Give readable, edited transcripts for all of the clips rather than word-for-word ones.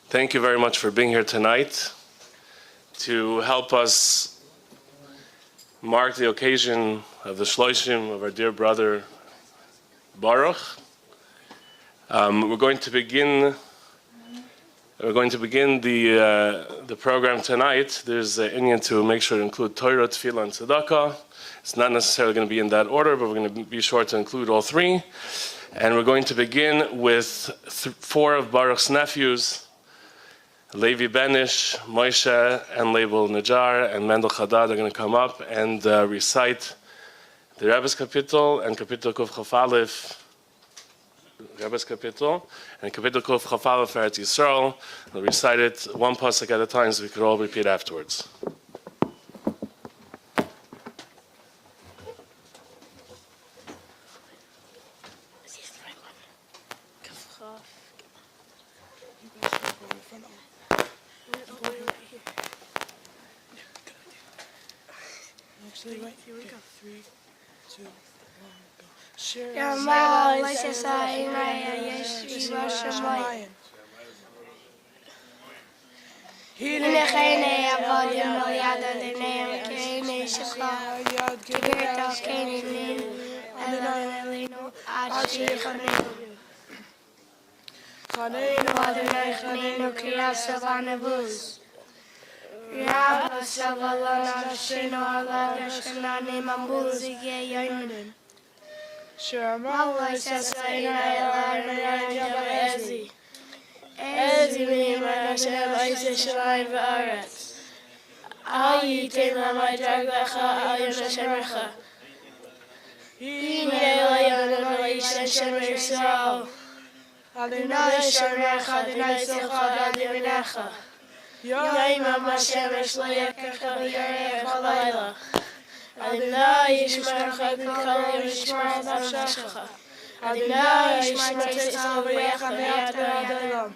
Thank you very much for being here tonight to help us mark the occasion of the Shloshim of our dear brother Baruch. We're going to begin the program tonight. There's an inyan to make sure to include Torah, Tefillah, and Tzedakah. It's not necessarily going to be in that order, but we're going to be sure to include all three. And we're going to begin with four of Baruch's nephews, Levi Benish, Moshe, and Leibel Najjar, and Mendel Chadad are going to come up and recite the Rebbe's Kapitel and Kapitel Kuf Chaf Aleph, Rebbe's Kapitel, and Kapitel Kuf Chaf Aleph Eretz Yisrael. They'll recite it one pasuk at a time so we could all repeat afterwards. Right, here we go. 3, 2, 1, go. Shema L'Yisrael Yesh B'Shamayim. Hinechei Avodim Lo Yad Adonai K'nei Shechla Tigerta K'nei Linu Adonai Linu Ad Shechanenu Chanenu Adonai Chanenu Kriyas Savanavuz Rabba Savalana Shino Alad Shanani Mambuzi Yayin Shema L'Yisrael Ezi Ezi Mimar Hashem Eisei Shamayim V'Aretz Al Yitin Lamai Draglecha Al Yom Hashemecha Hinei L'Yom L'Ish Hashem Yisrael Adonai Shamecha Adonai Tzilcha Ad Yeminecha Yoim HaShemesh Lo Yekecha V'Yarech Halayla Adonai Yishmerecha B'Kol Yom Yishmer Et Nafshecha Adonai Yishmer Tzitza V'Yecha V'Yad V'Yad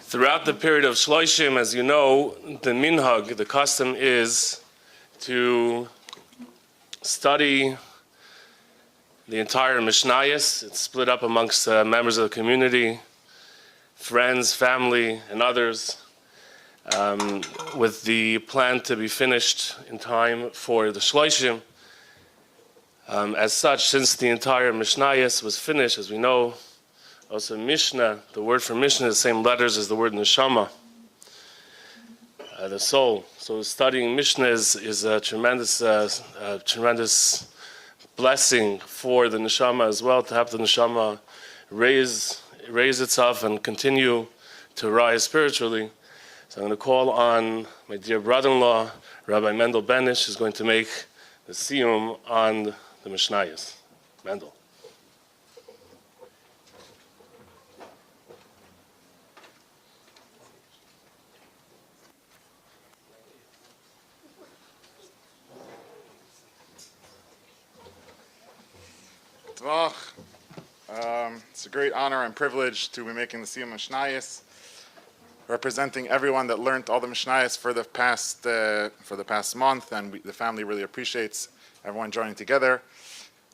Throughout the period of Shloshim, as you know, the minhag, the custom is to study the entire Mishnayos. It's split up amongst members of the community, friends, family, and others, with the plan to be finished in time for the Shloshim. As such, since the entire Mishnayos was finished, as we know, also Mishnah, the word for Mishnah is the same letters as the word Neshama, the soul. So studying Mishnah is a tremendous blessing for the Neshama as well, to have the Neshama raise itself and continue to rise spiritually. So I'm going to call on my dear brother-in-law, Rabbi Mendel Benish, who's going to make the siyum on the Mishnayos. Mendel. It's a great honor and privilege to be making the Siyum Mishnayos, representing everyone that learned all the Mishnayos for the past month, and the family really appreciates everyone joining together.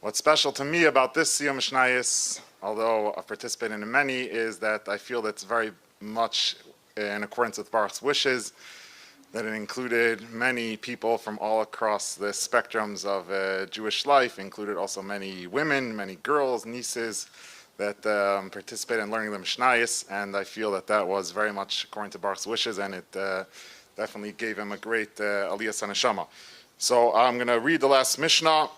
What's special to me about this Siyum Mishnayos, although I've participated in many, is that I feel that's very much in accordance with Baruch's wishes, that it included many people from all across the spectrums of Jewish life, included also many women, many girls, nieces, that participated in learning the Mishnayos, and I feel that was very much according to Baruch's wishes, and it definitely gave him a great aliyas haneshama. So I'm going to read the last Mishnah,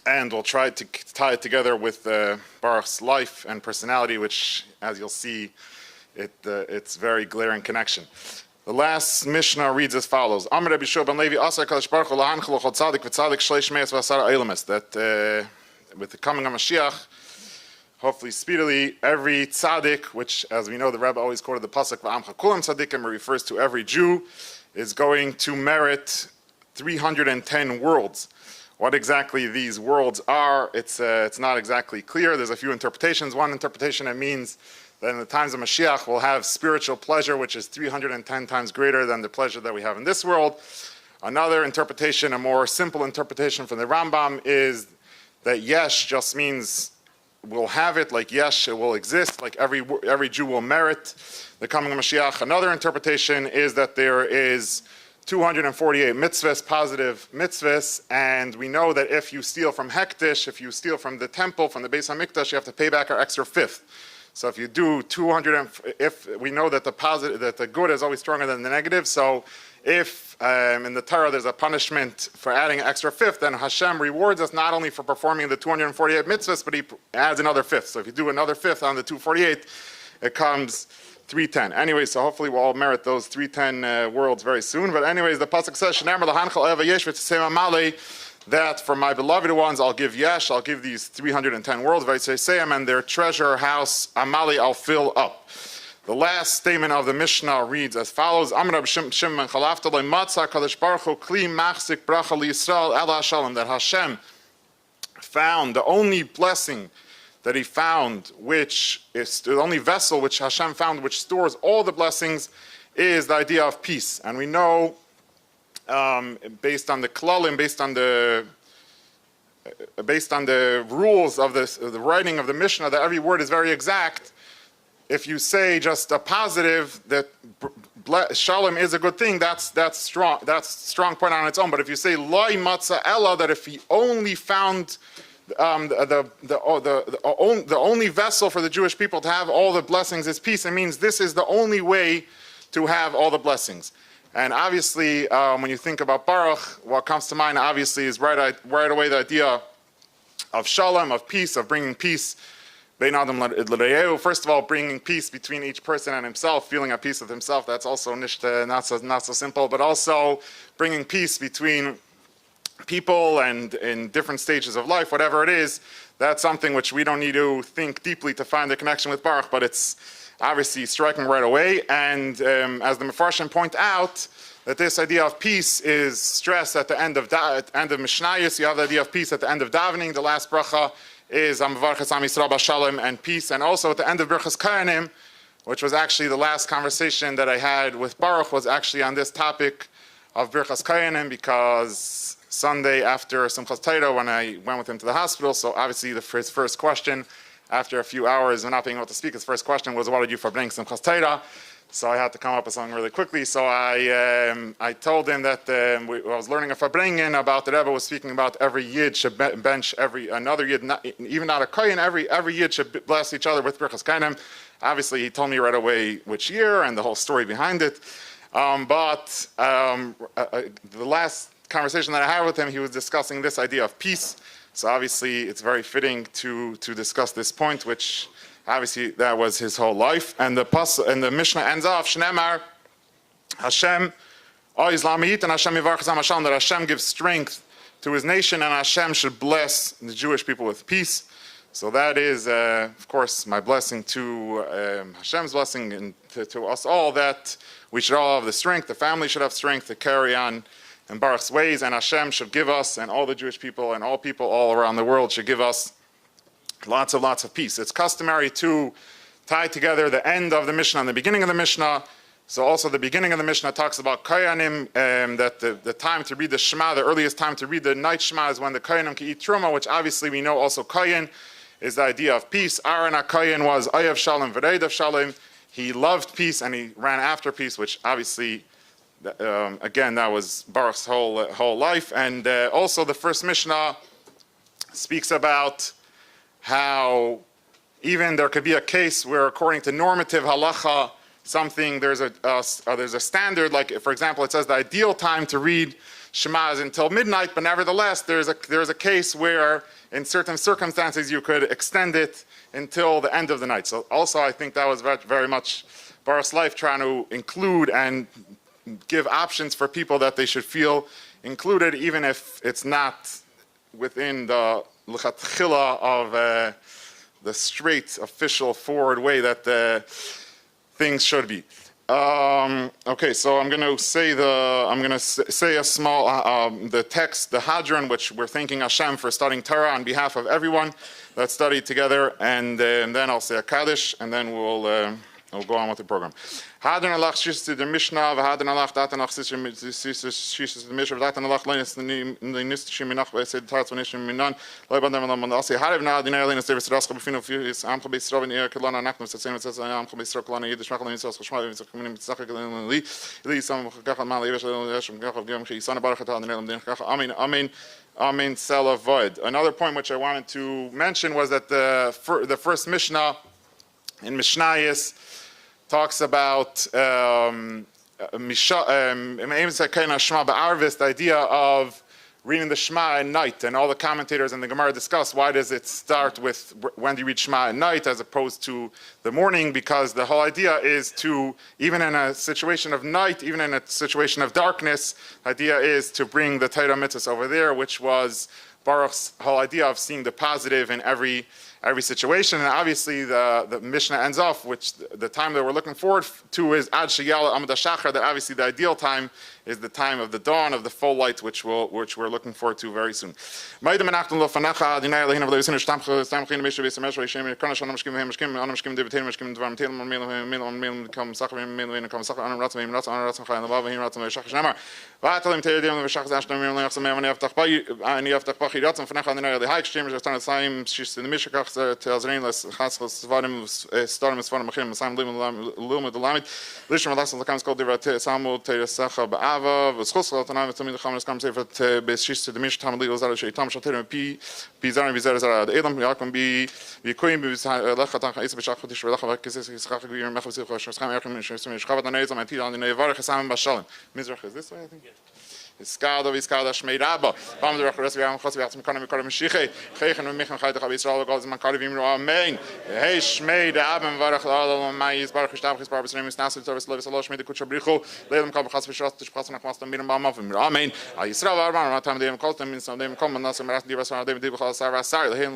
and we'll try to tie it together with Baruch's life and personality, which, as you'll see, it's very glaring connection. The last Mishnah reads as follows: Amar Rabbi Shua ben Levi, Asar Kadosh Baruch Hu lahanchel l'chol tzadik v'tzadik shleish me'as v'asar eilemes. That with the coming of Mashiach, hopefully speedily, every tzaddik, which, as we know, the Rebbe always quoted the pasuk v'amcha kulam tzadikim, refers to every Jew, is going to merit 310 worlds. What exactly these worlds are, it's not exactly clear. There's a few interpretations. One interpretation, it means that in the times of Mashiach we'll have spiritual pleasure, which is 310 times greater than the pleasure that we have in this world. Another interpretation, a more simple interpretation from the Rambam, is that yesh just means we'll have it, like yesh, it will exist, like every Jew will merit the coming of Mashiach. Another interpretation is that there is 248 mitzvahs, positive mitzvahs, and we know that if you steal from Hektish, if you steal from the temple, from the Beis HaMikdash, you have to pay back our extra fifth. So if you do 200, if we know that the good is always stronger than the negative, so if in the Torah there's a punishment for adding an extra fifth, then Hashem rewards us not only for performing the 248 mitzvahs, but he adds another fifth. So if you do another fifth on the 248, it comes 310. Anyway, so hopefully we'll all merit those 310 worlds very soon. But anyways, the pasuk says, "Shneimar lahanchal eva yesh v'tzisem amale," that for my beloved ones I'll give yesh, I'll give these 310 worlds, v'tzisem, and their treasure house amale I'll fill up. The last statement of the Mishnah reads as follows: Amar Rab Shimon Chalafta le'matzah Kadosh Baruch Hu kli machzik bracha liYisrael ela shalom, that Hashem found the only blessing that he found, which is the only vessel which Hashem found, which stores all the blessings, is the idea of peace. And we know, based on the klalim, based on the rules of the writing of the Mishnah, that every word is very exact. If you say just a positive, that shalom is a good thing, that's strong. That's strong point on its own. But if you say loy matzah ella, that if he only found the only vessel for the Jewish people to have all the blessings is peace, it means this is the only way to have all the blessings. And obviously, when you think about Baruch, what comes to mind obviously is right away the idea of shalom, of peace, of bringing peace. First of all, bringing peace between each person and himself, feeling at peace with himself. That's also not so simple, but also bringing peace between people and in different stages of life, whatever it is. That's something which we don't need to think deeply to find the connection with Baruch, but it's obviously striking right away. And as the Mefarshim point out, that this idea of peace is stressed at the end of Mishnayos. You have the idea of peace at the end of davening. The last bracha is Amavarchas Am Yisrael B'Shalom and peace. And also at the end of Birchas Kohanim, which was actually the last conversation that I had with Baruch, was actually on this topic of Birchas Kohanim, because Sunday after Simchas Torah, when I went with him to the hospital, so obviously his first question, after a few hours of not being able to speak, his first question was, what did you bring Simchas Torah? So I had to come up with something really quickly. So I told him that I was learning a Farbrengen about the Rebbe was speaking about every Yid should bench another Yid, even not a Kohen, every Yid should bless each other with Birchas Kohanim. Obviously, he told me right away which year and the whole story behind it. But the last conversation that I had with him, he was discussing this idea of peace. So obviously, it's very fitting to discuss this point, which obviously that was his whole life. And the Mishnah ends off, Shneimar, Hashem, Islamiyit, and Hashem Yivarchas Am Hashem, that Hashem gives strength to his nation, and Hashem should bless the Jewish people with peace. So that is, of course, my blessing to Hashem's blessing and to us all, that we should all have the strength, the family should have strength to carry on in Baruch's ways, and Hashem should give us, and all the Jewish people and all people all around the world should give us lots of peace. It's customary to tie together the end of the Mishnah and the beginning of the Mishnah. So also the beginning of the Mishnah talks about Kohanim, that the time to read the Shema, the earliest time to read the night Shema is when the Kohanim can eat Truma, which obviously we know also Kohen is the idea of peace. Aaron HaKohen was Ayav Shalom V'Reid of Shalom. He loved peace and he ran after peace, which obviously, again, that was Baruch's whole life. And also the first Mishnah speaks about how even there could be a case where, according to normative halacha, there's a standard, like for example, it says the ideal time to read Shema is until midnight, but nevertheless, there's a case where in certain circumstances you could extend it until the end of the night. So also I think that was very much Baruch's life, trying to include and give options for people that they should feel included, even if it's not within the l'chatchila of the straight, official, forward way that things should be. Okay, so I'm going to say a small the text, the Hadron, which we're thanking Hashem for studying Torah on behalf of everyone. Let's study together, and then I'll say a Kaddish, and then we'll go on with the program. Hadern alach shis to the Mishnah, hadern alach datan alach shis to the Mishnah, datan alach lenis the nist shiminach by said tarts when ishim minan, loibandam and I'll say hadav na dinner lenis service raska befino furious amcha beisrav in air kalana nakno same says amcha beisrav kalana yid shmakal in sos khshma in community tzakh li some gachal mal yesh gachal gam khi sana barakhat an nelam din gachal amen salavoid. Another point which I wanted to mention was that the first Mishnah in Mishnayos talks about the idea of reading the Shema at night, and all the commentators in the Gemara discuss why does it start with when do you read Shema at night as opposed to the morning, because the whole idea is to, even in a situation of night, even in a situation of darkness, the idea is to bring the Torah mitzvahs over there, which was Baruch's whole idea of seeing the positive in every situation. And obviously the Mishnah ends off, which the time that we're looking forward to is Ad Sheyala Amud HaShachar, that obviously the ideal time is the time of the dawn, of the full light, which we're looking forward to very soon. Mizrach is this way, I think? Iskada Shmei Rabba. Bam der Rest wir haben Gott wir haben kann mit Schiche. Gegen wir mich heute habe Israel Gott man kann wir amen. Hey Shmei Rabba war Allah mein ist Baruch ist Baruch ist Baruch ist Nasser Service Level Allah Shmei Kutcha Bricho. Leilem kann khas Fishat Spaß nach Master mir Mama von mir. Amen. Israel war man haben dem Kalt mit dem kommen Nasser Rat die was dem die khas Sarah Sarah hin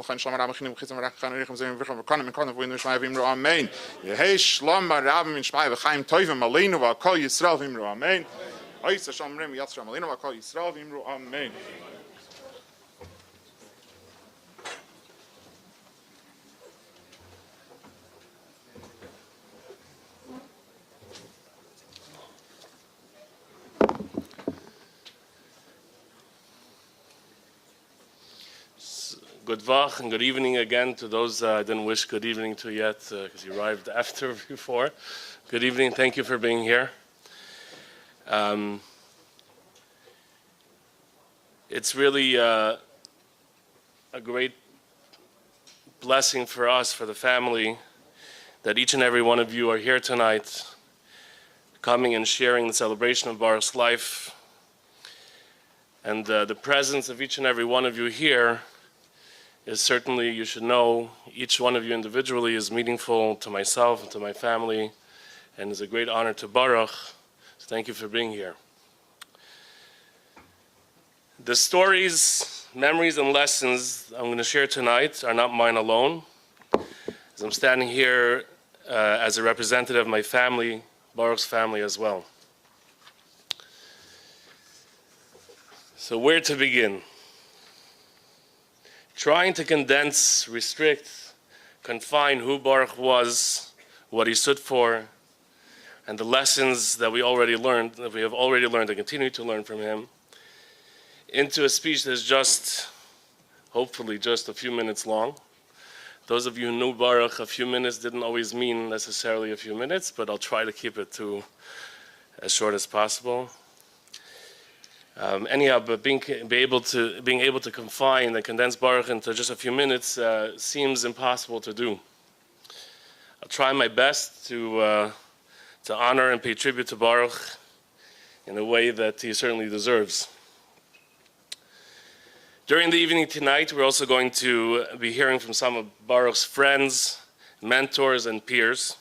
kann schon mal beginnen khis mir kann wir können wir schreiben wir amen. Hey Shlam Rabba mit Shmei wir heim Teufel Malino war Kol Israel wir amen. Amen. Good vach and good evening again to those I didn't wish good evening to yet because you arrived after before. Good evening. Thank you for being here. It's really a great blessing for us, for the family, that each and every one of you are here tonight, coming and sharing the celebration of Baruch's life. And the presence of each and every one of you here is certainly, you should know, each one of you individually is meaningful to myself and to my family, and is a great honor to Baruch. Thank you for being here. The stories, memories, and lessons I'm going to share tonight are not mine alone. As I'm standing here as a representative of my family, Baruch's family as well. So where to begin? Trying to condense, restrict, confine who Baruch was, what he stood for, and the lessons that we have already learned and continue to learn from him, into a speech that's just, hopefully, just a few minutes long. Those of you who knew Baruch, a few minutes didn't always mean necessarily a few minutes, but I'll try to keep it to as short as possible. But being able to confine and condense Baruch into just a few minutes seems impossible to do. I'll try my best to honor and pay tribute to Baruch in a way that he certainly deserves. During the evening tonight, we're also going to be hearing from some of Baruch's friends, mentors, and peers.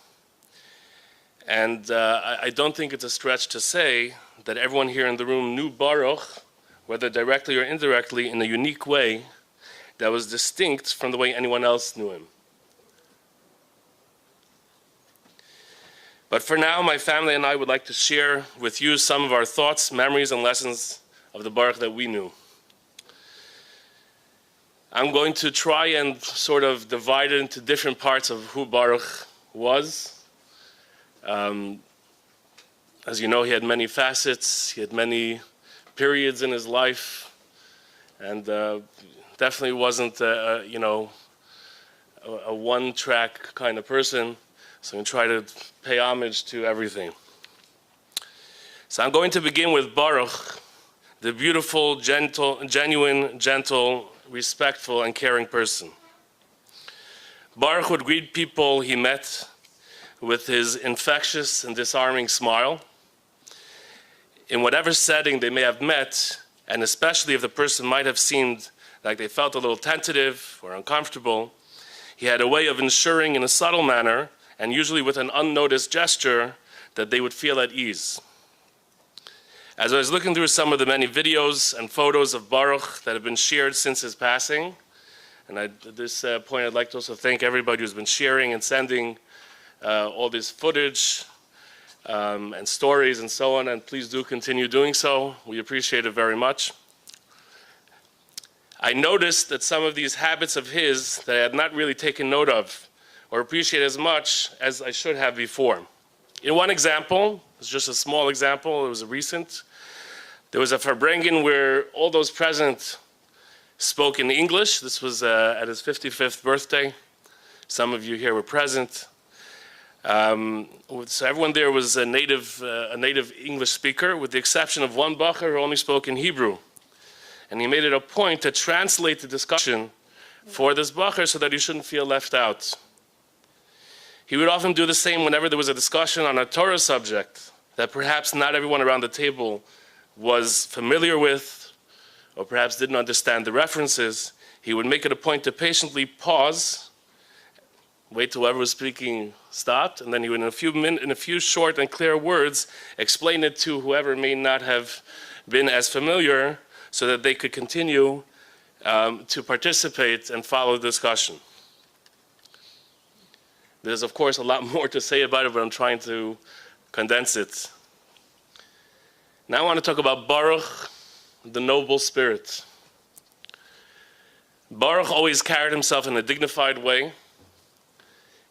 And I don't think it's a stretch to say that everyone here in the room knew Baruch, whether directly or indirectly, in a unique way that was distinct from the way anyone else knew him. But for now, my family and I would like to share with you some of our thoughts, memories, and lessons of the Baruch that we knew. I'm going to try and sort of divide it into different parts of who Baruch was. As you know, he had many facets, he had many periods in his life, and definitely wasn't, a one-track kind of person. So I'm going to try to pay homage to everything. So I'm going to begin with Baruch, the beautiful, gentle, genuine, gentle, respectful, and caring person. Baruch would greet people he met with his infectious and disarming smile. In whatever setting they may have met, and especially if the person might have seemed like they felt a little tentative or uncomfortable, he had a way of ensuring in a subtle manner, and usually with an unnoticed gesture, that they would feel at ease. As I was looking through some of the many videos and photos of Baruch that have been shared since his passing, and at this point I'd like to also thank everybody who's been sharing and sending all this footage and stories and so on, and please do continue doing so. We appreciate it very much. I noticed that some of these habits of his that I had not really taken note of or appreciate as much as I should have before. In one example, it's just a small example, it was recent, there was a Farbrengen where all those present spoke in English. This was at his 55th birthday. Some of you here were present. So everyone there was a native English speaker, with the exception of one bacher who only spoke in Hebrew. And he made it a point to translate the discussion for this bacher so that he shouldn't feel left out. He would often do the same whenever there was a discussion on a Torah subject that perhaps not everyone around the table was familiar with, or perhaps didn't understand the references. He would make it a point to patiently pause, wait till whoever was speaking stopped, and then he would, in a few short and clear words, explain it to whoever may not have been as familiar, so that they could continue to participate and follow the discussion. There's, of course, a lot more to say about it, but I'm trying to condense it. Now I want to talk about Baruch, the noble spirit. Baruch always carried himself in a dignified way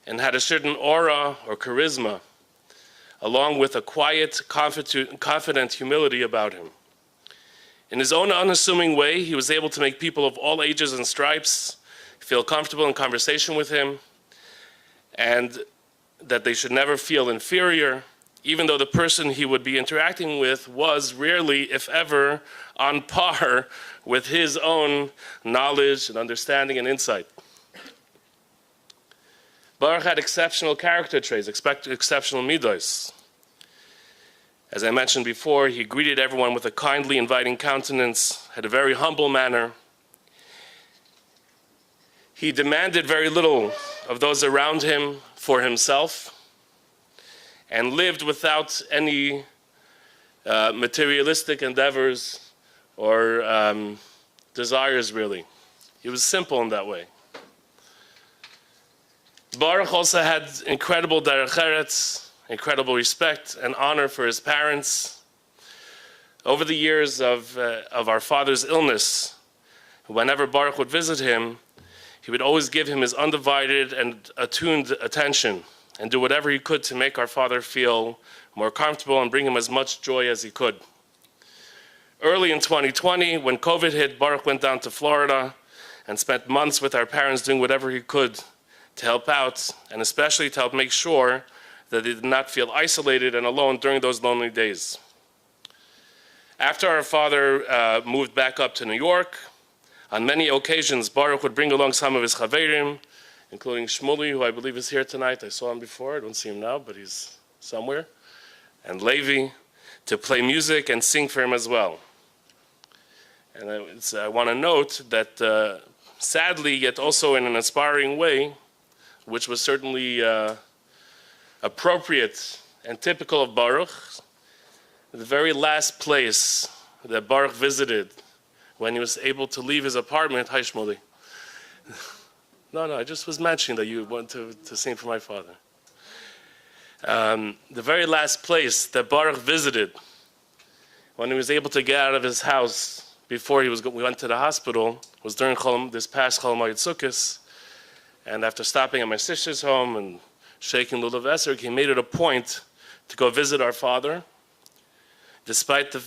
and had a certain aura or charisma, along with a quiet, confident humility about him. In his own unassuming way, he was able to make people of all ages and stripes feel comfortable in conversation with him, and that they should never feel inferior, even though the person he would be interacting with was rarely, if ever, on par with his own knowledge and understanding and insight. Baruch had exceptional character traits, exceptional midos. As I mentioned before, he greeted everyone with a kindly, inviting countenance, had a very humble manner. He demanded very little of those around him for himself, and lived without any materialistic endeavors or desires, really. He was simple in that way. Baruch also had incredible derech eretz, incredible respect and honor for his parents. Over the years of our father's illness, whenever Baruch would visit him, he would always give him his undivided and attuned attention and do whatever he could to make our father feel more comfortable and bring him as much joy as he could. Early in 2020, when COVID hit, Baruch went down to Florida and spent months with our parents doing whatever he could to help out, and especially to help make sure that they did not feel isolated and alone during those lonely days. After our father moved back up to New York, on many occasions, Baruch would bring along some of his chaverim, including Shmuley, who I believe is here tonight. I saw him before, I don't see him now, but he's somewhere, and Levi, to play music and sing for him as well. And I want to note that sadly, yet also in an inspiring way, which was certainly appropriate and typical of Baruch, the very last place that Baruch visited when he was able to leave his apartment, hi Shmuley. No, I just was mentioning that you want to sing for my father. The very last place that Baruch visited when he was able to get out of his house before we went to the hospital was during this past Chol Hamoed Sukkos, and after stopping at my sister's home and shaking Lulav Esrog, he made it a point to go visit our father, despite the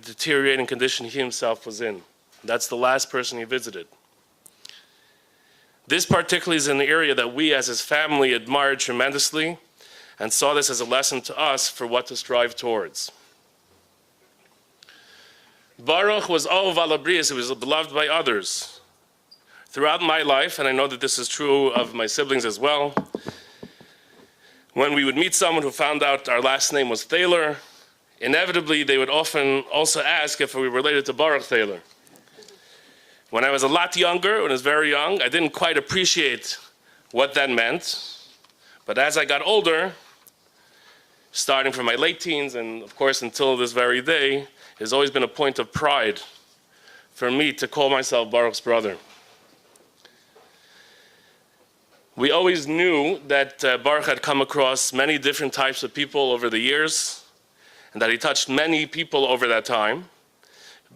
deteriorating condition he himself was in. That's the last person he visited. This particularly is an area that we as his family admired tremendously and saw this as a lesson to us for what to strive towards. Baruch was Ohov Alabrius, he was beloved by others. Throughout my life, and I know that this is true of my siblings as well, when we would meet someone who found out our last name was Thaler, inevitably they would often also ask if we were related to Baruch Thaler. When I was a lot younger, when I was very young, I didn't quite appreciate what that meant. But as I got older, starting from my late teens and of course until this very day, it has always been a point of pride for me to call myself Baruch's brother. We always knew that Baruch had come across many different types of people over the years, and that he touched many people over that time.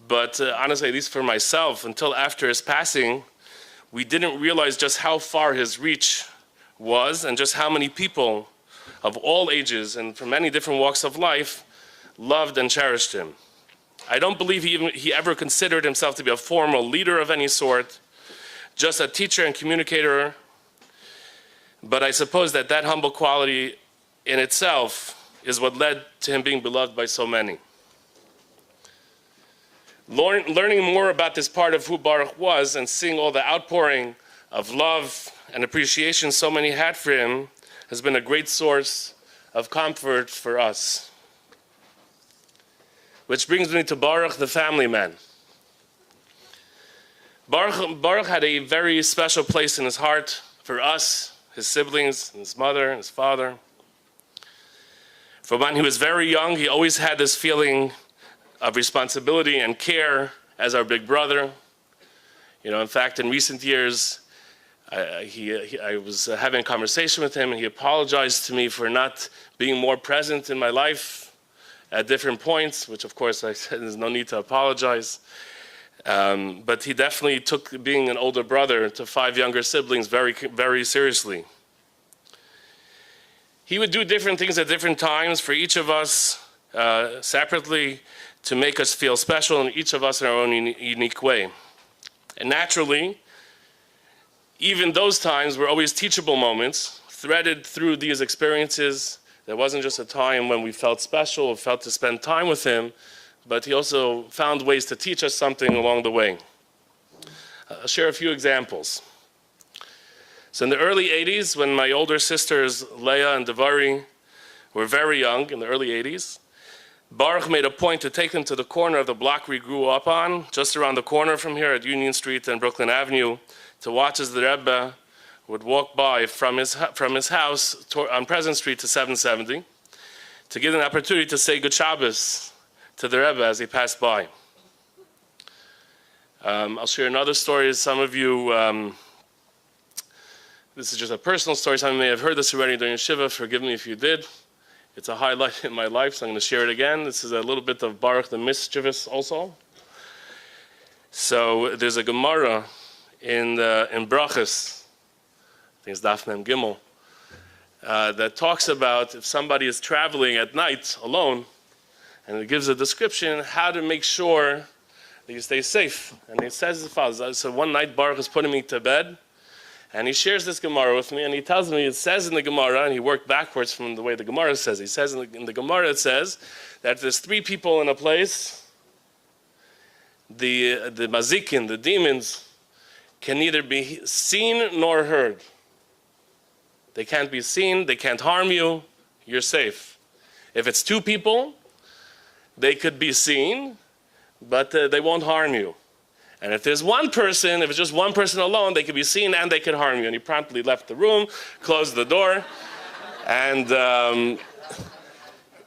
But honestly, at least for myself, until after his passing, we didn't realize just how far his reach was and just how many people of all ages and from many different walks of life loved and cherished him. I don't believe he ever considered himself to be a formal leader of any sort, just a teacher and communicator. But I suppose that humble quality in itself is what led to him being beloved by so many. Learning more about this part of who Baruch was and seeing all the outpouring of love and appreciation so many had for him has been a great source of comfort for us. Which brings me to Baruch, the family man. Baruch had a very special place in his heart for us, his siblings, and his mother, and his father. From when he was very young, he always had this feeling of responsibility and care as our big brother. In fact, in recent years, I was having a conversation with him, and he apologized to me for not being more present in my life at different points, which of course I said there's no need to apologize. But he definitely took being an older brother to 5 younger siblings very, very seriously. He would do different things at different times for each of us separately to make us feel special, and each of us in our own unique way. And naturally, even those times were always teachable moments, threaded through these experiences. There wasn't just a time when we felt special or felt to spend time with him, but he also found ways to teach us something along the way. I'll share a few examples. So in the early 80s, when my older sisters, Leah and Devari, were very young, in the early 80s, Baruch made a point to take them to the corner of the block we grew up on, just around the corner from here at Union Street and Brooklyn Avenue, to watch as the Rebbe would walk by from his house on Pleasant Street to 770, to give them an opportunity to say Good Shabbos to the Rebbe as he passed by. I'll share another story. Some of you, this is just a personal story. Some of you may have heard this already during Shiva. Forgive me if you did. It's a highlight in my life, so I'm going to share it again. This is a little bit of Baruch the mischievous also. So there's a Gemara in Brachos, I think it's Daf Mem Gimel, that talks about if somebody is traveling at night alone, and it gives a description how to make sure that you stay safe. And it says as follows. So one night Baruch is putting me to bed, and he shares this Gemara with me, and he tells me, it says in the Gemara, and he worked backwards from the way the Gemara says. He says in the Gemara, it says that there's 3 people in a place. The mazikin, the demons, can neither be seen nor heard. They can't be seen, they can't harm you, you're safe. If it's 2 people, they could be seen, but they won't harm you. And if there's 1 person, if it's just 1 person alone, they could be seen and they could harm you. And he promptly left the room, closed the door, and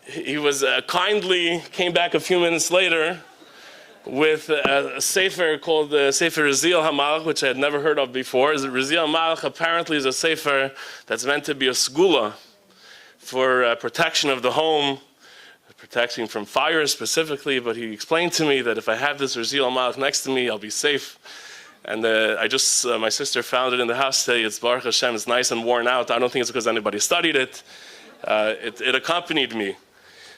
he was kindly came back a few minutes later with a sefer called the Sefer Reziel HaMalach, which I had never heard of before. Reziel HaMalach apparently is a sefer that's meant to be a segula for protection of the home, protect me from fire specifically, but he explained to me that if I have this Razil Malach next to me, I'll be safe. And my sister found it in the house today. It's Baruch Hashem, it's nice and worn out. I don't think it's because anybody studied it. It accompanied me.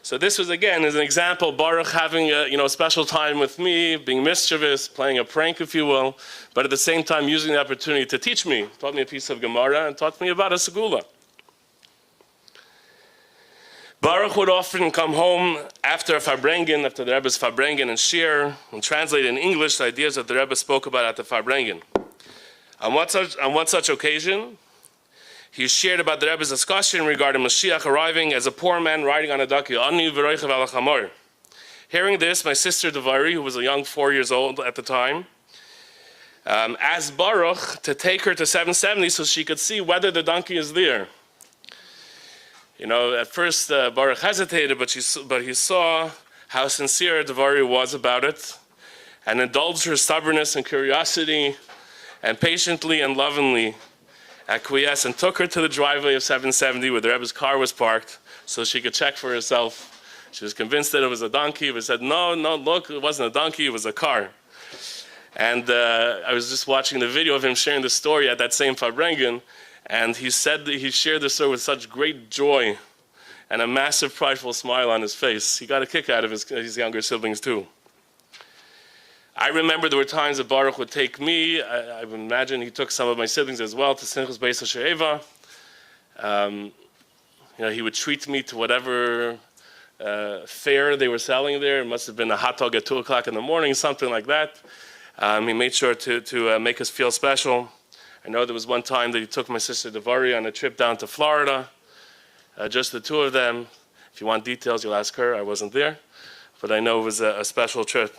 So this was, again, is an example, Baruch having a special time with me, being mischievous, playing a prank, if you will, but at the same time using the opportunity to teach me. Taught me a piece of Gemara and taught me about a segula. Baruch would often come home after the Rebbe's Farbrengen and shir, and translate in English the ideas that the Rebbe spoke about at the Farbrengen. On one such occasion, he shared about the Rebbe's discussion regarding Mashiach arriving as a poor man riding on a donkey. Hearing this, my sister Devari, who was a young 4 years old at the time, asked Baruch to take her to 770 so she could see whether the donkey is there. At first Baruch hesitated, but he saw how sincere Devari was about it, and indulged her stubbornness and curiosity, and patiently and lovingly acquiesced and took her to the driveway of 770 where the Rebbe's car was parked so she could check for herself. She was convinced that it was a donkey, but said, no, look, it wasn't a donkey, it was a car. And I was just watching the video of him sharing the story at that same Farbrengen, and he said that he shared the story with such great joy and a massive prideful smile on his face. He got a kick out of his younger siblings too. I remember there were times that Baruch would take me, I would imagine he took some of my siblings as well, to Simchas Beis HaShe'eva. He would treat me to whatever fare they were selling there. It must have been a hot dog at 2 o'clock in the morning, something like that. He made sure to make us feel special. I know there was one time that he took my sister Devari on a trip down to Florida, just the two of them. If you want details, you'll ask her. I wasn't there, but I know it was a special trip.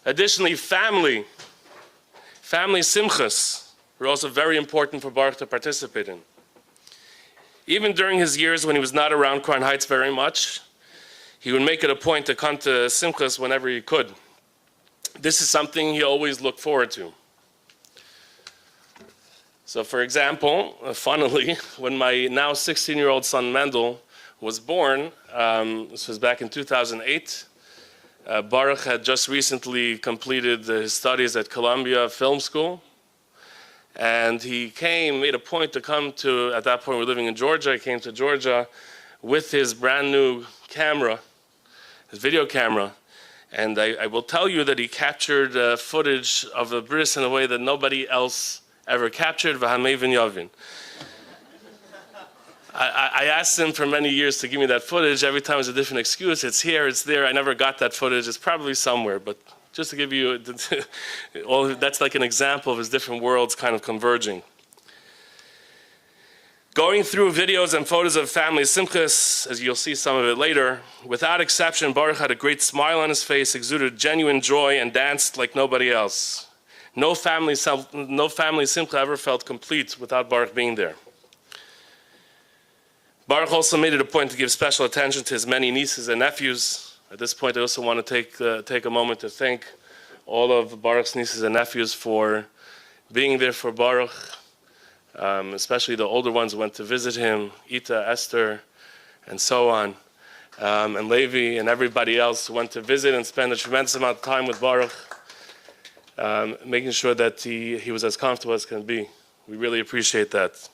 Additionally, family simchas were also very important for Baruch to participate in. Even during his years when he was not around Crown Heights very much, he would make it a point to come to simchas whenever he could. This is something he always looked forward to. So, for example, funnily, when my now 16-year-old son Mendel was born, this was back in 2008, Baruch had just recently completed his studies at Columbia Film School, and he made a point to come to, at that point we were living in Georgia, he came to Georgia with his brand new camera, his video camera, and I will tell you that he captured footage of the bris in a way that nobody else ever captured, v'hamevin yavin. I asked him for many years to give me that footage. Every time it was a different excuse. It's here, it's there. I never got that footage. It's probably somewhere, but just to give you, that's like an example of his different worlds kind of converging. Going through videos and photos of family simchas, as you'll see some of it later, without exception, Baruch had a great smile on his face, exuded genuine joy, and danced like nobody else. No family simcha ever felt complete without Baruch being there. Baruch also made it a point to give special attention to his many nieces and nephews. At this point, I also want to take a moment to thank all of Baruch's nieces and nephews for being there for Baruch, especially the older ones who went to visit him, Ita, Esther, and so on, and Levi, and everybody else who went to visit and spend a tremendous amount of time with Baruch, making sure that he was as comfortable as can be. We really appreciate that.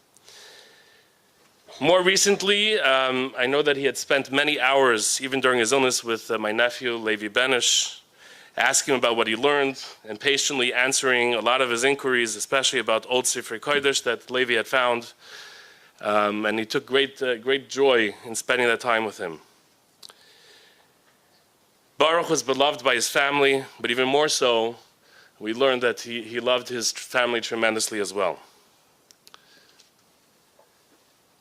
More recently, I know that he had spent many hours, even during his illness, with my nephew, Levi Benish, asking him about what he learned and patiently answering a lot of his inquiries, especially about old Sifrei Kodesh that Levi had found. And he took great joy in spending that time with him. Baruch was beloved by his family, but even more so, we learned that he loved his family tremendously as well.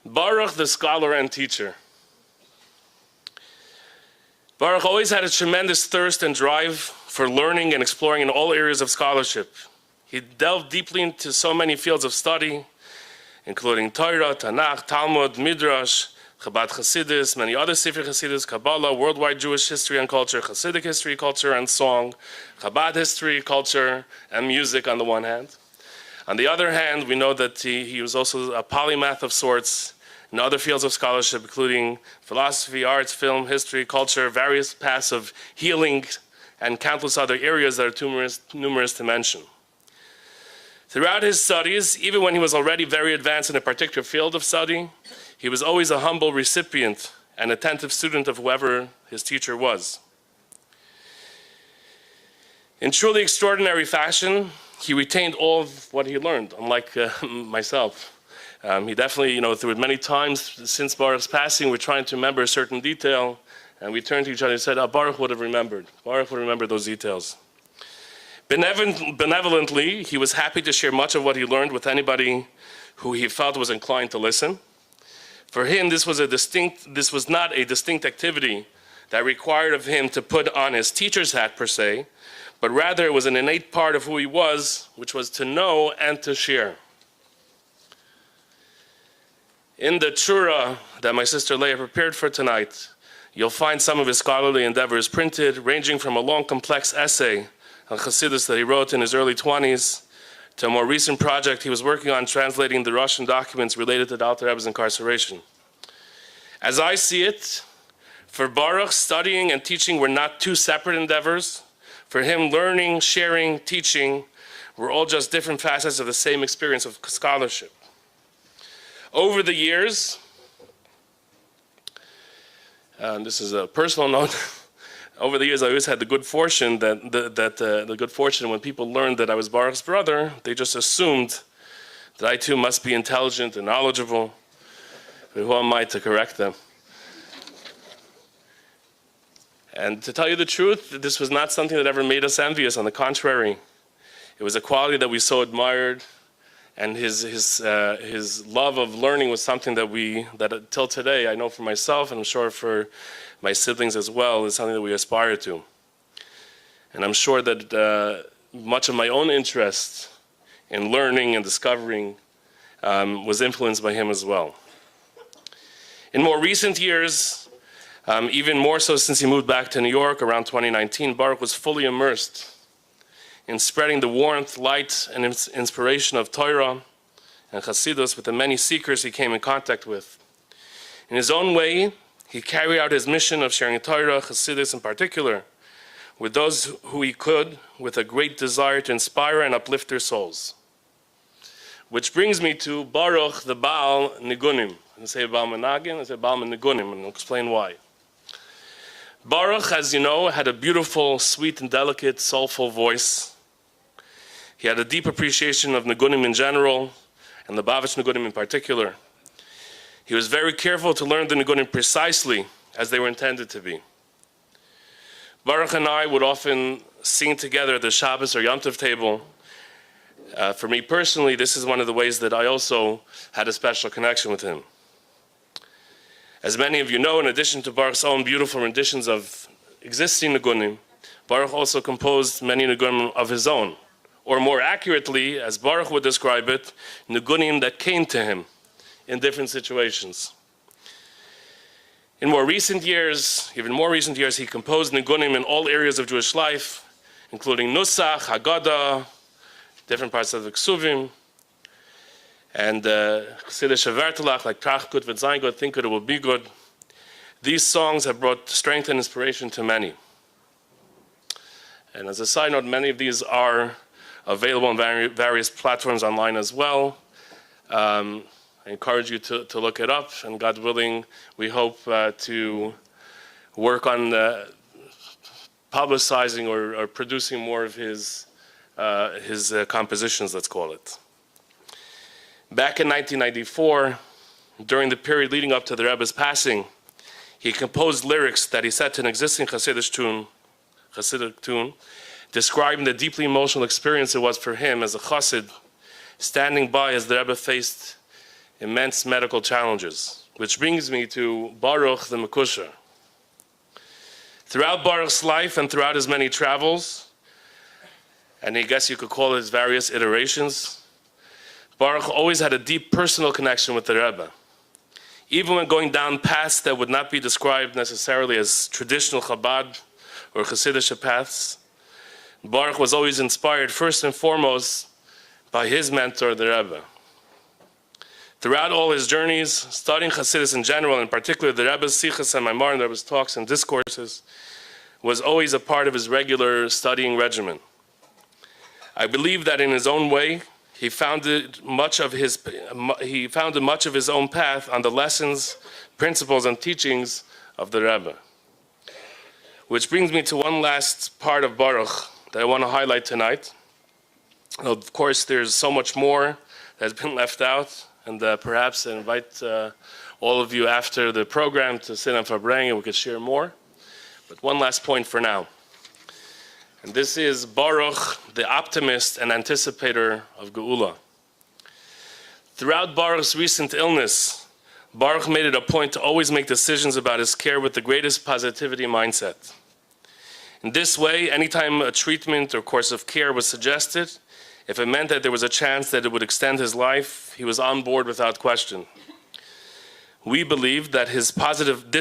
Baruch, the scholar and teacher. Baruch always had a tremendous thirst and drive for learning and exploring in all areas of scholarship. He delved deeply into so many fields of study, including Torah, Tanakh, Talmud, Midrash, Chabad Hasidus, many other Sefer Hasidus, Kabbalah, worldwide Jewish history and culture, Hasidic history, culture and song, Chabad history, culture, and music on the one hand. On the other hand, we know that he was also a polymath of sorts, in other fields of scholarship, including philosophy, arts, film, history, culture, various paths of healing, and countless other areas that are too numerous to mention. Throughout his studies, even when he was already very advanced in a particular field of study, he was always a humble recipient and attentive student of whoever his teacher was. In truly extraordinary fashion, he retained all of what he learned, unlike myself. He definitely, through many times since Baruch's passing, we're trying to remember a certain detail, and we turned to each other and said, Baruch would have remembered. Baruch would remember those details. Benevolently, he was happy to share much of what he learned with anybody who he felt was inclined to listen. For him, this was not a distinct activity that required of him to put on his teacher's hat per se, but rather it was an innate part of who he was, which was to know and to share. In the Tshuva that my sister Leah prepared for tonight, you'll find some of his scholarly endeavors printed, ranging from a long, complex essay on Chassidus that he wrote in his early 20s, to a more recent project he was working on translating the Russian documents related to the Alter Rebbe's incarceration. As I see it, for Baruch, studying and teaching were not two separate endeavors. For him, learning, sharing, teaching were all just different facets of the same experience of scholarship. Over the years, this is a personal note, over the years I always had the good fortune when people learned that I was Baruch's brother, they just assumed that I too must be intelligent and knowledgeable. But who am I to correct them? And to tell you the truth, this was not something that ever made us envious. On the contrary, it was a quality that we so admired, and his love of learning was something that till today, I know for myself, and I'm sure for my siblings as well, is something that we aspire to. And I'm sure that much of my own interest in learning and discovering was influenced by him as well. In more recent years, even more so since he moved back to New York around 2019, Baruch was fully immersed in spreading the warmth, light, and inspiration of Torah and Chassidus with the many seekers he came in contact with. In his own way, he carried out his mission of sharing Torah, Chassidus in particular, with those who he could, with a great desire to inspire and uplift their souls. Which brings me to Baruch, the Baal Nigunim. I say Baal Menagin, I say Baal Nigunim, and I'll explain why. Baruch, as you know, had a beautiful, sweet, and delicate, soulful voice. He had a deep appreciation of Nigunim in general, and the Bavish Nigunim in particular. He was very careful to learn the Nigunim precisely as they were intended to be. Baruch and I would often sing together at the Shabbos or Yom Tov table. For me personally, this is one of the ways that I also had a special connection with him. As many of you know, in addition to Baruch's own beautiful renditions of existing Nigunim, Baruch also composed many Nigunim of his own, or more accurately, as Baruch would describe it, Nigunim that came to him in different situations. In more recent years, even more recent years, he composed Nigunim in all areas of Jewish life, including Nusach, Haggadah, different parts of the Ksuvim, and Chassidish Shavertelach, like Trach Gut V'Zayin Gut, Think Good It Will Be Good. These songs have brought strength and inspiration to many. And as a side note, many of these are available on various platforms online as well. I encourage you to look it up, and God willing, we hope to work on publicizing or producing more of his compositions, let's call it. Back in 1994, during the period leading up to the Rebbe's passing, he composed lyrics that he set to an existing Hasidic tune, describing the deeply emotional experience it was for him as a Chassid, standing by as the Rebbe faced immense medical challenges. Which brings me to Baruch the Mekusher. Throughout Baruch's life and throughout his many travels, and I guess you could call it his various iterations, Baruch always had a deep personal connection with the Rebbe. Even when going down paths that would not be described necessarily as traditional Chabad or Hasidic paths, Baruch was always inspired first and foremost by his mentor, the Rebbe. Throughout all his journeys, studying Hasidus in general, in particular the Rebbe's Sichos and Maimar and the Rebbe's talks and discourses, was always a part of his regular studying regimen. I believe that in his own way, he founded much of his own path on the lessons, principles, and teachings of the Rebbe. Which brings me to one last part of Baruch that I want to highlight tonight. Of course, there's so much more that's been left out, and perhaps I invite all of you after the program to sit on Fabrang and we could share more. But one last point for now. And this is Baruch, the optimist and anticipator of Geula. Throughout Baruch's recent illness, Baruch made it a point to always make decisions about his care with the greatest positivity mindset. In this way, anytime a treatment or course of care was suggested, if it meant that there was a chance that it would extend his life, he was on board without question. We believe that this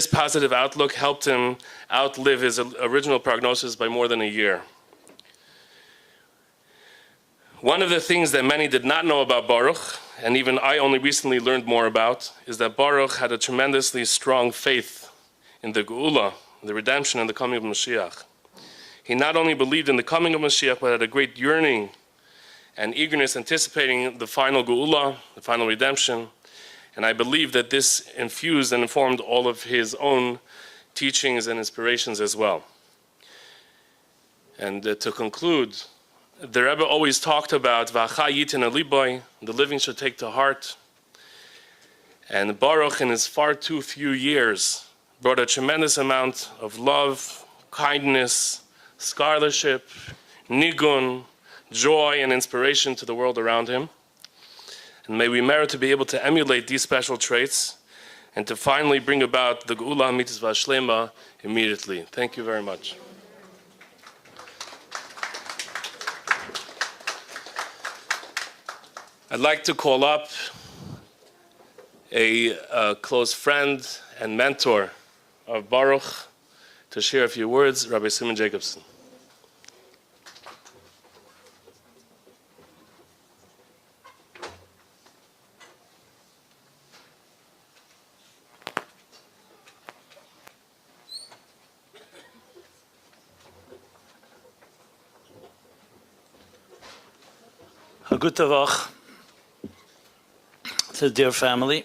positive outlook helped him outlive his original prognosis by more than a year. One of the things that many did not know about Baruch, and even I only recently learned more about, is that Baruch had a tremendously strong faith in the Geula, the redemption and the coming of Mashiach. He not only believed in the coming of Mashiach, but had a great yearning and eagerness anticipating the final Geula, the final redemption. And I believe that this infused and informed all of his own teachings and inspirations as well. And to conclude, the Rebbe always talked about V'acha yitin aliboy, the living should take to heart. And Baruch, in his far too few years, brought a tremendous amount of love, kindness, scholarship, nigun, joy, and inspiration to the world around him. And may we merit to be able to emulate these special traits and to finally bring about the Geula Hamitzvah Shlema immediately. Thank you very much. I'd like to call up a close friend and mentor of Baruch to share a few words, Rabbi Simon Jacobson. Good Tavach to dear family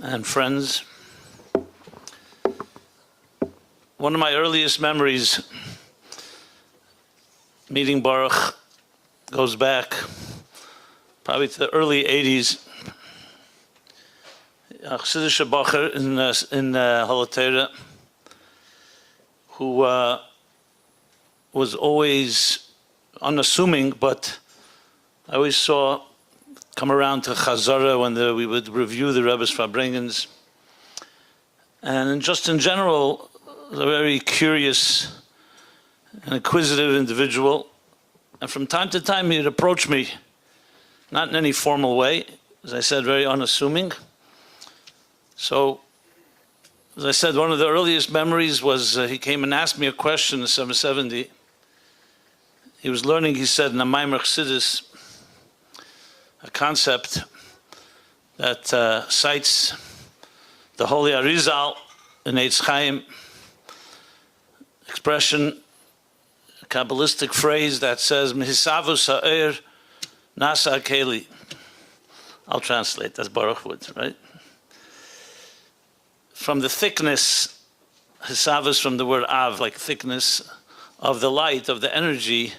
and friends. One of my earliest memories meeting Baruch goes back probably to the early 80s. A Chassidish Bacher in Halatera who was always unassuming, but I always saw come around to Chazara when we would review the Rebbe's Farbrengens. And just in general, a very curious and inquisitive individual. And from time to time, he'd approach me, not in any formal way, as I said, very unassuming. So, as I said, one of the earliest memories was he came and asked me a question in 770. He was learning, he said, in a Maimer Chassidus, a concept that cites the Holy Arizal in Eitz Chaim, expression, a Kabbalistic phrase that says, Mehisavus ha'er nasa keli. I'll translate, that's Baruch would, right? From the thickness, Hisavus from the word av, like thickness of the light, of the energy,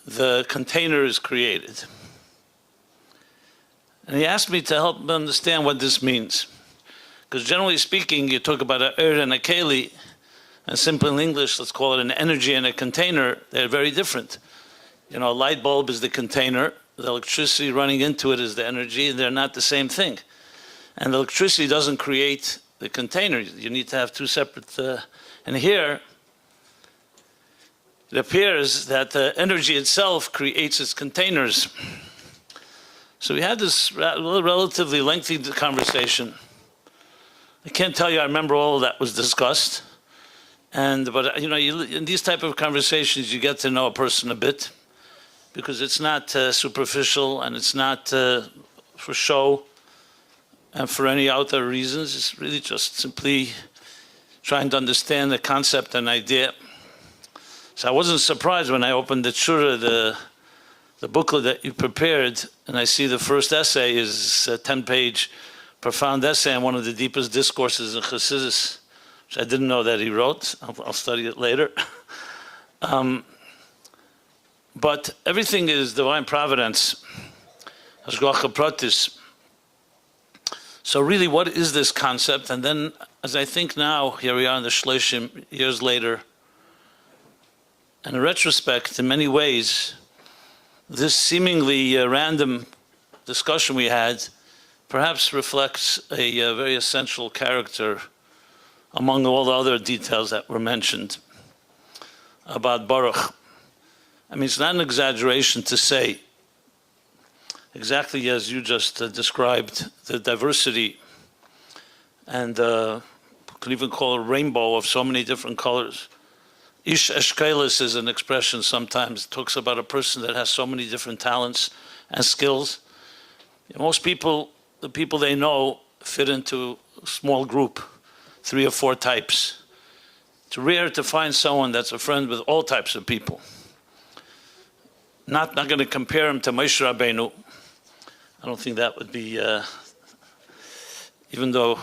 the container is created. And he asked me to help him understand what this means. Because generally speaking, you talk about a and a keli, and simple in English, let's call it an energy and a container, they're very different. You know, a light bulb is the container, the electricity running into it is the energy, and they're not the same thing. And the electricity doesn't create the container. You need to have two separate, and here, it appears that the energy itself creates its containers. So we had this relatively lengthy conversation. I can't tell you I remember all that was discussed. But you know, in these type of conversations, you get to know a person a bit. because it's not superficial and it's not for show and for any other reasons. It's really just simply trying to understand the concept and idea. So I wasn't surprised when I opened the Shura, the booklet that you prepared, and I see the first essay is a 10-page profound essay on one of the deepest discourses in Chassidus, which I didn't know that he wrote. I'll study it later. But everything is divine providence, Hashgacha Pratis. So really, what is this concept? And then, as I think now, here we are in the Shloshim, years later, and in retrospect, in many ways, this seemingly random discussion we had perhaps reflects a very essential character among all the other details that were mentioned about Baruch. I mean, it's not an exaggeration to say, exactly as you just described, the diversity and could even call it a rainbow of so many different colors. Ish Eshkelis is an expression sometimes. It talks about a person that has so many different talents and skills. Most people, the people they know, fit into a small group, 3 or 4 types. It's rare to find someone that's a friend with all types of people. Not going to compare him to Moshe Rabbeinu. I don't think that would be, even though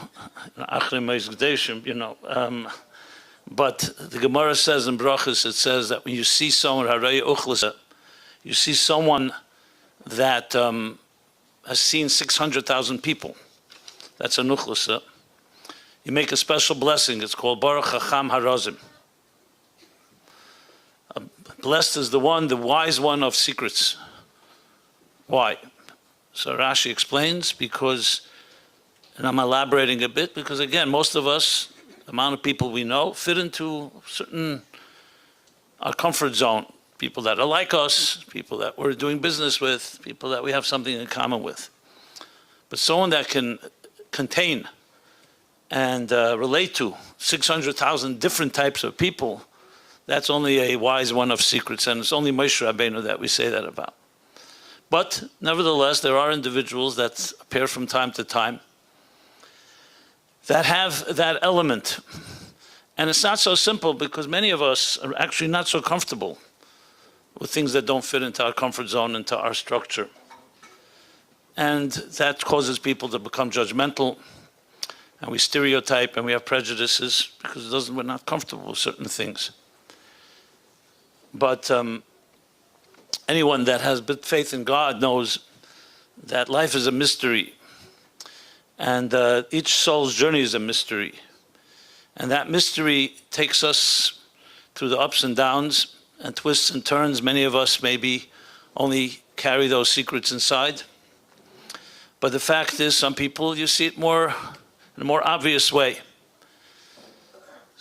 Achrim Meizgdeshim, but the Gemara says in Brachos, it says that when you see someone, you see someone that has seen 600,000 people. That's a nuchlasa. You make a special blessing. It's called Baruch Chacham Harazim. Blessed is the one, the wise one of secrets. Why? So Rashi explains, because, and I'm elaborating a bit, because again, most of us, the amount of people we know, fit into our comfort zone. People that are like us, people that we're doing business with, people that we have something in common with. But someone that can contain and relate to 600,000 different types of people, that's only a wise one of secrets, and it's only Moshe Rabbeinu that we say that about. But nevertheless, there are individuals that appear from time to time that have that element. And it's not so simple, because many of us are actually not so comfortable with things that don't fit into our comfort zone, into our structure. And that causes people to become judgmental, and we stereotype and we have prejudices because we're not comfortable with certain things. But anyone that has faith in God knows that life is a mystery, and each soul's journey is a mystery. And that mystery takes us through the ups and downs and twists and turns. Many of us maybe only carry those secrets inside. But the fact is, some people, you see it more in a more obvious way.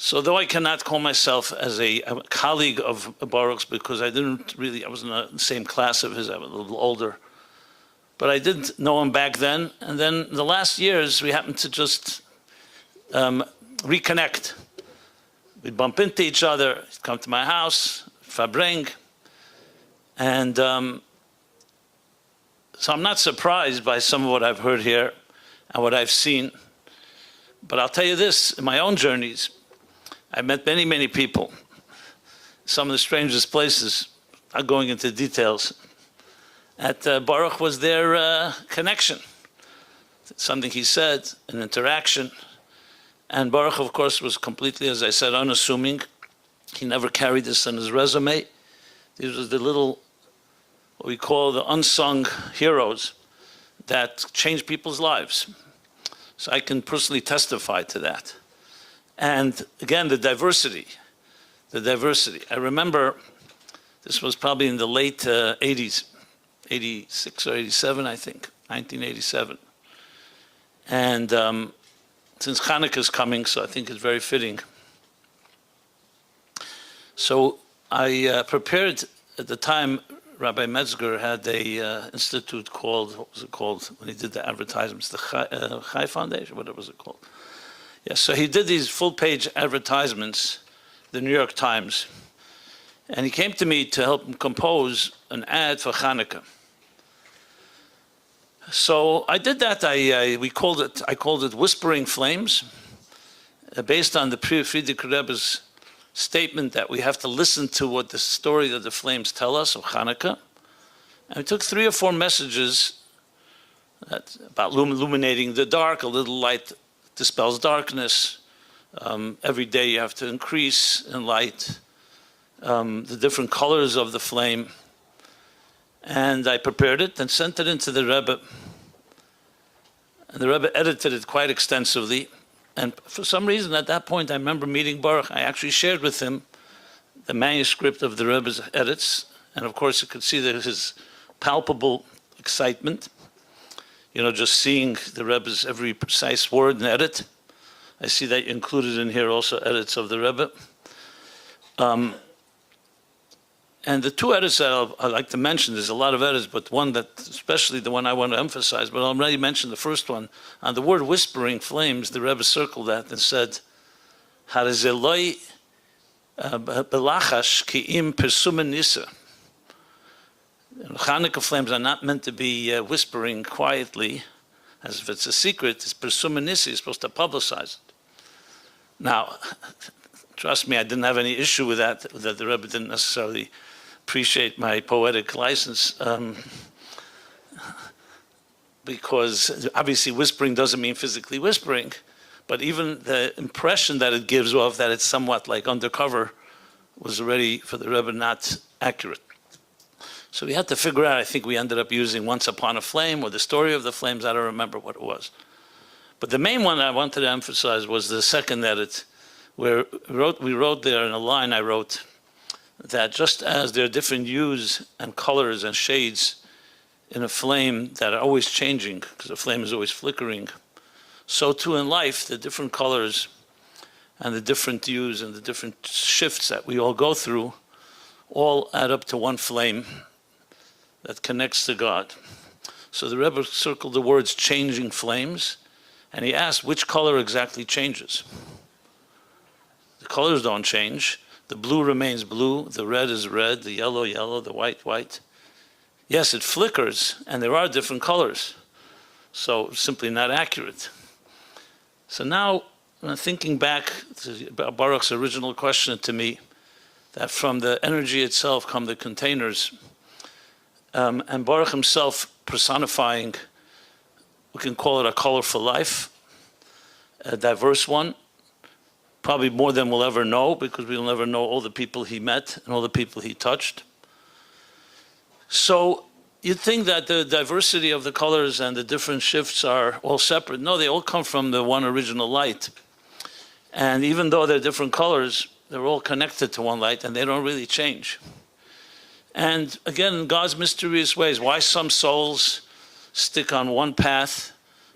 So though I cannot call myself as a colleague of Baruch's, because I was in the same class of his, I was a little older, but I did know him back then. And then the last years, we happened to just reconnect. We'd bump into each other, he'd come to my house, Fabring, and so I'm not surprised by some of what I've heard here and what I've seen. But I'll tell you this, in my own journeys, I've met many, many people, some of the strangest places, not going into details. At Baruch was their connection, something he said, an interaction. And Baruch, of course, was completely, as I said, unassuming. He never carried this on his resume. These were the little, what we call the unsung heroes that change people's lives. So I can personally testify to that. And again, the diversity. I remember, this was probably in the late 80s, 86 or 87, I think, 1987. And since Hanukkah is coming, so I think it's very fitting. So I prepared, at the time, Rabbi Metzger had a institute called, what was it called, when he did the advertisements, the Chai Foundation, what was it called? Yeah, so he did these full-page advertisements, the New York Times, And he came to me to help him compose an ad for Hanukkah. So I did that. I called it Whispering Flames, based on the Friedrich Rebbe's statement that we have to listen to what the story that the flames tell us of Hanukkah. And we took 3 or 4 messages about illuminating the dark. A little light dispels darkness. Every day you have to increase in light. The different colors of the flame. And I prepared it and sent it into the Rebbe. And the Rebbe edited it quite extensively. And for some reason, at that point, I remember meeting Baruch. I actually shared with him the manuscript of the Rebbe's edits. And of course, you could see that his palpable excitement, just seeing the Rebbe's every precise word and edit. I see that you included in here also edits of the Rebbe. And the 2 edits that I'd like to mention, there's a lot of edits, but one that, especially the one I want to emphasize, but I'll already mention the first one. On the word whispering flames, the Rebbe circled that and said, Harazeloi belachash ki'im persumen nisa. Hanukkah flames are not meant to be whispering quietly, as if it's a secret. It's persumen nisa, you're supposed to publicize it. Now, trust me, I didn't have any issue with that the Rebbe didn't necessarily appreciate my poetic license, because obviously whispering doesn't mean physically whispering, but even the impression that it gives off that it's somewhat like undercover was already, for the Rebbe, not accurate. So we had to figure out, I think we ended up using Once Upon a Flame or the Story of the Flames, I don't remember what it was. But the main one I wanted to emphasize was the second edit, where we wrote there in a line I wrote that just as there are different hues and colors and shades in a flame that are always changing, because a flame is always flickering, so too in life, the different colors and the different hues and the different shifts that we all go through all add up to one flame that connects to God. So the Rebbe circled the words changing flames, and he asked which color exactly changes. The colors don't change. The blue remains blue, the red is red, the yellow, yellow, the white, white. Yes, it flickers, and there are different colors. So simply not accurate. So now, when I'm thinking back to Baruch's original question to me, that from the energy itself come the containers, and Baruch himself personifying, we can call it a colorful life, a diverse one, probably more than we'll ever know, because we'll never know all the people he met and all the people he touched. So you'd think that the diversity of the colors and the different shifts are all separate. No, they all come from the one original light. And even though they're different colors, they're all connected to one light and they don't really change. And again, in God's mysterious ways, why some souls stick on one path,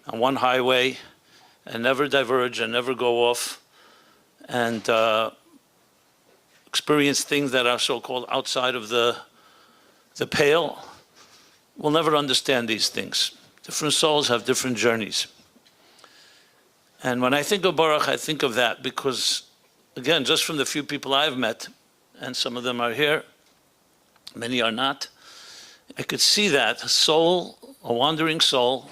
on one highway, and never diverge and never go off, and experience things that are so-called outside of the pale. We'll never understand these things. Different souls have different journeys. And when I think of Baruch, I think of that because, again, just from the few people I've met, and some of them are here, many are not, I could see that a soul, a wandering soul,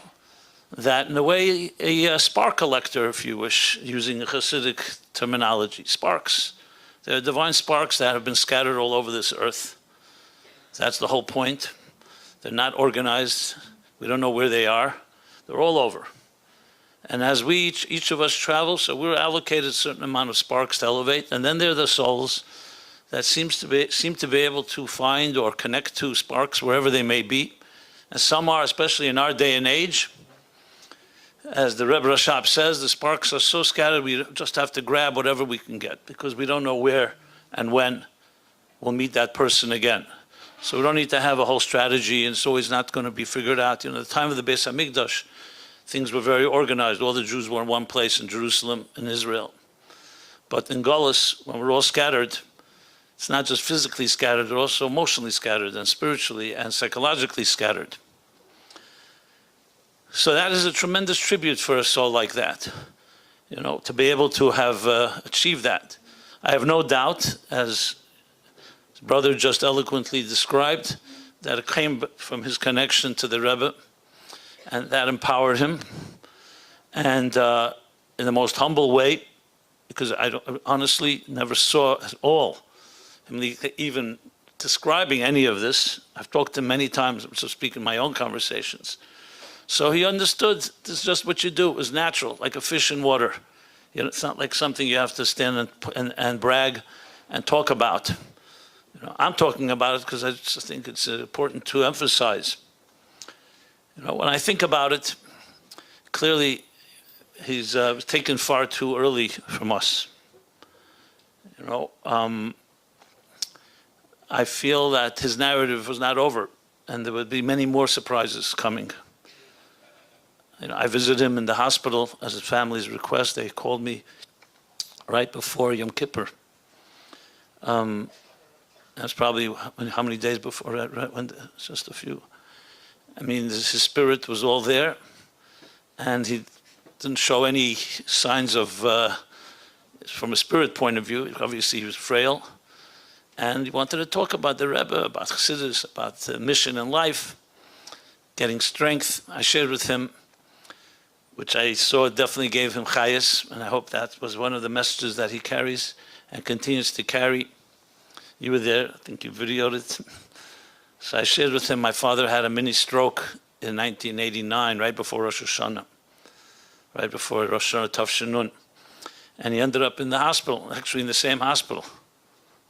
that in a way, a spark collector, if you wish, using a Hasidic terminology, sparks. They're divine sparks that have been scattered all over this earth. That's the whole point. They're not organized. We don't know where they are. They're all over. And as we, each of us travel, so we're allocated a certain amount of sparks to elevate, and then there are the souls that seem to be able to find or connect to sparks wherever they may be. And some are, especially in our day and age, as the Rebbe Rashab says, the sparks are so scattered we just have to grab whatever we can get because we don't know where and when we'll meet that person again. So we don't need to have a whole strategy, and it's always not going to be figured out. At the time of the Beis Hamikdash, things were very organized. All the Jews were in one place in Jerusalem, in Israel. But in Golus, when we're all scattered, it's not just physically scattered, they're also emotionally scattered and spiritually and psychologically scattered. So that is a tremendous tribute for a soul like that, to be able to have achieved that. I have no doubt, as brother just eloquently described, that it came from his connection to the Rebbe, and that empowered him. And in the most humble way, because I honestly never saw at all him even describing any of this. I've talked to him many times, so speak in my own conversations. So he understood this is just what you do. It was natural, like a fish in water. You know, it's not like something you have to stand and brag and talk about. You know, I'm talking about it because I just think it's important to emphasize. You know, when I think about it, clearly he's taken far too early from us. You know, I feel that his narrative was not over, and there would be many more surprises coming. You know, I visited him in the hospital as his family's request. They called me right before Yom Kippur. That's probably how many days before that, right? When, just a few. I mean, his spirit was all there, and he didn't show any signs of, from a spirit point of view, obviously he was frail, and he wanted to talk about the Rebbe, about Chassidus, about the mission in life, getting strength. I shared with him, which I saw definitely gave him chayas, and I hope that was one of the messages that he carries and continues to carry. You were there, I think you videoed it. So I shared with him, my father had a mini stroke in 1989, right before Rosh Hashanah, right before Rosh Hashanah Tafshinun. And he ended up in the hospital, actually in the same hospital,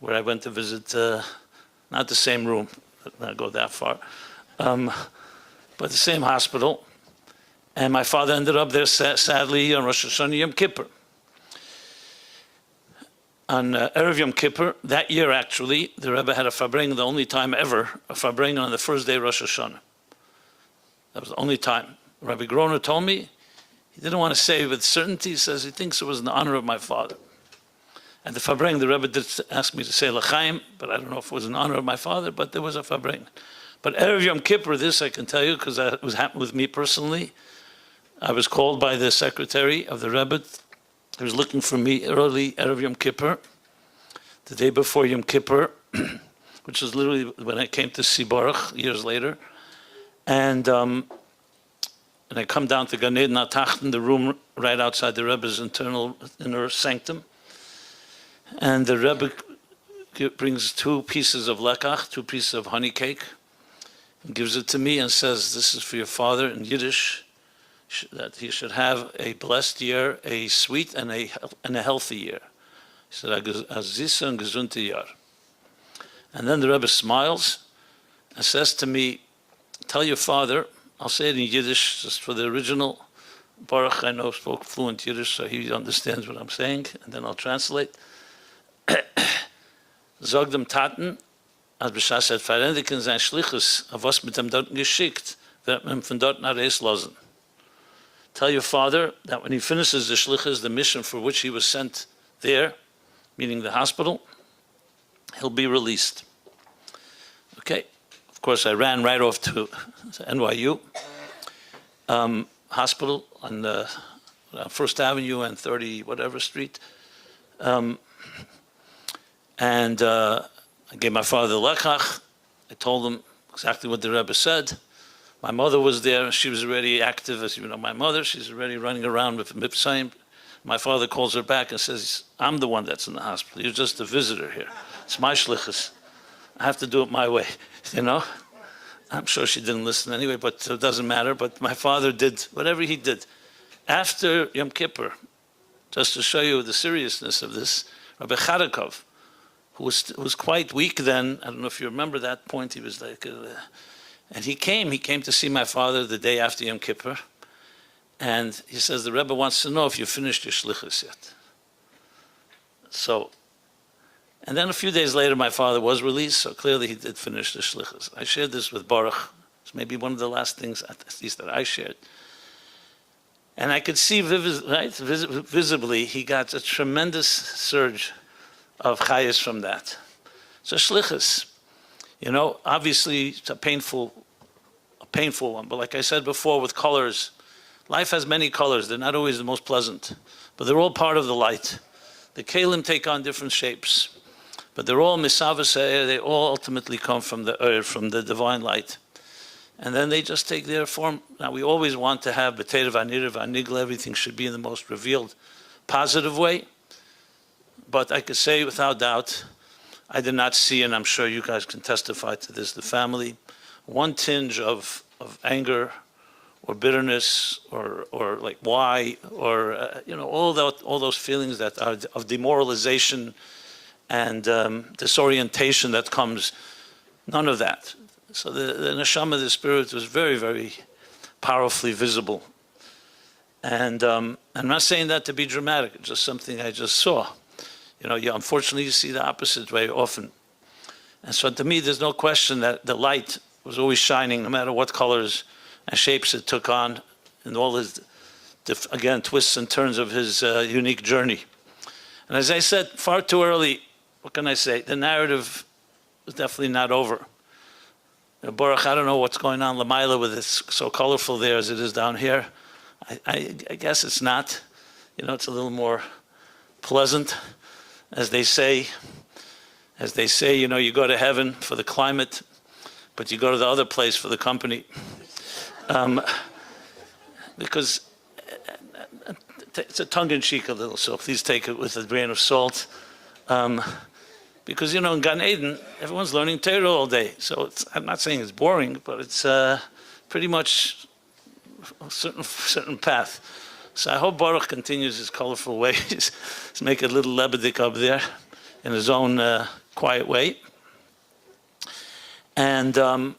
where I went to visit, not the same room, not go that far, but the same hospital. And my father ended up there, sadly, on Rosh Hashanah Yom Kippur. On Erev Yom Kippur, that year actually, the Rebbe had a farbrengen, the only time ever, a farbrengen on the first day of Rosh Hashanah. That was the only time. Rabbi Groner told me, he didn't want to say with certainty, he says he thinks it was in the honor of my father. And the farbrengen, the Rebbe did ask me to say L'chaim, but I don't know if it was in honor of my father, but there was a farbrengen. But Erev Yom Kippur, this I can tell you, because that was happened with me personally. I was called by the secretary of the Rebbe. He was looking for me early Erev Yom Kippur, the day before Yom Kippur, which was literally when I came to see Baruch years later. And I come down to Gan Eden HaTachten, the room right outside the Rebbe's inner sanctum. And the Rebbe brings 2 pieces of lekach, 2 pieces of honey cake, and gives it to me and says, this is for your father in Yiddish, that he should have a blessed year, a sweet and a healthy year. He said, Azisa and gesunte Jahr. And then the Rebbe smiles and says to me, tell your father, I'll say it in Yiddish just for the original. Baruch, I know, spoke fluent Yiddish, so he understands what I'm saying, and then I'll translate. Sag dem Taten, als Bescheid hat verendigen sein Schliches, auf was mit dem dort geschickt, wird man von dort nach Reis lassen. Tell your father that when he finishes the shlichus, the mission for which he was sent there, meaning the hospital, he'll be released. Okay. Of course, I ran right off to NYU hospital on First Avenue and 30 whatever street. And I gave my father the lekach. I told him exactly what the Rebbe said. My mother was there. She was already active, as you know, my mother. She's already running around with Mipsayim. My father calls her back and says, I'm the one that's in the hospital. You're just a visitor here. It's my shlichus. I have to do it my way, you know? I'm sure she didn't listen anyway, but it doesn't matter. But my father did whatever he did. After Yom Kippur, just to show you the seriousness of this, Rabbi Chadakov, who was quite weak then, I don't know if you remember that point, he was like... and he came to see my father the day after Yom Kippur, and he says, the Rebbe wants to know if you finished your shlichus yet. So, and then a few days later, my father was released, so clearly he did finish the shlichus. I shared this with Baruch. It's maybe one of the last things, at least that I shared. And I could see visibly, he got a tremendous surge of chayas from that. So shlichus, you know, obviously it's a painful one, but like I said before, with colors, life has many colors. They're not always the most pleasant, but they're all part of the light. The kelim take on different shapes. But they're all misavos ha'er, they all ultimately come from the divine light. And then they just take their form. Now we always want to have b'teir v'anir v'anigla, everything should be in the most revealed, positive way. But I could say without doubt, I did not see, and I'm sure you guys can testify to this, the family, one tinge of anger or bitterness or like why, or all those feelings that are of demoralization and disorientation that comes, none of that. So the neshama, the spirit, was very, very powerfully visible. And I'm not saying that to be dramatic, it's just something I just saw. Unfortunately, you see the opposite very often. And so to me, there's no question that the light was always shining, no matter what colors and shapes it took on, in all his, again, twists and turns of his unique journey. And as I said, far too early, what can I say? The narrative is definitely not over. Baruch, I don't know what's going on Lamaila with it, so colorful there as it is down here. I guess it's not. It's a little more pleasant. As they say, you go to heaven for the climate, but you go to the other place for the company. Because it's a tongue-in-cheek a little, so please take it with a grain of salt. Because, in Gan Eden, everyone's learning Torah all day. So I'm not saying it's boring, but it's pretty much a certain path. So I hope Baruch continues his colorful ways. Let's make a little lebedik up there in his own quiet way. And of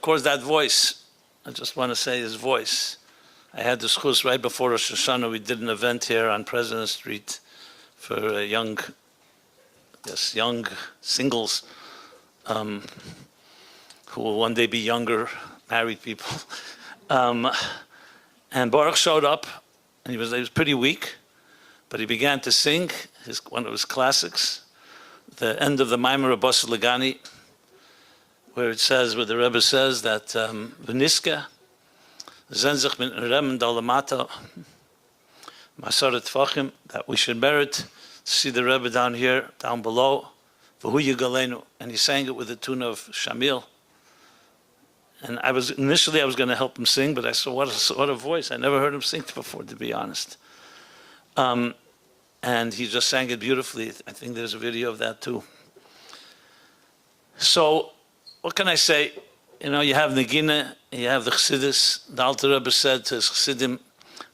course that voice, I just want to say his voice. I had the schus right before Rosh Hashanah. We did an event here on President Street for young singles who will one day be younger, married people. And Baruch showed up, and he was pretty weak, but he began to sing one of his classics, the end of the Maimer of Bas Legani, where the Rebbe says that V'niska, Zenzich min Rem Dalamata, Masaret Tvachim, that we should merit to see the Rebbe down here, down below, V'hu Yigalenu, and he sang it with the tune of Shamil. And initially I was going to help him sing, but I saw what a voice. I never heard him sing before, to be honest. And he just sang it beautifully. I think there's a video of that too. So, what can I say? You have Negina, you have the Chassidus. The Alter Rebbe said to his Chassidim,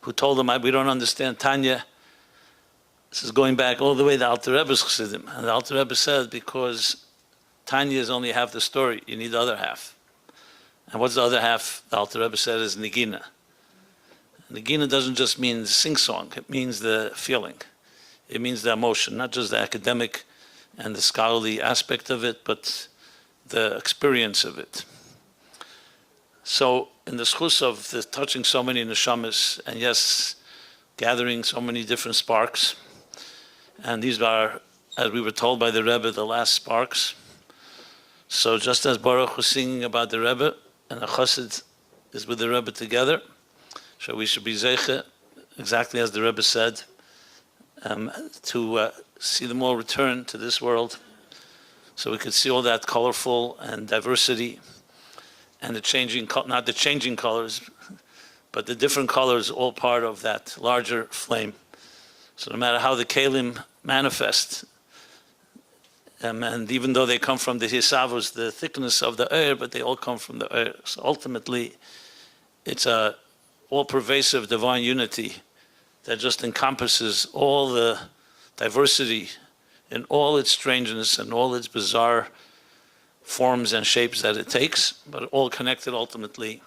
who told him, we don't understand Tanya. This is going back all the way to Alter Rebbe's Chassidim. And the Alter Rebbe said, because Tanya is only half the story, you need the other half. And what's the other half? The Alter Rebbe said is Negina. Negina doesn't just mean sing-song, it means the feeling. It means the emotion, not just the academic and the scholarly aspect of it, but the experience of it. So in the schus of touching so many neshamas, and yes, gathering so many different sparks, and these are, as we were told by the Rebbe, the last sparks. So just as Baruch was singing about the Rebbe, and a chassid is with the Rebbe together, so we should be zeiche, exactly as the Rebbe said, to see them all return to this world, so we could see all that colorful and diversity, and not the changing colors, but the different colors, all part of that larger flame. So no matter how the kelim manifest, and even though they come from the hisavos, the thickness of the air, but they all come from the air. So ultimately, it's a all-pervasive divine unity that just encompasses all the diversity in all its strangeness and all its bizarre forms and shapes that it takes, but all connected ultimately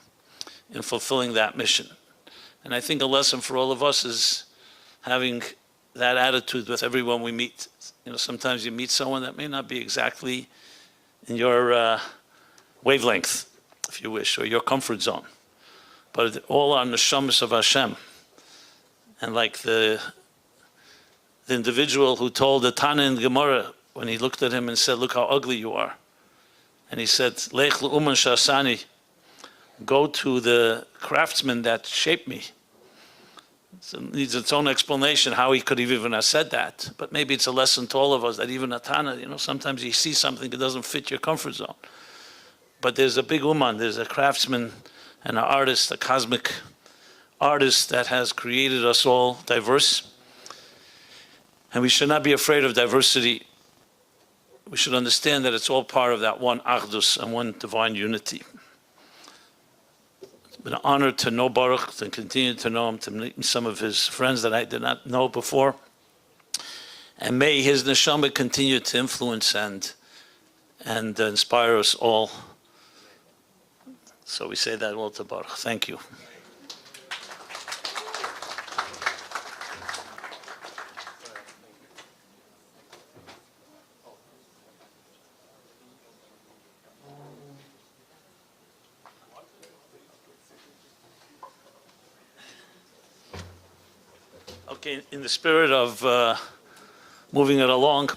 in fulfilling that mission. And I think a lesson for all of us is having that attitude with everyone we meet. Sometimes you meet someone that may not be exactly in your wavelength, if you wish, or your comfort zone. But all are neshamas of Hashem. And like the individual who told the Tana in Gemara, when he looked at him and said, look how ugly you are. And he said, Lech l'uman shasani, go to the craftsman that shaped me. So it needs its own explanation how he could have even have said that. But maybe it's a lesson to all of us that even a Tana, sometimes you see something that doesn't fit your comfort zone. But there's a big uman, there's a craftsman and an artist, a cosmic artist that has created us all diverse. And we should not be afraid of diversity. We should understand that it's all part of that one achdus and one divine unity. It's been an honor to know Baruch, to continue to know him, to meet some of his friends that I did not know before. And may his neshama continue to influence and inspire us all. So we say that all to Baruch. Thank you. Okay, in the spirit of moving it along,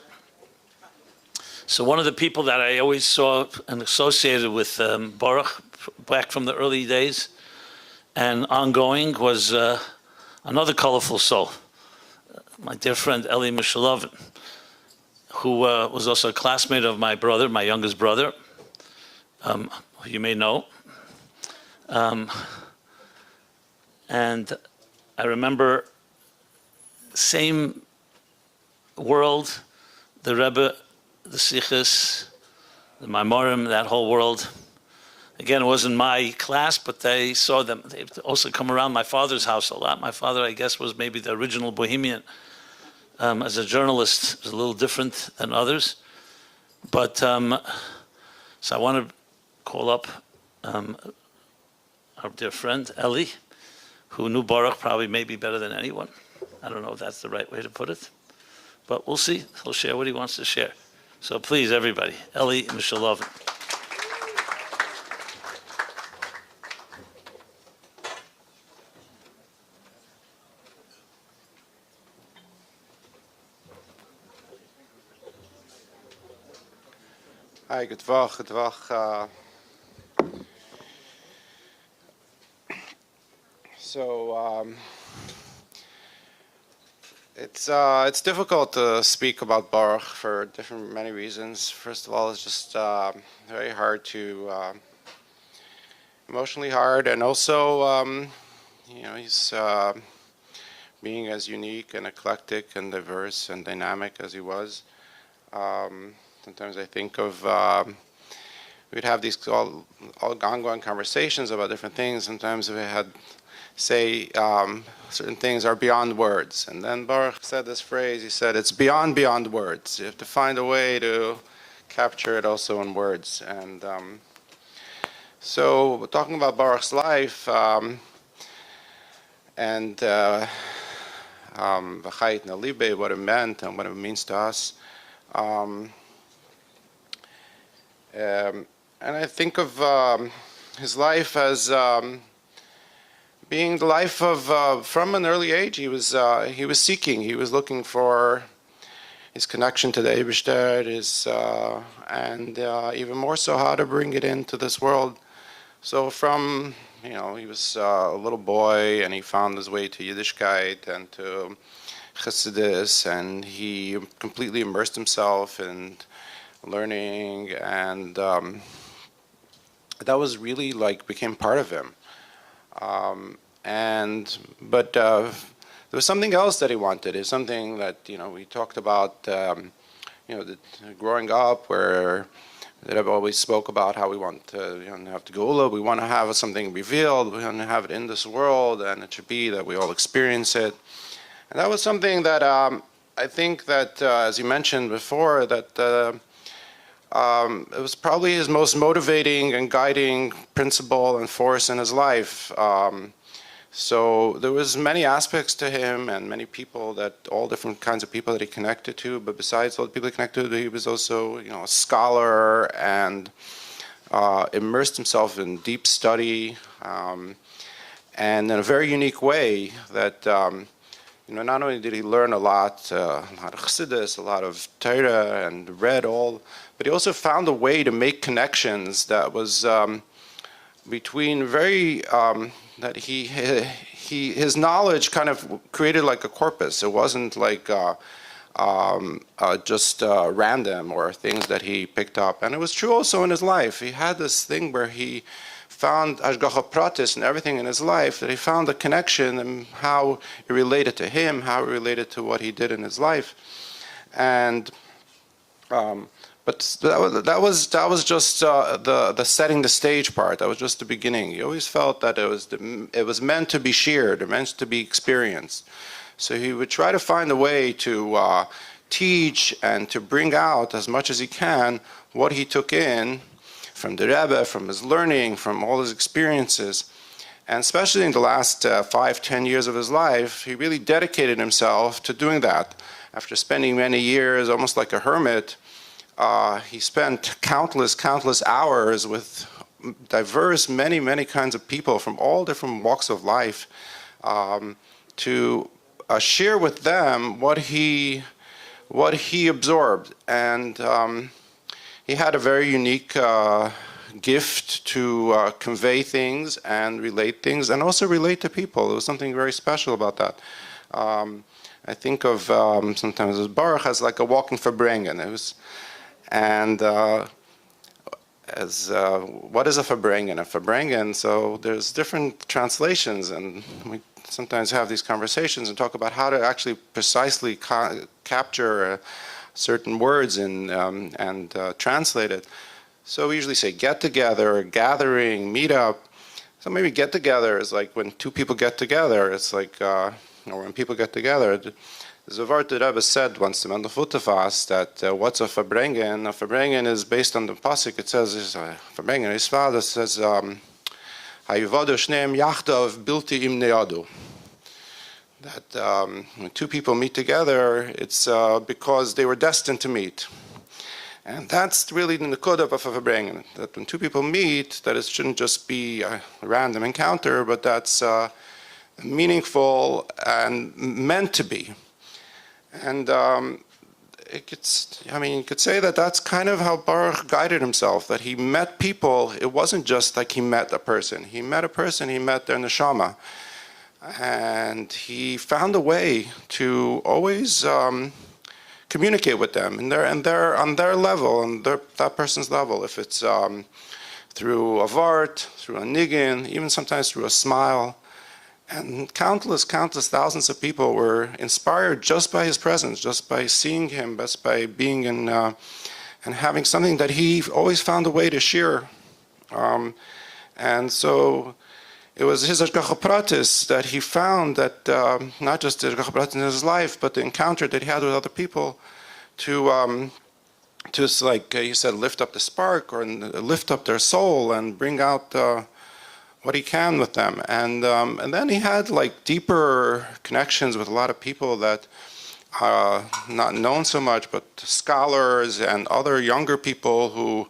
so one of the people that I always saw and associated with Baruch back from the early days and ongoing was another colorful soul, my dear friend Eli Mishalovin, who was also a classmate of my brother, my youngest brother, who you may know. And I remember same world, the Rebbe, the Sichos, the Maimorim, that whole world. Again, it wasn't my class, but they saw them. They also come around my father's house a lot. My father, I guess, was maybe the original Bohemian. As a journalist, was a little different than others. But, so I want to call up our dear friend, Eli, who knew Baruch probably maybe better than anyone. I don't know if that's the right way to put it, but we'll see. He'll share what he wants to share. So please, everybody, Eli Mishalovin. Hi, good Vach. It's difficult to speak about Baruch for many reasons. First of all, it's just very hard to, emotionally hard, and also, he's being as unique and eclectic and diverse and dynamic as he was. Sometimes I think of, we'd have these all ongoing conversations about different things. Sometimes we had say certain things are beyond words. And then Baruch said this phrase, he said, it's beyond words. You have to find a way to capture it also in words. And so we're talking about Baruch's life and V'chayit Nalibe, what it meant and what it means to us. And I think of his life as being the life of, from an early age, he was seeking, he was looking for his connection to the Eibishter, and even more so how to bring it into this world. So from, he was a little boy and he found his way to Yiddishkeit and to Chassidus, and he completely immersed himself in learning, and that was really became part of him. But there was something else that he wanted. It's something that, we talked about, growing up, where that I've always spoke about how we want to have the Geula. We want to have something revealed. We want to have it in this world, and it should be that we all experience it. And that was something that I think that, as you mentioned before, that it was probably his most motivating and guiding principle and force in his life. So there was many aspects to him and many people, all different kinds of people that he connected to. But besides all the people he connected to, he was also, a scholar and immersed himself in deep study, and in a very unique way that, not only did he learn a lot of Chassidus, a lot of Torah, and read all, but he also found a way to make connections that was between that he his knowledge kind of created like a corpus. It wasn't like just random or things that he picked up. And it was true also in his life. He had this thing where he found Hashgacha Pratis and everything in his life, that he found the connection and how it related to him, how it related to what he did in his life. And but that was just the setting the stage part. That was just the beginning. He always felt that it was meant to be shared, meant to be experienced. So he would try to find a way to teach and to bring out as much as he can what he took in from the Rebbe, from his learning, from all his experiences. And especially in the last 5-10 years of his life, he really dedicated himself to doing that. After spending many years almost like a hermit, he spent countless hours with diverse, many kinds of people from all different walks of life to share with them what he absorbed. And he had a very unique gift to convey things and relate things, and also relate to people. There was something very special about that. I think of sometimes as Baruch as like a walking Verbrengen. What is a Verbrengen? A Verbrengen, so there's different translations, and we sometimes have these conversations and talk about how to actually precisely capture certain words and translate it. So we usually say get together, gathering, meet up. So maybe get together is like when two people get together. It's like, or when people get together. There's a word the Rebbe said once to Mendel Futterfass that what's a Verbrengen? A Verbrengen is based on the pasuk. It says, Verbrengen is father says, Hayivadu shneim yachdav bilti im neadu. That when two people meet together, it's because they were destined to meet. And that's really the nekuda of a Verbrengen, that when two people meet, that it shouldn't just be a random encounter, but that's meaningful and meant to be. And you could say that that's kind of how Baruch guided himself, that he met people. It wasn't just like he met a person. He met a person, he met their neshama. And he found a way to always communicate with them and they're on their level, on that person's level. If it's through a vart, through a niggin, even sometimes through a smile. And countless thousands of people were inspired just by his presence, just by seeing him, just by being in, and having something that he always found a way to share. And so it was his Hashgacha Pratis that he found that not just the Hashgacha Pratis in his life, but the encounter that he had with other people to like he said, lift up the spark or lift up their soul and bring out what he can with them. And then he had like deeper connections with a lot of people that are not known so much, but scholars and other younger people who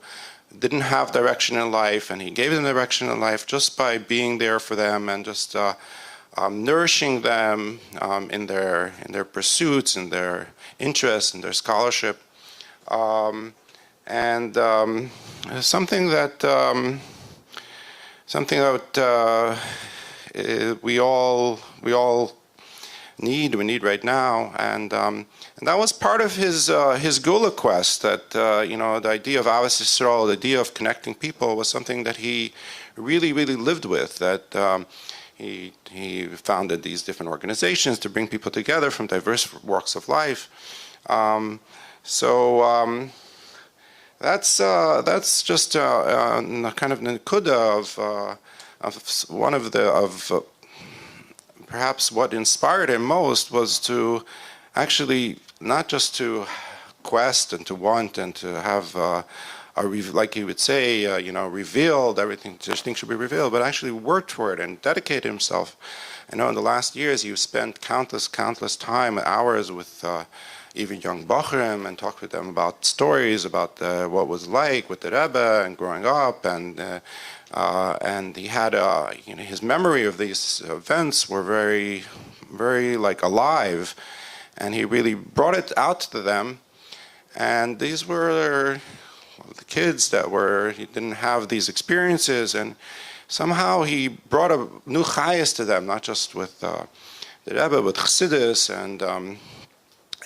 didn't have direction in life, and he gave them direction in life just by being there for them and just nourishing them in their pursuits, in their interests, in their scholarship. Something that we all need right now, and that was part of his Gula quest. That the idea of Avos Yisrael, the idea of connecting people, was something that he really lived with. That he founded these different organizations to bring people together from diverse walks of life. That's just a kind of nekuda of one of perhaps what inspired him most was to actually not just to quest and to want and to have like he would say, revealed everything. Things should be revealed, but actually work toward it and dedicate himself. I know in the last years you've spent countless time, hours with even young Bochurim and talked with them about stories about what was like with the Rebbe and growing up, and he had his memory of these events were very like alive, and he really brought it out to them. And these were the kids that he didn't have these experiences, and somehow he brought a new chayas to them, not just with the Rebbe, with Chassidus,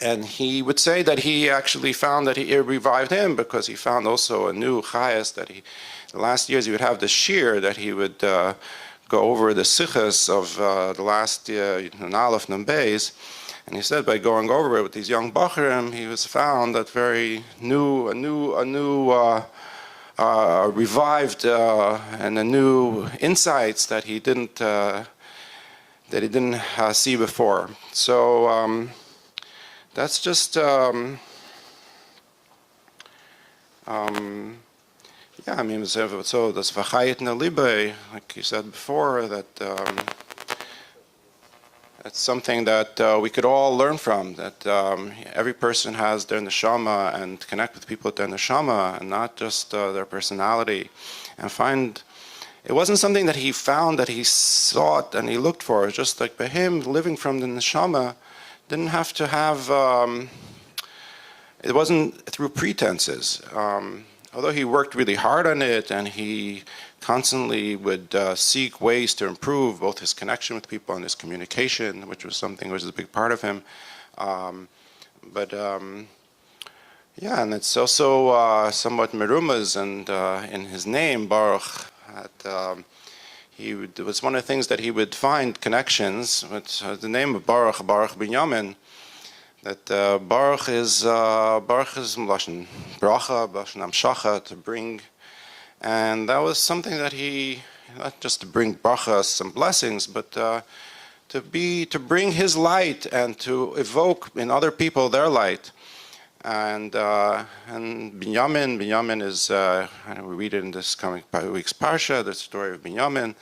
and he would say that he actually found that it revived him because he found also a new chayas that the last years he would have the shir that he would go over the sichas of the last Aleph Nun Beis, and he said by going over it with these young bachurim, he was found that very revived and a new insights that he didn't see before. So that's just yeah, I mean, so das Vachayit na Libe, like you said before, that that's something that we could all learn from, that every person has their neshama and connect with people with their neshama and not just their personality, and find it wasn't something that he found that he sought and he looked for. It's just like by him living from the neshama didn't have to have, it wasn't through pretenses. Although he worked really hard on it and he constantly would seek ways to improve both his connection with people and his communication, which was something which was a big part of him. Yeah, and it's also somewhat merumaz and in his name, Baruch, that it was one of the things that he would find connections with the name of Baruch Binyamin. That Baruch is Lashon bracha, Lashon amshacha, to bring, and that was something that he, not just to bring brachas, some blessings, but to bring his light and to evoke in other people their light. And Binyamin is, we read it in this coming week's parsha, the story of Binyamin.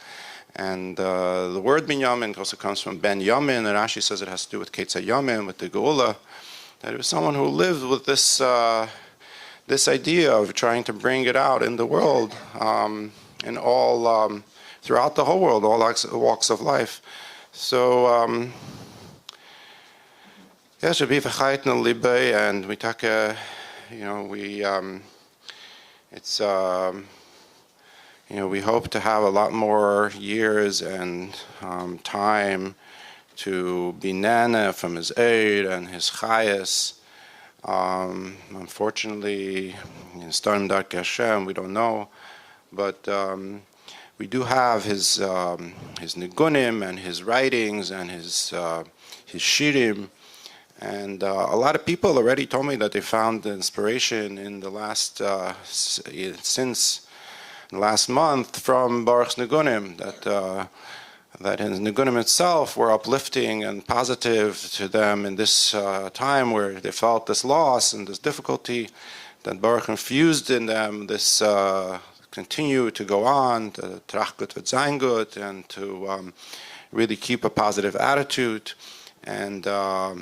And the word Binyamin also comes from Ben Yamin, and Rashi says it has to do with Ketzah Yamin, with the Geula. That it was someone who lived with this this idea of trying to bring it out in the world, in all throughout the whole world, all walks of life. So yeah, should be v'chayit na libe, and we talk, it's. We hope to have a lot more years and time to be nana from his aid and his chayas. Unfortunately, Starim Darkei Hashem, we don't know, but we do have his nigunim and his writings and his shirim. And a lot of people already told me that they found the inspiration in the last since last month from Baruch's Nigunim, that his Nigunim itself were uplifting and positive to them in this time where they felt this loss and this difficulty, that Baruch infused in them this continue to go on, to trachgut v'zayngut, and to really keep a positive attitude. And I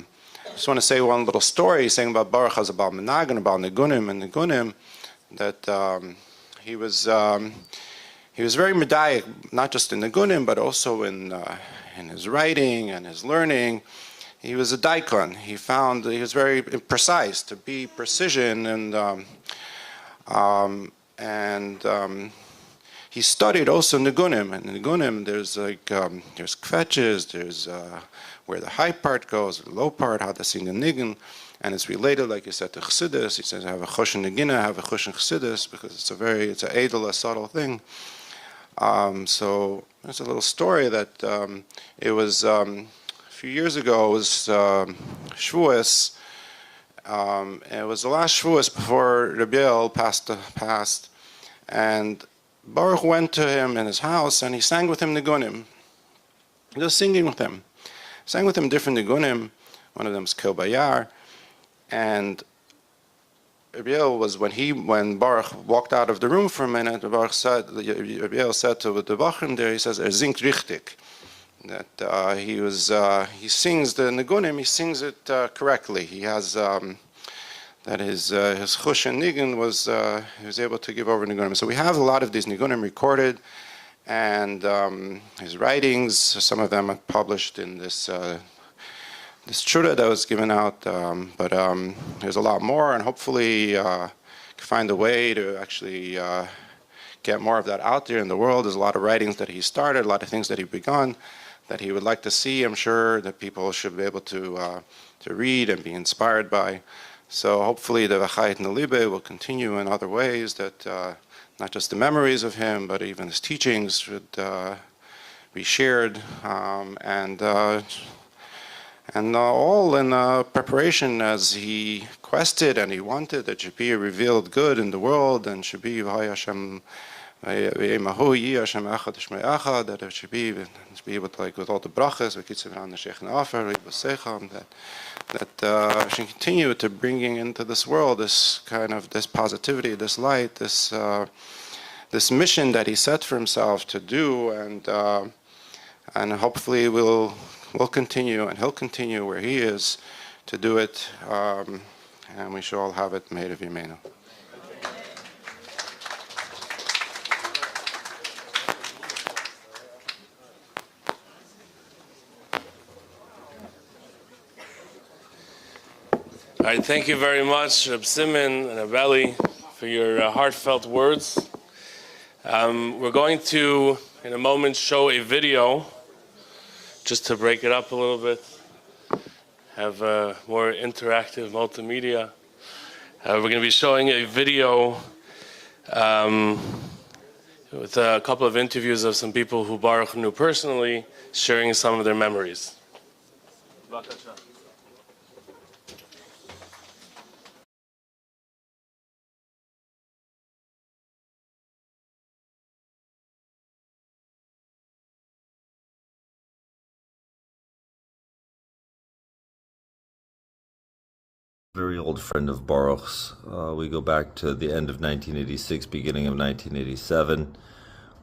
just want to say one little story, saying about Baruch as about Menagan, about Nigunim and Nigunim, that he was very medayik, not just in Nigunim, but also in his writing and his learning. He was a daikon. He was very precise, to be precision, and he studied also Nigunim. And in Nigunim, there's there's kvetches, there's where the high part goes, the low part, how to sing a nigun. And it's related, like you said, to Chassidus. He says, have a choshen negina, have a choshen Chassidus, because it's an edel, a subtle thing. So there's a little story that it was a few years ago. It was Shavuos. It was the last Shavuos before Rabbi El passed, and Baruch went to him in his house, and he sang with him nigunim. Just singing with him, sang with him different nigunim. One of them is Kil Bayar. And Rabbi was when Baruch walked out of the room for a minute, Rabbi said to the Bachrim there, he says, singt richtig. That he sings the Nigunim, he sings it correctly. He has that his chush and nigun he was able to give over Nigunim. So we have a lot of these Nigunim recorded, and his writings. Some of them are published in this tshuda that was given out, but there's a lot more, and hopefully find a way to actually get more of that out there in the world. There's a lot of writings that he started, a lot of things that he begun, that he would like to see. I'm sure that people should be able to read and be inspired by. So hopefully the V'chayit Nalibe will continue in other ways, that not just the memories of him, but even his teachings should be shared, and all in preparation as he quested and he wanted that should be a revealed good in the world, and should be that it should be with, like, with all the brachas, that should continue to bringing into this world this kind of this positivity, this light, this mission that he set for himself to do, and hopefully will continue, and he'll continue where he is to do it, and we shall all have it made of Yemenu. All right, thank you very much, Reb Simon and Reb Eli, for your heartfelt words. We're going to, in a moment, show a video, just to break it up a little bit, have more interactive multimedia. We're going to be showing a video with a couple of interviews of some people who Baruch knew personally, sharing some of their memories. Very old friend of Baruch's. We go back to the end of 1986, beginning of 1987.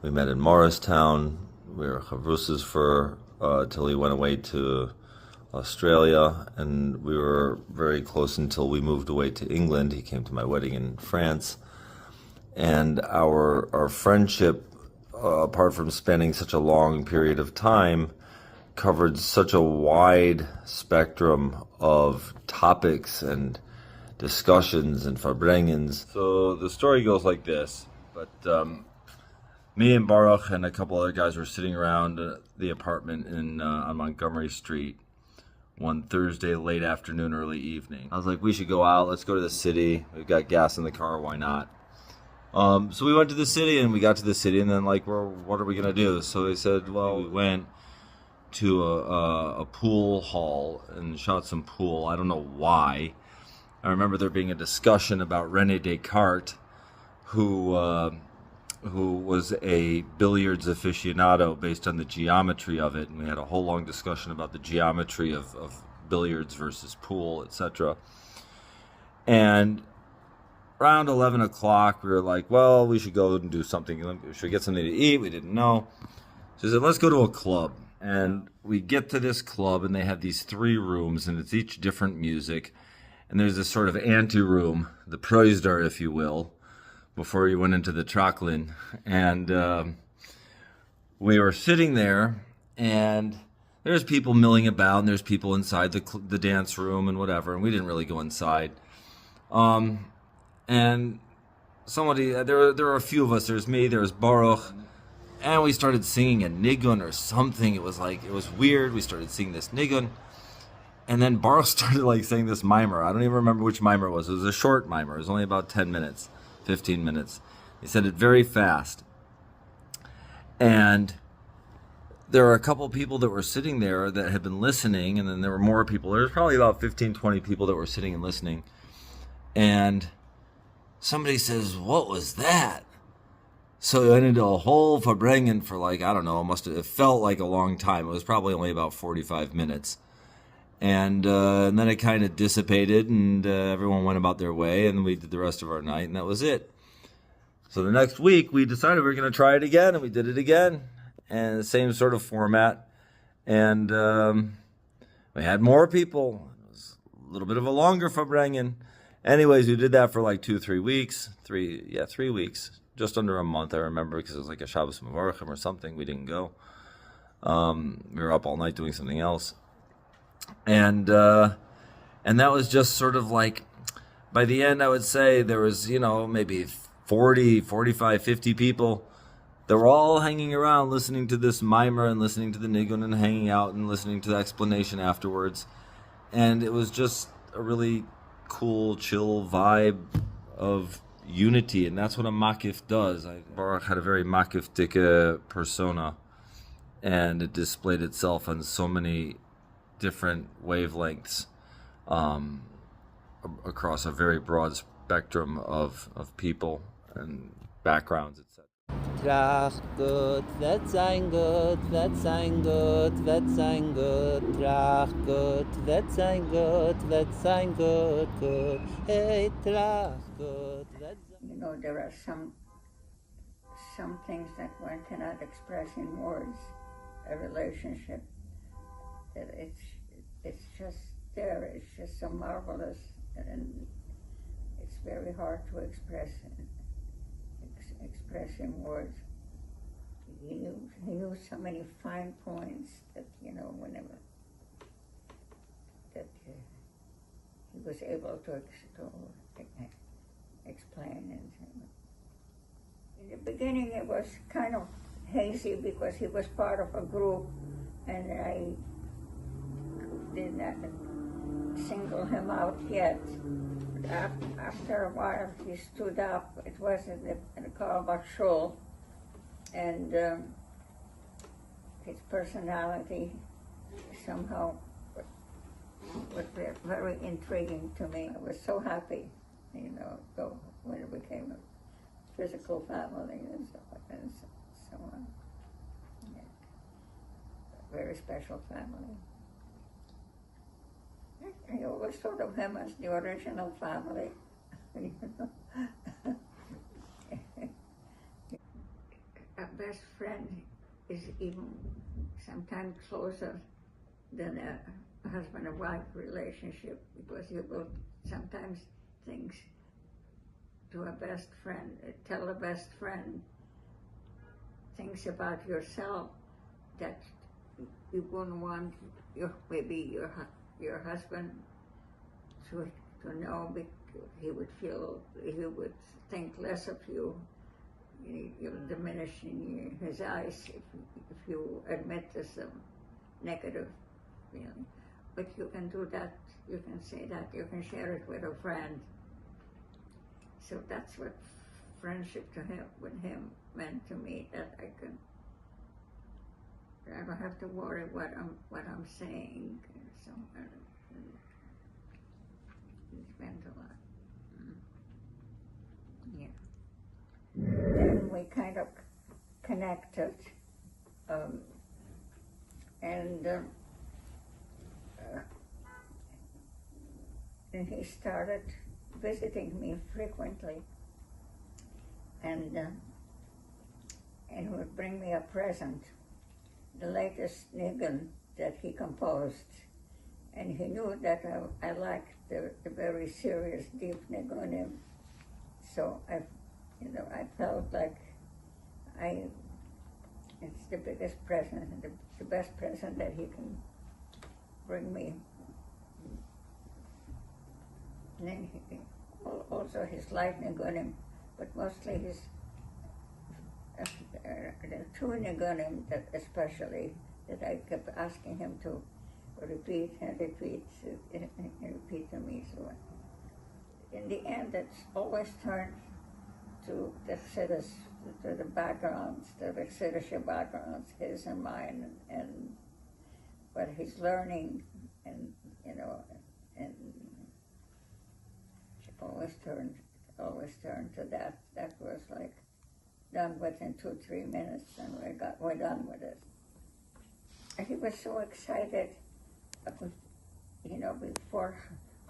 We met in Morristown. We were chavrusas for till he went away to Australia, and we were very close until we moved away to England. He came to my wedding in France, and our friendship, apart from spanning such a long period of time, covered such a wide spectrum of topics and discussions and farbrengens. So the story goes like this, but me and Baruch and a couple other guys were sitting around the apartment on Montgomery Street one Thursday late afternoon, early evening. I was like, we should go out, let's go to the city. We've got gas in the car, why not? So we went to the city, and we got to the city, and then like, well, what are we gonna do? So they said, well, we went to a pool hall and shot some pool. I don't know why. I remember there being a discussion about René Descartes, who was a billiards aficionado based on the geometry of it, and we had a whole long discussion about the geometry of billiards versus pool, etc. And around 11 o'clock, we were like, well, we should go and do something. Should we get something to eat? We didn't know. So I said, let's go to a club. And we get to this club, and they have these 3 rooms, and it's each different music. And there's this sort of ante-room, the Preusdar, if you will, before you went into the Tracklin. And we were sitting there, and there's people milling about, and there's people inside the dance room and whatever, and we didn't really go inside. And somebody, there were a few of us. There's me, there's Baruch, and we started singing a nigun or something. It was weird. We started singing this nigun, and then Baruch started like saying this mimer. I don't even remember which mimer it was. It was a short mimer. It was only about 10 minutes, 15 minutes. He said it very fast. And there were a couple of people that were sitting there that had been listening, and then there were more people. There was probably about 15, 20 people that were sitting and listening. And somebody says, what was that? So it went into a whole farbrengen for like, I don't know, it felt like a long time. It was probably only about 45 minutes. And then it kind of dissipated, and everyone went about their way, and we did the rest of our night, and that was it. So the next week, we decided we were going to try it again, and we did it again, and the same sort of format. And we had more people. It was a little bit of a longer farbrengen. Anyways, we did that for like 2-3 weeks. 3 weeks. Just under a month, I remember, because it was like a Shabbos Mevarachim or something. We didn't go. We were up all night doing something else. And that was just sort of like, by the end, I would say there was, maybe 40, 45, 50 people. They were all hanging around listening to this mimer and listening to the nigun and hanging out and listening to the explanation afterwards. And it was just a really cool, chill vibe of unity, and that's what a makif does. Baruch had a very makif-dike persona, and it displayed itself on so many different wavelengths across a very broad spectrum of people and backgrounds, etc. Trach gut, wird sein gut, wird sein gut, wird sein gut. Trach gut, wird sein gut, wird sein gut, gut. Hey, trach gut, wird sein. You know, there are some things that one cannot express in words. A relationship, that it's just there. It's just so marvelous, and it's very hard to express in words. He knew so many fine points that, you know, whenever that he was able to explain. And in the beginning, it was kind of hazy because he was part of a group, and I did not single him out yet. After a while, he stood up. It was in the Karlbach Shul, and his personality somehow was very intriguing to me. I was so happy, you know, when it became a physical family and so on. Yeah. A very special family. I always thought of him as the original family. You know? A best friend is even sometimes closer than a husband and wife relationship, because you will sometimes things to a best friend, tell a best friend things about yourself that you wouldn't want maybe your husband to know, because he would think less of you. You'll diminish in his eyes if you admit to some negative feeling. But you can do that, you can say that, you can share it with a friend. So that's what friendship with him meant to me, that I don't have to worry what I'm saying. So it meant a lot. Yeah. Then we kind of connected, and he started visiting me frequently, and would bring me a present, the latest nigun that he composed. And he knew that I liked the very serious, deep nigunim. So I felt like it's the biggest present, the best present that he can bring me. And then also his light nigunim, but mostly his the two nigunim that especially that I kept asking him to repeat and repeat to me. So in the end, it's always turned to the chassidus, to the backgrounds, the chassidische backgrounds, his and mine, and what he's learning, and and always turned to that. That was like done within 2-3 minutes, and we're done with it. And he was so excited. Before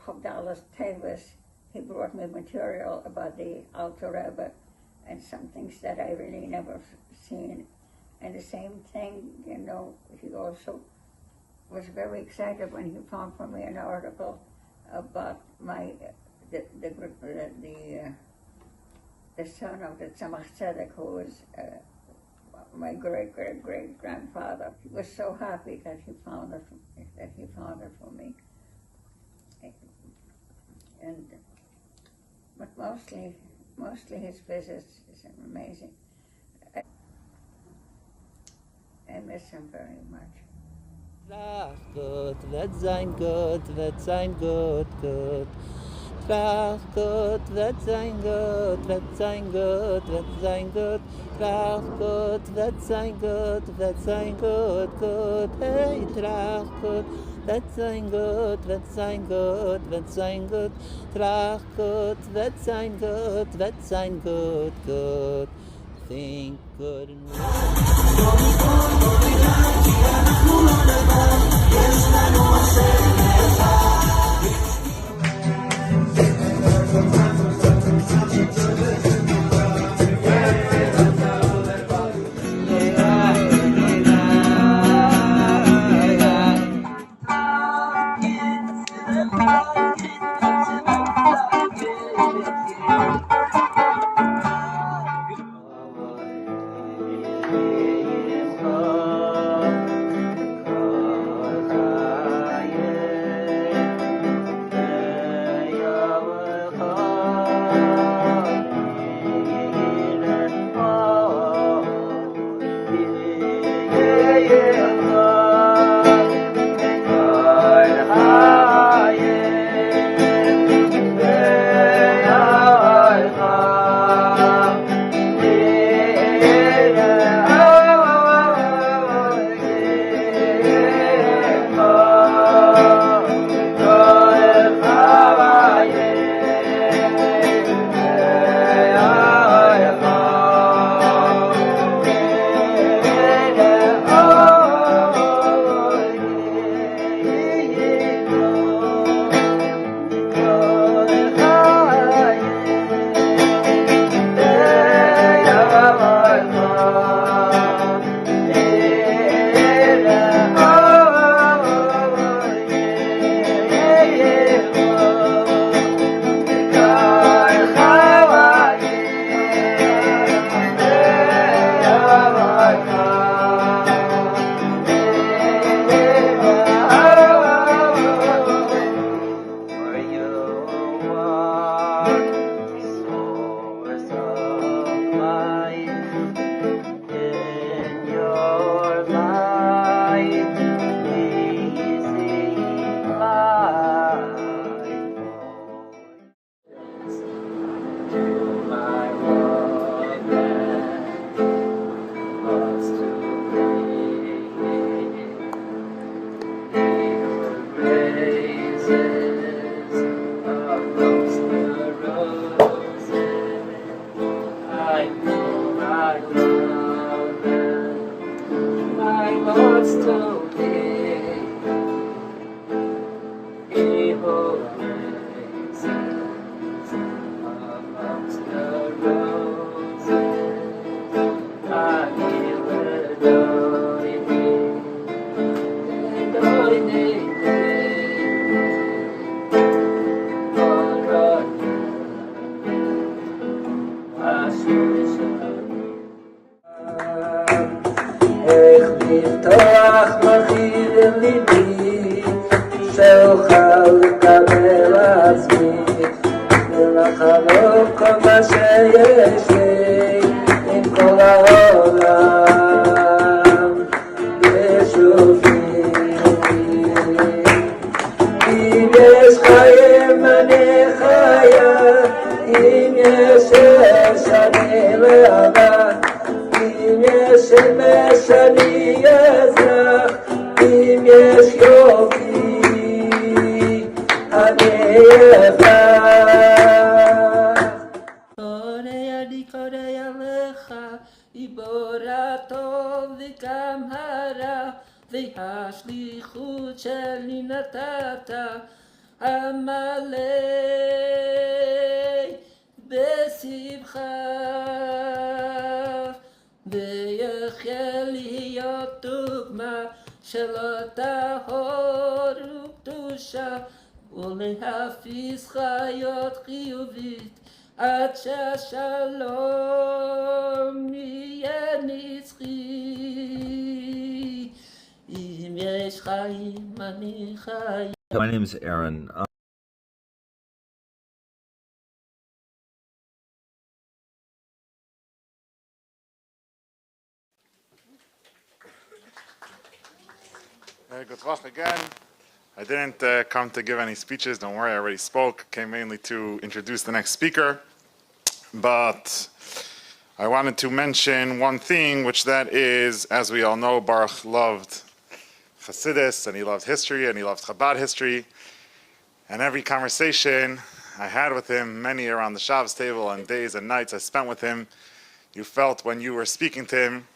Chavdalas Tevis, he brought me material about the Alter Rebbe and some things that I really never seen. And the same thing, he also was very excited when he found for me an article about the son of the Tzemach Tzedek, who was my great-great-great-grandfather. He was so happy that he found it for me. mostly his visits is amazing. I miss him very much. Gut, wird sein gut, wird sein gut, gut. Trach gut, wird sein gut, wird sein gut, wird sein gut. Trach gut, wird sein gut, wird sein gut, gut. Hey, trach gut, wird sein gut, wird sein gut, wird sein gut. Trach gut, wird sein gut, wird sein gut, gut. Think good and ולהפיס חיות חיובית עד שהשלום יהיה נצחי. אם יש חיים אני חי. My name is Aaron. Good luck again. I didn't come to give any speeches. Don't worry, I already spoke. Came mainly to introduce the next speaker. But I wanted to mention one thing, which that is, as we all know, Baruch loved Chassidus, and he loved history, and he loved Chabad history. And every conversation I had with him, many around the Shabbos table, and days and nights I spent with him, you felt when you were speaking to him,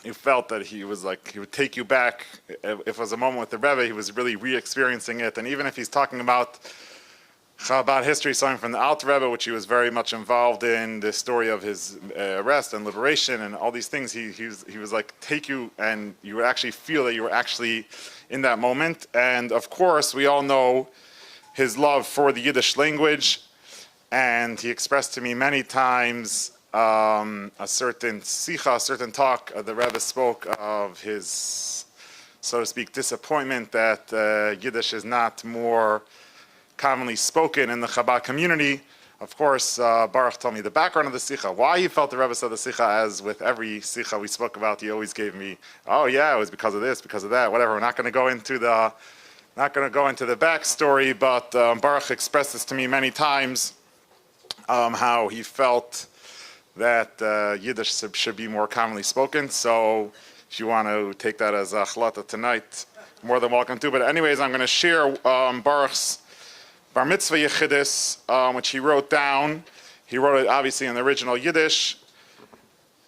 you felt that he was like, he would take you back. If it was a moment with the Rebbe, he was really re-experiencing it. And even if he's talking about Chabad history, something from the Alter Rebbe, which he was very much involved in, the story of his arrest and liberation and all these things, he was like, take you, and you would actually feel that you were actually in that moment. And of course, we all know his love for the Yiddish language, and he expressed to me many times a certain sicha, a certain talk. The Rebbe spoke of his, so to speak, disappointment that Yiddish is not more commonly spoken in the Chabad community. Of course, Baruch told me the background of the sicha, why he felt the Rebbe said the sicha. As with every sicha we spoke about, he always gave me, oh yeah, it was because of this, because of that, whatever. We're not going to go into the backstory, but Baruch expressed this to me many times, how he felt that Yiddish should be more commonly spoken. So if you want to take that as a chalata tonight, more than welcome to. But anyways, I'm going to share Baruch's Bar Mitzvah Yechidus, which he wrote down. He wrote it obviously in the original Yiddish,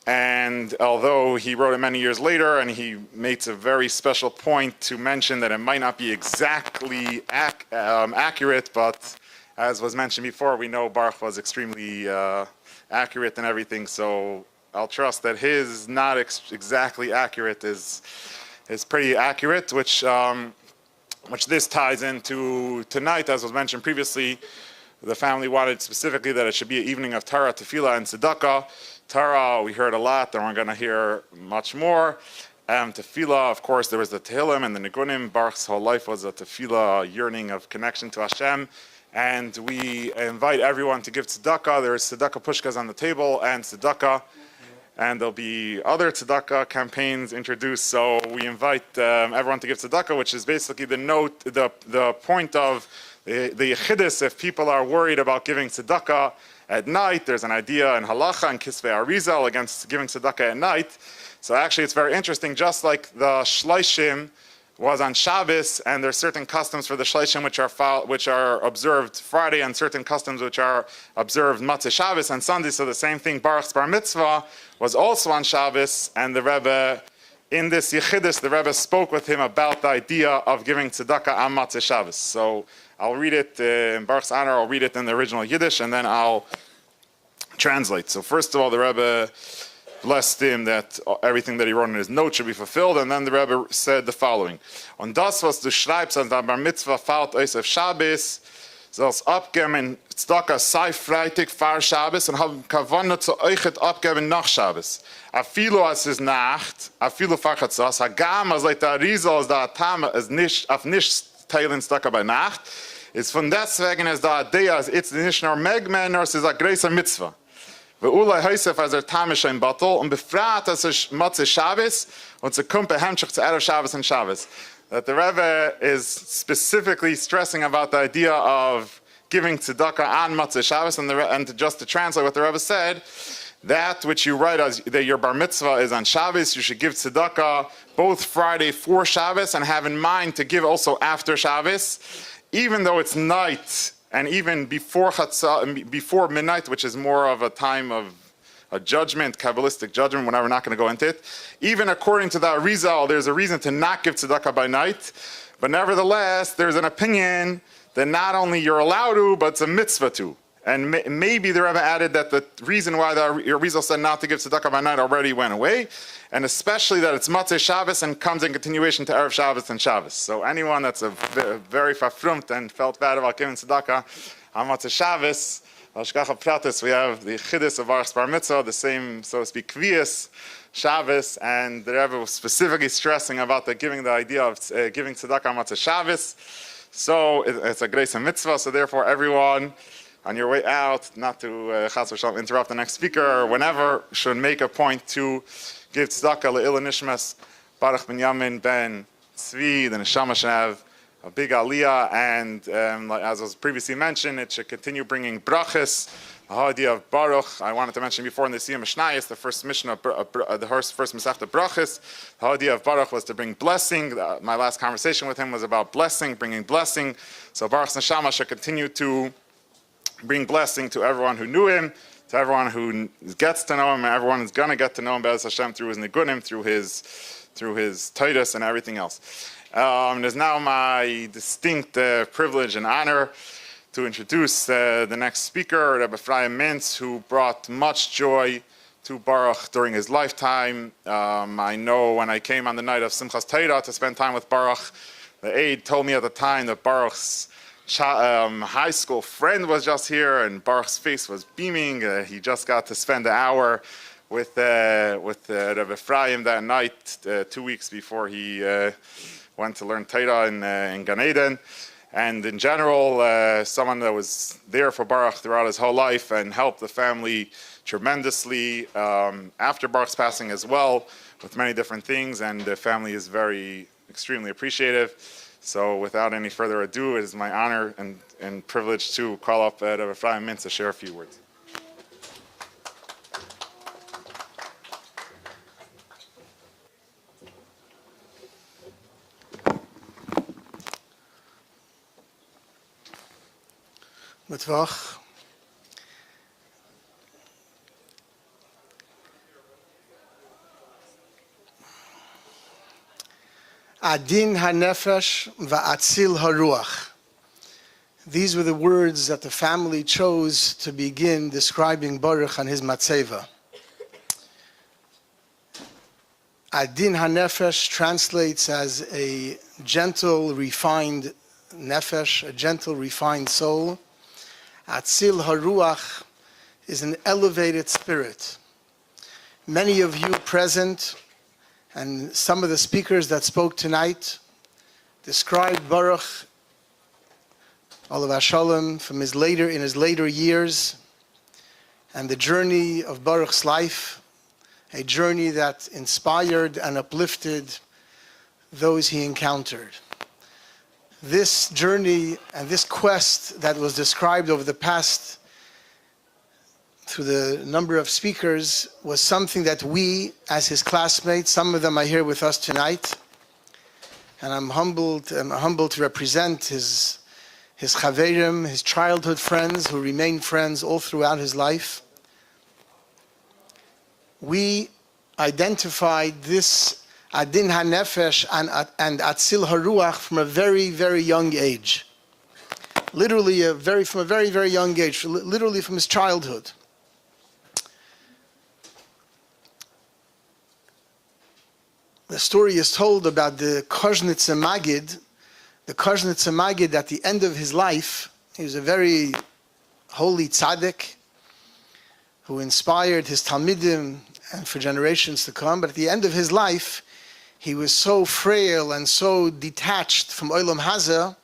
and although he wrote it many years later, and he makes a very special point to mention that it might not be exactly accurate, but as was mentioned before, we know Baruch was extremely accurate and everything, so I'll trust that his not exactly accurate is pretty accurate, which this ties into tonight. As was mentioned previously, the family wanted specifically that it should be an evening of Torah, Tefillah, and Tzedakah. Torah, we heard a lot, and we're going to hear much more. Tefillah, of course, there was the Tehillim and the Nigunim. Baruch's whole life was a Tefillah, yearning of connection to Hashem. And we invite everyone to give tzedakah. There's tzedakah pushkas on the table and tzedakah. And there'll be other tzedakah campaigns introduced. So we invite everyone to give tzedakah, which is basically the point of the Yechidus. If people are worried about giving tzedakah at night, there's an idea in halacha and kisvei arizal against giving tzedakah at night. So actually it's very interesting, just like the Shloshim was on Shabbos, and there's certain customs for the Shloshim which are observed Friday, and certain customs which are observed Matzah Shabbos and Sunday. So the same thing, Baruch's Bar Mitzvah was also on Shabbos, and the Rebbe, in this Yechidus, the Rebbe spoke with him about the idea of giving tzedakah on Matzah Shabbos. So I'll read it in Baruch's honor. I'll read it in the original Yiddish, and then I'll translate. So first of all, the Rebbe blessed him that everything that he wrote in his note should be fulfilled, and then the Rebbe said the following: "Und das, was du schreibst an der Bar Mitzvah fällt euch auf Shabbos, soll's abgeben in Tzedakah sei Freitag vor Shabbos und haben Kavanah zu euch abgeben nach Shabbos. Afilo as is Nacht, afilo fachatzas, hagam as like der Riesel as der Tame is nicht auf nicht teilen Tzedakah bei Nacht, ist von deswegen as der Idee as it's nicht nur Megmen, nor es ist a größer Mitzvah. Ve'ulai Heisef as Tamish in Batel, und befragt as Matzah Shabbos, und zu kommt behemschach zu Erev Shabbos and Shabbos." That the Rebbe is specifically stressing about the idea of giving tzedakah on Matzah Shabbos, and just to translate what the Rebbe said, that which you write as that your bar mitzvah is on Shabbos, you should give tzedakah both Friday for Shabbos and have in mind to give also after Shabbos, even though it's night. And even before before midnight, which is more of a time of a judgment, Kabbalistic judgment, whenever we're not going to go into it. Even according to the Arizal, there's a reason to not give tzedakah by night. But nevertheless, there's an opinion that not only you're allowed to, but it's a mitzvah to. And maybe the Rebbe added that the reason why the Arizal said not to give tzedakah by night already went away. And especially that it's Matzah Shabbos and comes in continuation to Erev Shabbos and Shabbos. So anyone that's very verfrumt and felt bad about giving tzedakah on Matzah Shabbos, Hashgacha Pratis, we have the Chidus of Baruch's Bar Mitzvah, the same, so to speak, Kviyas Shabbos, and the Rebbe was specifically stressing about the idea of giving tzedakah on Matzah Shabbos. So it's a grace and mitzvah, so therefore everyone on your way out, not to Chas v'Shalom interrupt the next speaker, or whenever, should make a point to give tzedakah le'il nishmas Baruch ben Yamin ben Tzvi, the neshama should have a big aliyah, and as was previously mentioned, it should continue bringing brachas. The whole idea of Baruch, I wanted to mention before in the Siyam Mishnayos, the first mission of the first Masechta Brachas, the whole idea of Baruch was to bring blessing. My last conversation with him was about blessing, bringing blessing. So Baruch's neshama should continue to bring blessing to everyone who knew him, to everyone who gets to know him, and everyone who's going to get to know him, Be'ez Hashem, through his nigunim, through his Titus and everything else. It is now my distinct privilege and honor to introduce the next speaker, Rebbe Ephraim Mintz, who brought much joy to Baruch during his lifetime. I know when I came on the night of Simchas Torah to spend time with Baruch, the aide told me at the time that Baruch's high school friend was just here, and Baruch's face was beaming. He just got to spend an hour with Rebbe Ephraim that night, 2 weeks before he went to learn Torah in Gan Eden. And in general, someone that was there for Baruch throughout his whole life and helped the family tremendously after Baruch's passing as well, with many different things, and the family is extremely appreciative. So without any further ado, it is my honor and privilege to call up Rebbe Ephraim Mintz to share a few words. Mitvach. Adin hanefesh va'atzil haruach. These were the words that the family chose to begin describing Baruch and his matzeva. Adin hanefesh translates as a gentle, refined nefesh, a gentle, refined soul. Atzil haruach is an elevated spirit. Many of you present and some of the speakers that spoke tonight described Baruch, Olav Shalom, in his later years, and the journey of Baruch's life, a journey that inspired and uplifted those he encountered. This journey and this quest that was described over the past, through the number of speakers, was something that we, as his classmates, some of them are here with us tonight, and I'm humbled to represent his chaverim, his childhood friends, who remained friends all throughout his life. We identified this Adin HaNefesh and Atzil HaRuach from a very, very young age. Literally, from a very, very young age, literally from his childhood. The story is told about the Koznitzer Magid. The Koznitzer Magid, at the end of his life, he was a very holy tzaddik who inspired his Talmidim and for generations to come. But at the end of his life, he was so frail and so detached from Olam Hazeh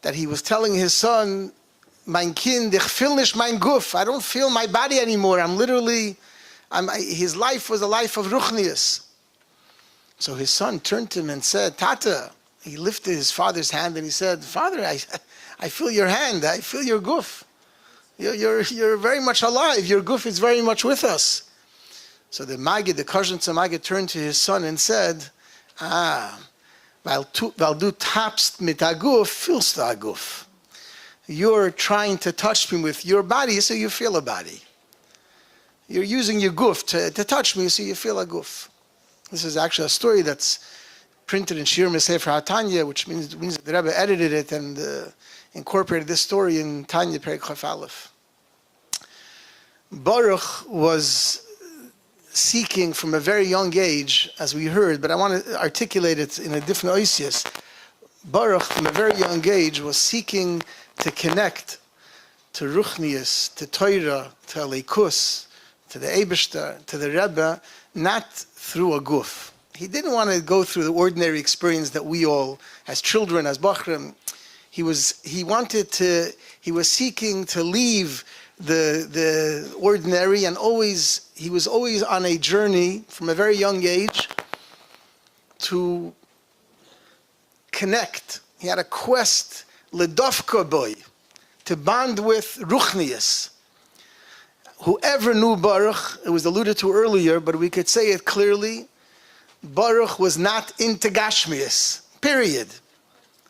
that he was telling his son, "Mein Kind, ich fühl nicht mein Guf. I don't feel my body anymore. His life was a life of Ruchnius." So his son turned to him and said, "Tata," he lifted his father's hand and he said, "Father, I feel your hand. I feel your Guf. You're very much alive. Your Guf is very much with us." So the Koznitzer Magid turned to his son and said, weil du tappst mit a Guf, fühlst du a Guf. You're trying to touch me with your body, so you feel a body. You're using your Guf to touch me, so you feel a Guf. This is actually a story that's printed in Shir Sefer HaTanya, which means that the Rebbe edited it and incorporated this story in Tanya Perek Chaf Aleph. Baruch was seeking from a very young age, as we heard, but I want to articulate it in a different oisius. Baruch, from a very young age, was seeking to connect to Ruchnius, to Torah, to Eleikus, to the Eibishter, to the Rebbe, not through a guf. He didn't want to go through the ordinary experience that we all, as children, as Bachrim, he was seeking to leave the ordinary, and he was always on a journey from a very young age to connect. He had a quest, ledofka boy, to bond with Ruchnius. Whoever knew Baruch, it was alluded to earlier, but we could say it clearly, Baruch was not into Gashmias, period.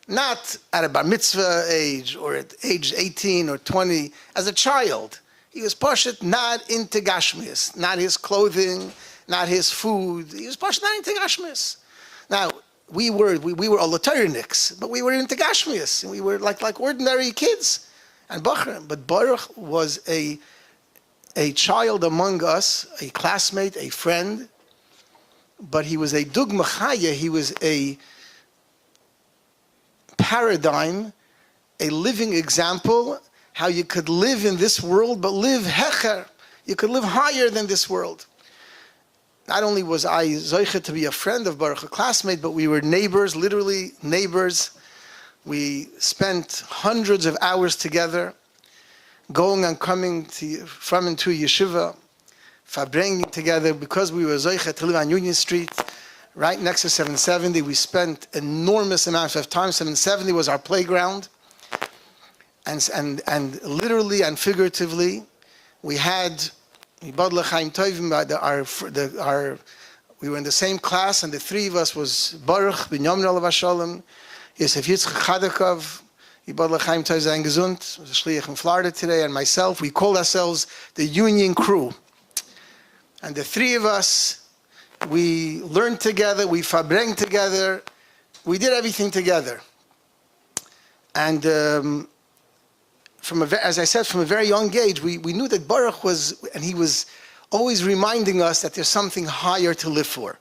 Not at a bar mitzvah age or at age 18 or 20, as a child. He was Pashat not into Gashmias, not his clothing, not his food. He was Pashat not into Gashmias. Now, we were Olatariniks, but we were into Gashmias. And we were like ordinary kids and Bachram. But Baruch was a child among us, a classmate, a friend, but he was a dugma chaya, he was a paradigm, a living example, how you could live in this world, but live hecher. You could live higher than this world. Not only was I zoiche to be a friend of Baruch, a classmate, but we were neighbors, literally neighbors. We spent hundreds of hours together, going and coming from and to yeshiva, farbrengen together, because we were zoiche to live on Union Street, right next to 770. We spent enormous amounts of time. 770 was our playground. And literally and figuratively, we had, we were in the same class, and the three of us was Baruch, Binyamin Olav Shalom, Yosef Yitzchak Chadakov, Yibad L'chaim Tov Zayin Gesund, was a shliach in Florida today, and myself. We called ourselves the Union Crew. And the three of us, we learned together, we farbreng together, we did everything together. And as I said, from a very young age, we knew that Baruch was, and he was always reminding us that there's something higher to live for.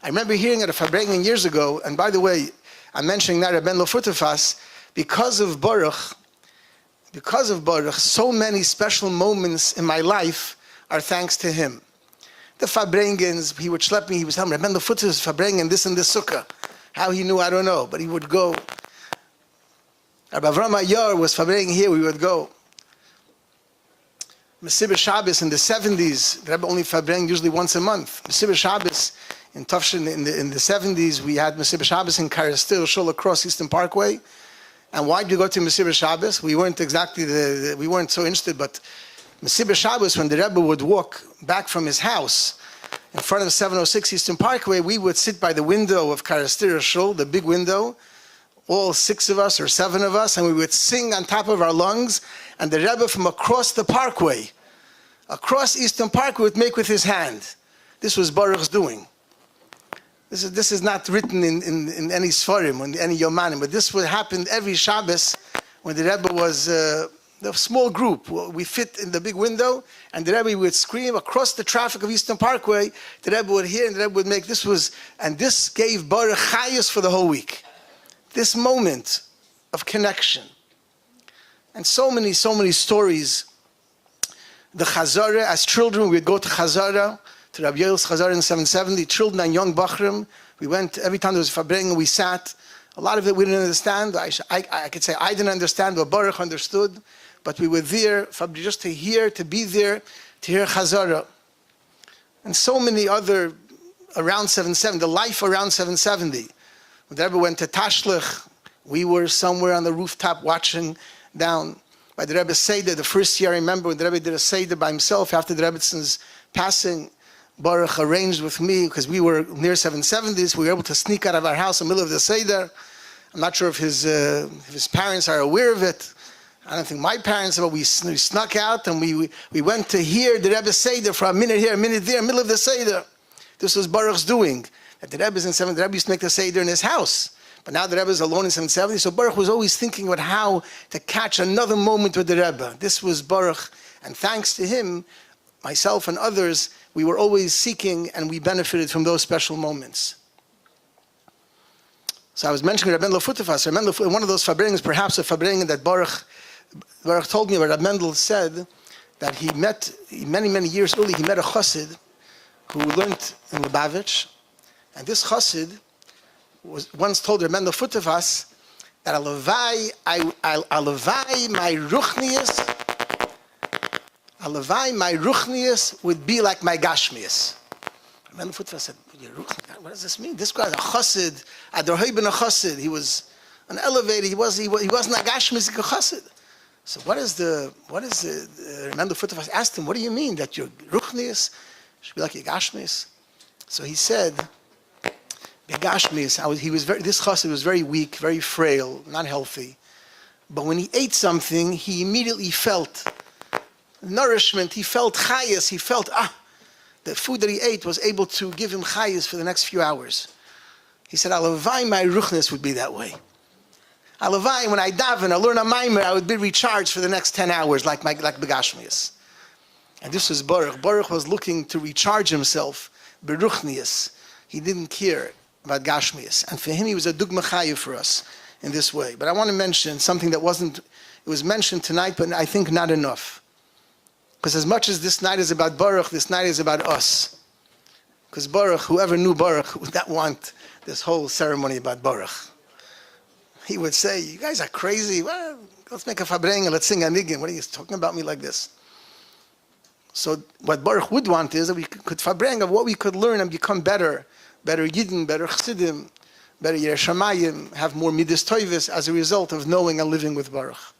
I remember hearing at a Farbrengen years ago, and by the way, I'm mentioning that Rabben Lofutefas, because of Baruch, so many special moments in my life are thanks to him. The Farbrengens, he would schlep me, he was telling me, Rabben Lofutefas, Farbrengen, this and this sukkah. How he knew, I don't know, but he would go. Rabbi Avram Ayar was Farbrengen here, we would go. Mesiba Shabbos in the 70s, the Rebbe only Farbrengen usually once a month. Mesiba Shabbos in Tufshin in the 70s, we had Mesiba Shabbos in Karastil, Shul across Eastern Parkway. And why did we go to Mesiba Shabbos? We weren't exactly, we weren't so interested, but Mesiba Shabbos, when the Rebbe would walk back from his house in front of 706 Eastern Parkway, we would sit by the window of Karastil Shul, the big window, all 6 of us or 7 of us, and we would sing on top of our lungs, and the Rebbe from across the parkway, across Eastern Parkway, would make with his hand. This was Baruch's doing. This is not written in any Sfarim, in any Yomanim, but this would happen every Shabbos when the Rebbe was a small group. We fit in the big window, and the Rebbe would scream across the traffic of Eastern Parkway. The Rebbe would hear, and the Rebbe would make, and this gave Baruch chayus for the whole week. This moment of connection. And so many stories. The Chazara, as children, we'd go to Chazara, to Rabbi Yoel's Chazara in 770, children and young Bachrim. We went, every time there was Farbrengen, we sat. A lot of it we didn't understand. I could say I didn't understand what Baruch understood, but we were there just to hear, to be there, to hear Chazara. And so many other around 770, the life around 770. When the Rebbe went to Tashlich, we were somewhere on the rooftop watching down by the Rebbe's Seder. The first year I remember when the Rebbe did a Seder by himself after the Rebbe's passing, Baruch arranged with me, because we were near 770s, we were able to sneak out of our house in the middle of the Seder. I'm not sure if his parents are aware of it. I don't think my parents, but we snuck out and we went to hear the Rebbe's Seder for a minute here, a minute there, middle of the Seder. This was Baruch's doing. At the Rebbe's in 7, the Rebbe used to make the Seder in his house. But now the Rebbe is alone in 770, so Baruch was always thinking about how to catch another moment with the Rebbe. This was Baruch, and thanks to him, myself and others, we were always seeking and we benefited from those special moments. So I was mentioning Rabben Lofutefas. One of those Farbrengens, perhaps a Farbrengen that Baruch told me, where Rab Mendel said that he met, many years early, he met a chassid who learned in Lubavitch. And this chassid was once told Rab Mendel Futefas that alavai my ruchnius would be like my gashmius. Rab Mendel Futefas said, what does this mean? This guy's a chassid, Adar ben a chassid. He was an elevator. He wasn't a gashmis chassid. So what is the remember Futafas asked him, what do you mean that your ruchnius should be like your gashmis? So he said, begashmis, this chassid was very weak, very frail, not healthy. But when he ate something, he immediately felt nourishment. He felt chayas. He felt the food that he ate was able to give him chayas for the next few hours. He said, alavai, my ruchnius would be that way. Alavai, when I daven, I learn a maimer, I would be recharged for the next 10 hours like begashmius. And this was Baruch. Baruch was looking to recharge himself, beruchnius. He didn't care about gashmius. And for him, he was a dugma chayiv for us in this way. But I want to mention something that it was mentioned tonight, but I think not enough. Because as much as this night is about Baruch, this night is about us. Because Baruch, whoever knew Baruch, would not want this whole ceremony about Baruch. He would say, you guys are crazy. Well, let's make a fabrenga, let's sing a niggin. What are you talking about me like this? So what Baruch would want is that we could fabrenga what we could learn and become better Yidden, better Chassidim, better Yerei Shamayim, have more Midas Toivis as a result of knowing and living with Baruch.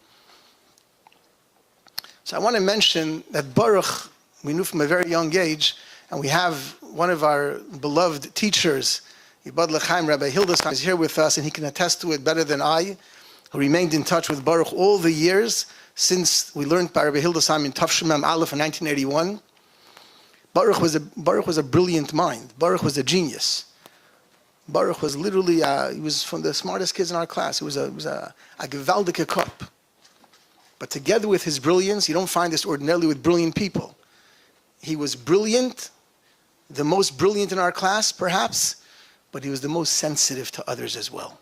So I want to mention that Baruch, we knew from a very young age, and we have one of our beloved teachers, Yibad L'chaim, Rabbi Hildesheim, is here with us, and he can attest to it better than I, who remained in touch with Baruch all the years since we learned by Rabbi Hildesheim in Tafshim Mem Aleph in 1981. Baruch was a brilliant mind. Baruch was a genius. Baruch was literally, he was from the smartest kids in our class. He was a gewaldige Kop. But together with his brilliance, you don't find this ordinarily with brilliant people. He was brilliant, the most brilliant in our class, perhaps, but he was the most sensitive to others as well.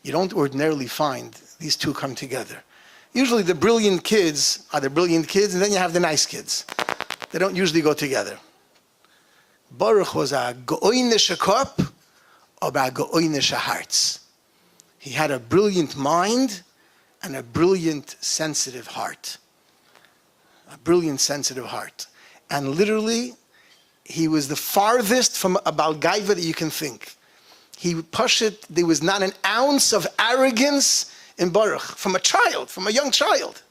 You don't ordinarily find these two come together. Usually the brilliant kids are the brilliant kids, and then you have the nice kids. They don't usually go together. Baruch was a go'oinisha kop, or a go'oinisha hearts. He had a brilliant mind and a brilliant, sensitive heart. A brilliant, sensitive heart. And literally, he was the farthest from a Balgaiva that you can think. He pushed it, there was not an ounce of arrogance in Baruch, from a young child.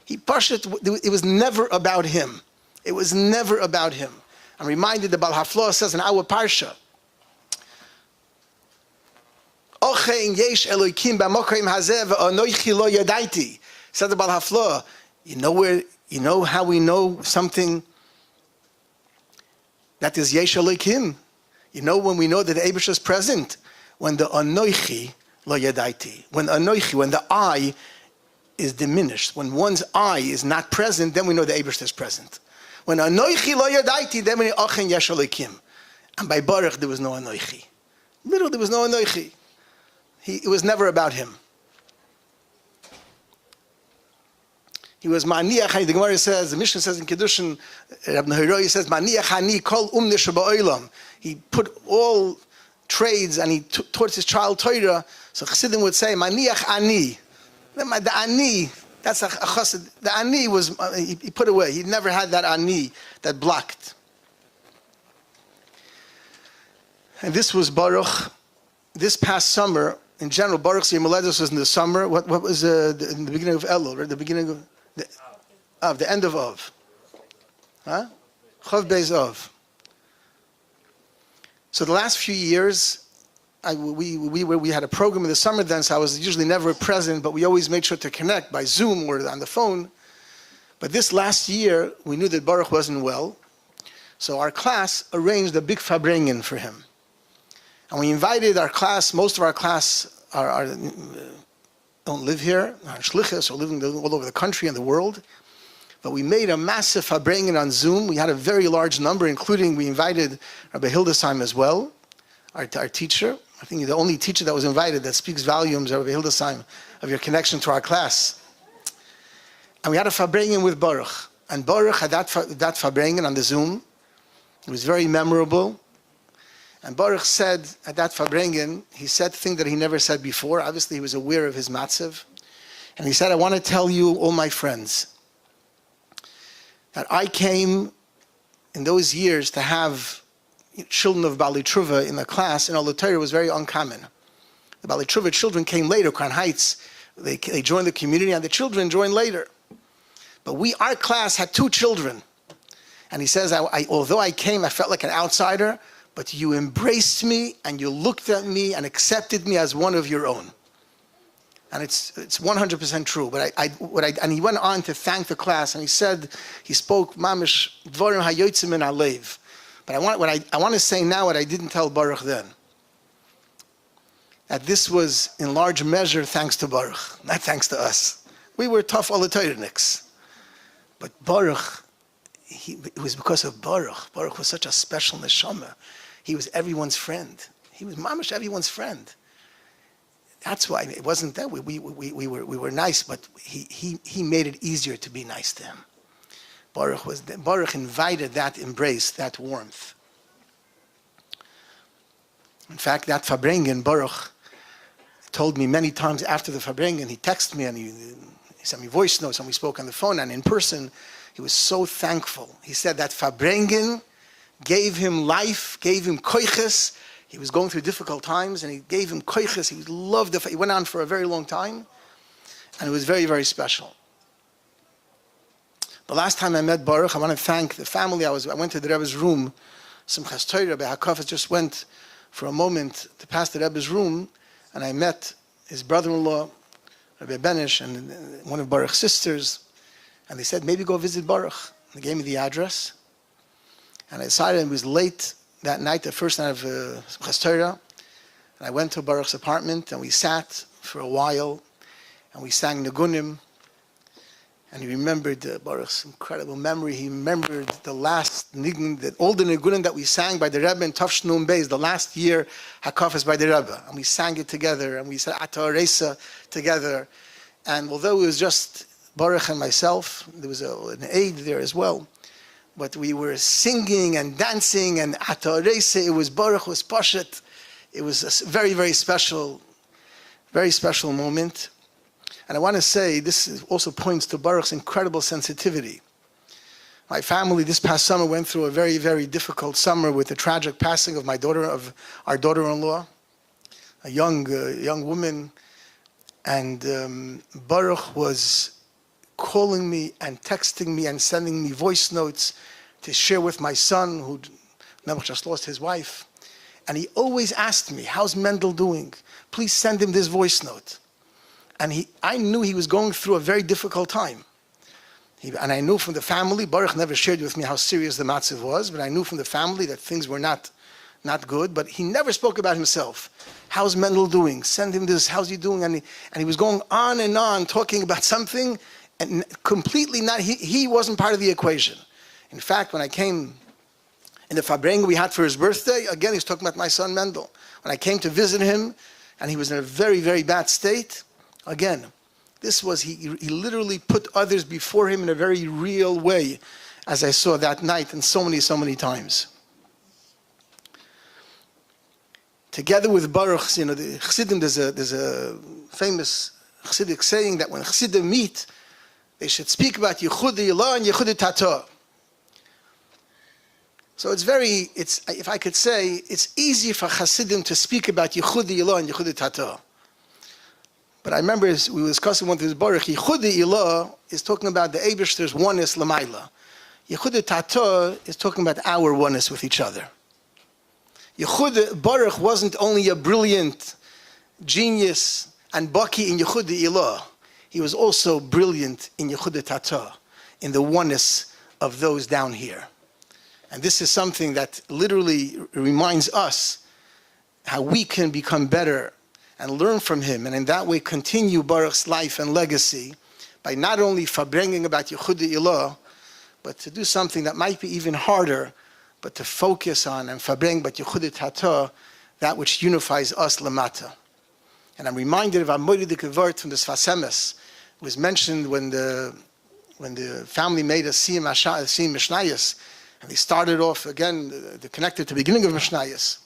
He pushed it, it was never about him. It was never about him. I'm reminded the Bal Haflah says in our Parsha, Ochein yesh Elokim b'mokim hazeh v'anoichi lo yadaiti. Said the Bal Haflah, you know how we know something that is yesh Elokim? You know when we know that the Eibush is present? When the anoichi lo yadaiti. When the I is diminished. When one's I is not present, then we know the Eibush is present. When anoichi lo yadaiti, then we know Ochein yesh Elokim. And by Baruch there was no anoichi. Literally there was no anoichi. It was never about him. He was maniach. The Gemara says, the Mishnah says in Kiddushin, Rabbi Nehiroi says, maniach hani kol umnish ba'olam. He put all trades and he taught his child Torah. So Chassidim would say, maniach ani. The ani, that's a chassid. The ani was, he put away. He never had that ani that blocked. And this was Baruch. This past summer, in general, Baruch's Yom Haledos was in the summer. What was in the beginning of Elul, right? The beginning of the end of Av. Huh? Chav Beis Av. So the last few years, we had a program in the summer then, so I was usually never present, but we always made sure to connect by Zoom or on the phone. But this last year, we knew that Baruch wasn't well, so our class arranged a big fabrengen for him. And we invited our class, most of our class don't live here, are shlichus, or living all over the country and the world. But we made a massive fabrengen on Zoom. We had a very large number, including we invited Rabbi Hildesheim as well, our teacher. I think the only teacher that was invited that speaks volumes, Rabbi Hildesheim, of your connection to our class. And we had a fabrengen with Baruch. And Baruch had that fabrengen on the Zoom. It was very memorable. And Baruch said at that fabrengen, he said the thing that he never said before. Obviously, he was aware of his matzav. And he said, I want to tell you, all my friends, that I came in those years to have children of Bali Truva in the class in Ola Torah was very uncommon. The Bali Truva children came later, Crown Heights, they joined the community, and the children joined later. But our class had 2 children. And he says, although I came, I felt like an outsider, but you embraced me and you looked at me and accepted me as one of your own. And it's 100% true. But and he went on to thank the class, and he said, he spoke mamish dvarim hayotzim min halev. But I want to say now what I didn't tell Baruch then. That this was in large measure thanks to Baruch, not thanks to us. We were tough Olatoriniks. But Baruch, it was because of Baruch. Baruch was such a special neshama. He was everyone's friend. He was mamish everyone's friend. That's why it wasn't that we were nice, but he made it easier to be nice to him. Baruch invited that embrace, that warmth. In fact, that Farbrengen, Baruch told me many times after the Farbrengen, he texted me and he sent me voice notes, and we spoke on the phone and in person. He was so thankful. He said that Farbrengen gave him life, gave him koiches. He was going through difficult times, and he gave him koiches. He loved it. He went on for a very long time, and it was very, very special. The last time I met Baruch, I want to thank the family. I went to the Rebbe's room. Simchas Torah, Rabbi Hakafas just went for a moment to pass the Rebbe's room, and I met his brother-in-law, Rabbi Benish, and one of Baruch's sisters, and they said, maybe go visit Baruch. They gave me the address, and I decided it was late that night, the first night of Simchas Torah, and I went to Baruch's apartment, and we sat for a while, and we sang Negunim, and he remembered Baruch's incredible memory. He remembered the last Nigun, all the Negunim that we sang by the Rebbe in Tavshnum Beis, the last year Hakafas by the Rebbe, and we sang it together, and we said Ata Reisa together, and although it was just Baruch and myself, there was an aide there as well, but we were singing and dancing, and Ata Reisa, it was Baruch, was Pashat. It was a very, very special moment. And I want to say, this also points to Baruch's incredible sensitivity. My family this past summer went through a very, very difficult summer with the tragic passing of our daughter-in-law, a young woman. And Baruch was calling me and texting me and sending me voice notes to share with my son, who never just lost his wife. And he always asked me, how's Mendel doing? Please send him this voice note. And I knew he was going through a very difficult time. And I knew from the family, Baruch never shared with me how serious the matziv was, but I knew from the family that things were not good. But he never spoke about himself. How's Mendel doing? Send him this, how's he doing? And he was going on and on talking about something, and completely not, he wasn't part of the equation. In fact, when I came in the Farbrengen we had for his birthday, again, he was talking about my son Mendel. When I came to visit him, and he was in a very, very bad state, again, he literally put others before him in a very real way, as I saw that night and so many times. Together with Baruch, the Chassidim, there's a famous Chassidic saying that when Chassidim meet, they should speak about Yichud Ilah and Yichud Tata. So if I could say, it's easy for Chassidim to speak about Yichud Ilah and Yichud Tata. But I remember we were discussing one with his Baruch, Yichud Ilah is talking about the Eibishter's oneness Lamaila. Yichud Tata is talking about our oneness with each other. Yichud Baruch wasn't only a brilliant genius and baki in Yichud Ilah. He was also brilliant in Yichud Tata, in the oneness of those down here. And this is something that literally reminds us how we can become better and learn from him, and in that way continue Baruch's life and legacy by not only bringing about Yichud Ilah, but to do something that might be even harder, but to focus on and bring about Yichud Tata, that which unifies us lamata. And I'm reminded of a moedic word from the Sfas Emes. It was mentioned when the family made a Siyum Mishnayos, and they started off again, they're connected to the beginning of Mishnayos.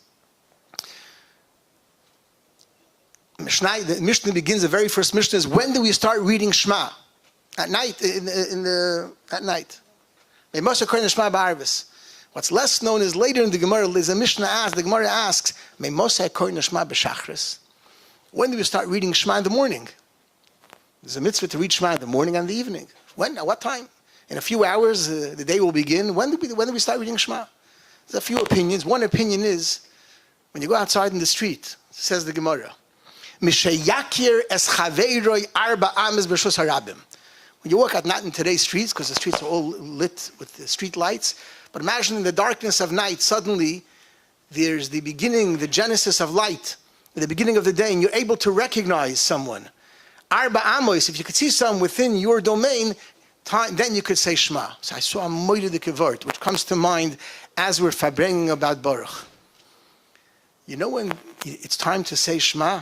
The Mishnah begins, the very first Mishnah is, when do we start reading Shema? At night, at night. What What's less known is later in the Gemara, there's a Mishnah the Gemara asks, when do we start reading Shema in the morning? There's a mitzvah to read Shema in the morning and the evening. When? At what time? In a few hours, the day will begin. When do we start reading Shema? There's a few opinions. One opinion is, when you go outside in the street, says the Gemara, when you walk out, not in today's streets, because the streets are all lit with the street lights, but imagine in the darkness of night, suddenly there's the beginning, the genesis of light, the beginning of the day, and you're able to recognize someone. Arba Amos, if you could see someone within your domain, then you could say Shema. So I saw a Moide de Kevort, which comes to mind as we're farbringing about Baruch. You know when it's time to say Shema?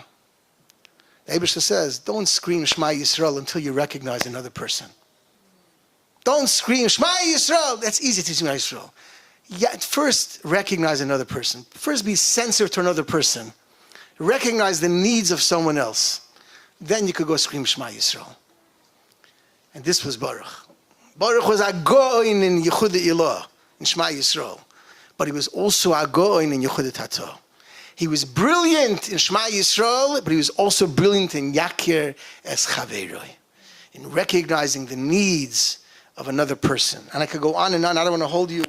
The Eibishter says, don't scream Shema Yisrael until you recognize another person. Don't scream Shema Yisrael. That's easy to Shema Yisrael. Yeah, first recognize another person. First be sensitive to another person. Recognize the needs of someone else. Then you could go scream Shema Yisrael. And this was Baruch. Baruch was a goin in Yehuda Ilah, in Shema Yisrael. But he was also a goin in Yehuda Tato. He was brilliant in Shema Yisrael, but he was also brilliant in Yakir es Chaveroi, in recognizing the needs of another person. And I could go on and on. I don't want to hold you.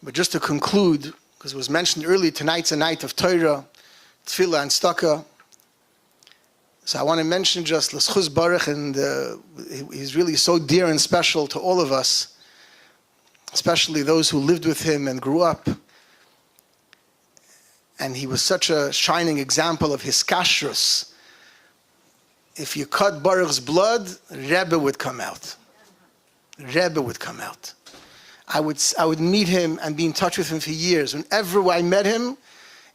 But just to conclude, because it was mentioned earlier, tonight's a night of Torah, Tefillah and Staka. So I want to mention just L'schus Baruch, and he's really so dear and special to all of us, especially those who lived with him and grew up. And he was such a shining example of his kashrus. If you cut Baruch's blood, Rebbe would come out. Rebbe would come out. I would meet him and be in touch with him for years. Whenever I met him,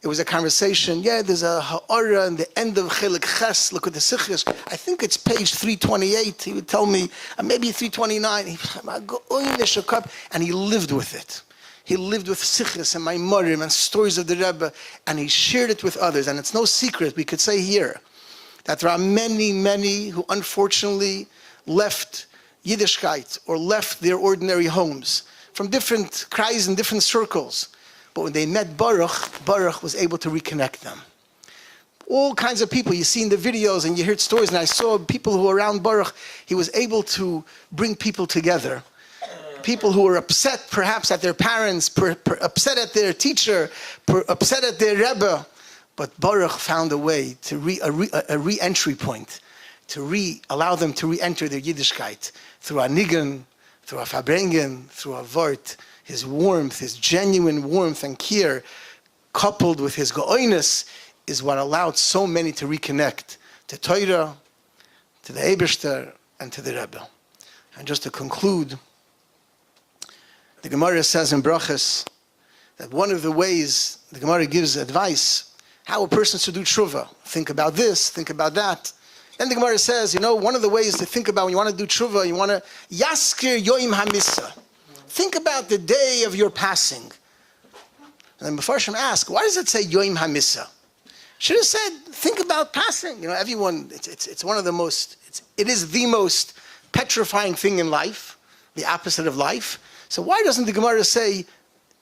it was a conversation. Yeah, there's a ha'ara in the end of Chelik Ches, look at the Sichos. I think it's page 328. He would tell me, maybe 329. And he lived with it. He lived with Sichos and Maimarim and stories of the Rebbe, and he shared it with others. And it's no secret, we could say here, that there are many, many who unfortunately left Yiddishkeit or left their ordinary homes from different kreis and different circles. But when they met Baruch, Baruch was able to reconnect them. All kinds of people, you see in the videos and you heard stories, and I saw people who were around Baruch, he was able to bring people together. People who were upset perhaps at their parents, upset at their teacher, upset at their Rebbe. But Baruch found a way to a re-entry point, to allow them to re-enter their Yiddishkeit through a nigun, through a farbrengen, through a vort. His warmth, his genuine warmth and care, coupled with his go'oinus, is what allowed so many to reconnect to Torah, to the Eibishter, and to the Rebbe. And just to conclude, the Gemara says in Brachas that one of the ways the Gemara gives advice how a person should do tshuva. Think about this, think about that. Then the Gemara says, one of the ways to think about when you want to do tshuva, you want to yaskir yoim hamissa. Think about the day of your passing. And then Mefarshim ask, why does it say yoim hamissa? Should have said, think about passing. Everyone, it's one of the most, it is the most petrifying thing in life, the opposite of life. So why doesn't the Gemara say,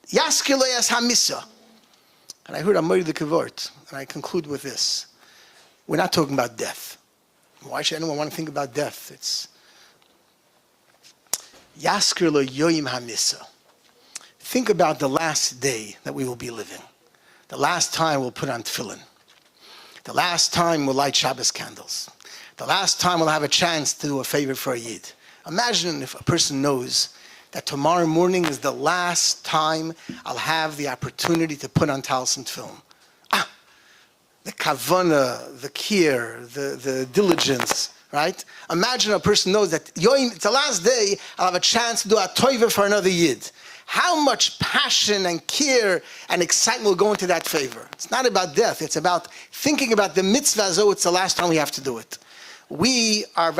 yaskir le'as hamissa? And I heard Amor the Kevort, and I conclude with this. We're not talking about death. Why should anyone want to think about death? It's Yaskir lo yoyim hamissa. Think about the last day that we will be living. The last time we'll put on tefillin. The last time we'll light Shabbos candles. The last time we'll have a chance to do a favor for a Yid. Imagine if a person knows that tomorrow morning is the last time I'll have the opportunity to put on talis and tefillin. The kavana, the care, the diligence, right? Imagine a person knows that it's the last day I'll have a chance to do a toiva for another Yid. How much passion and care and excitement will go into that favor? It's not about death. It's about thinking about the mitzvah as though it's the last time we have to do it. We are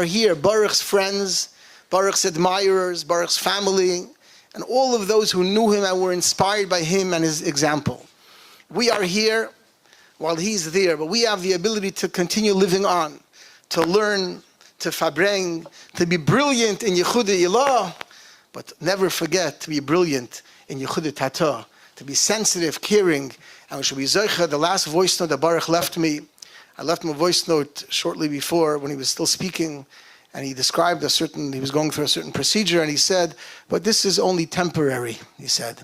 here, Baruch's friends, Baruch's admirers, Baruch's family, and all of those who knew him and were inspired by him and his example. We are here while he's there, but we have the ability to continue living on, to learn, to verbringen, to be brilliant in Yehuda Ilah, but never forget to be brilliant in Yehuda Tata, to be sensitive, caring, and we should be Zoicha. The last voice note that Baruch left me, I left him a voice note shortly before when he was still speaking, and he described he was going through a certain procedure, and he said, but this is only temporary, he said.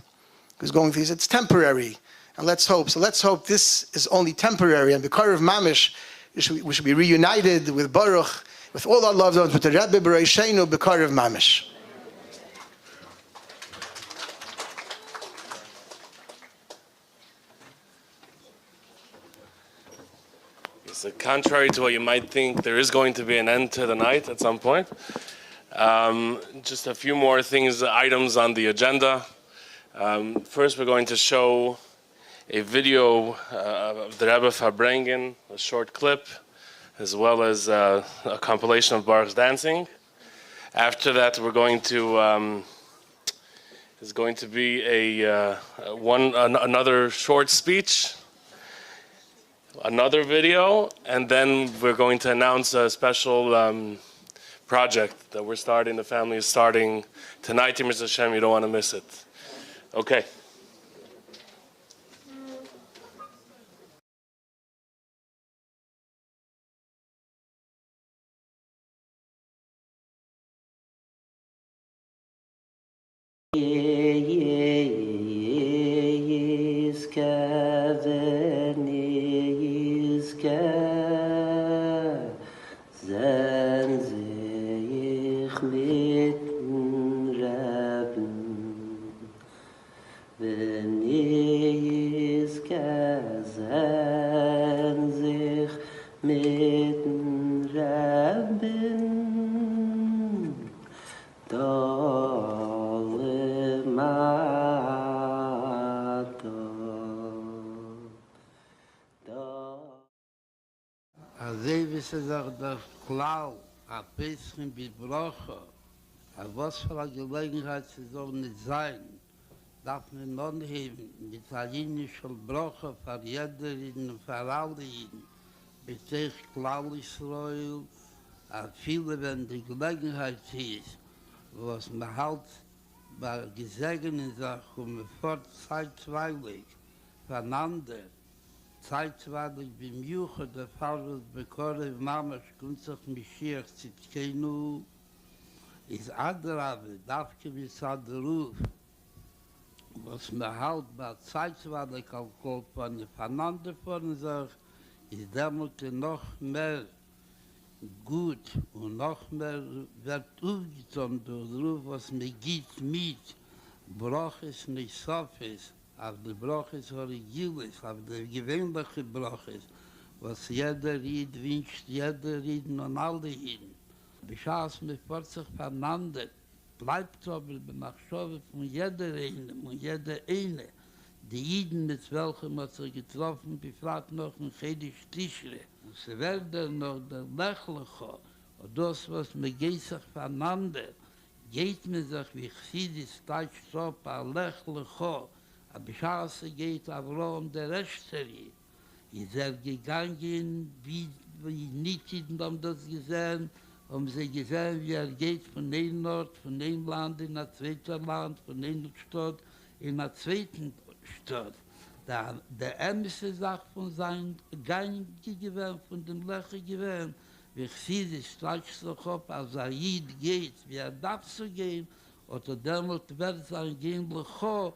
He said, it's temporary, and let's hope. So let's hope this is only temporary, and B'Karav Mamish, we should be reunited with Baruch, with all our loved ones, with the Rebbe B'Reishenu B'Karav Mamish. So contrary to what you might think, there is going to be an end to the night at some point. Just a few more items on the agenda. First, we're going to show a video of the Rebbe Farbrengen, a short clip, as well as a compilation of Baruch's dancing. After that, we're going to there's going to be another short speech, another video, and then we're going to announce a special project that we're starting. The family is starting tonight. Mr. Hashem, you don't want to miss it. Okay. Klau, a bisschen Bibrocha, a was für eine Gelegenheit sie soll nicht sein, darf man noch heben, mit italienischer Brocha für jederin und für alle ihn, betech Klau Israel, a viele, wenn die Gelegenheit ist, was man halt bei gesegenen Sachen, fort zeitweilig, voneinander, zeitweilig beim Juche, der Fall Bekore Mamash Kunzach Mishiach Zitkenu, ist Adrave, darf gewiss Adruf, was man halt bei zeitweilig Alkohol voneinander von sich, ist damit noch mehr gut und noch mehr wird aufgezogen durch Ruf, was man geht mit, Bruch ist nicht Sofis, auf der Bruch ist Origilis, auf der gewöhnliche Bruch ist, was jeder Ried wünscht, jeder Ried und alle hin. Beschaß mit 40 voneinander, bleibt aber bei Machschowe von jeder eine, und jeder eine. Die Jiden, mit welchem hat sich getroffen, befragt noch ein Chedisch Tischre. Und sie werden noch der Lächliche, und das, was man geht sich voneinander, geht man sich, wie Chsidis, Teich, Sopa, Lächliche, aber Schaße geht aber der Rechteri. Ist gegangen, wie nicht haben das gesehen, haben sie gesehen, wie geht von einem Ort, von einem Land in ein zweites Land, von einer Stadt in einer zweiten Stadt. Der ähnliche Sache von seinem Gang gewesen, von dem Lecher gewesen, wie Chsidis streicht sich auf, als Jid geht, wie darf zu gehen, oder damit wird sein Gehen Lecho,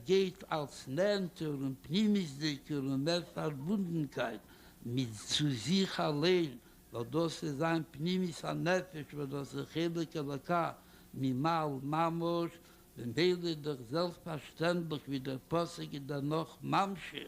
geht als Nenter und Pnimisdiker und mehr Verbundenkeit mit zu sich allein, weil das ist ein Pnimis an Nefesh, weil das ist Cheleke Laka, Mimal, Mamosh, wenn beide doch selbstverständlich wie der Possege dann noch Mamsche,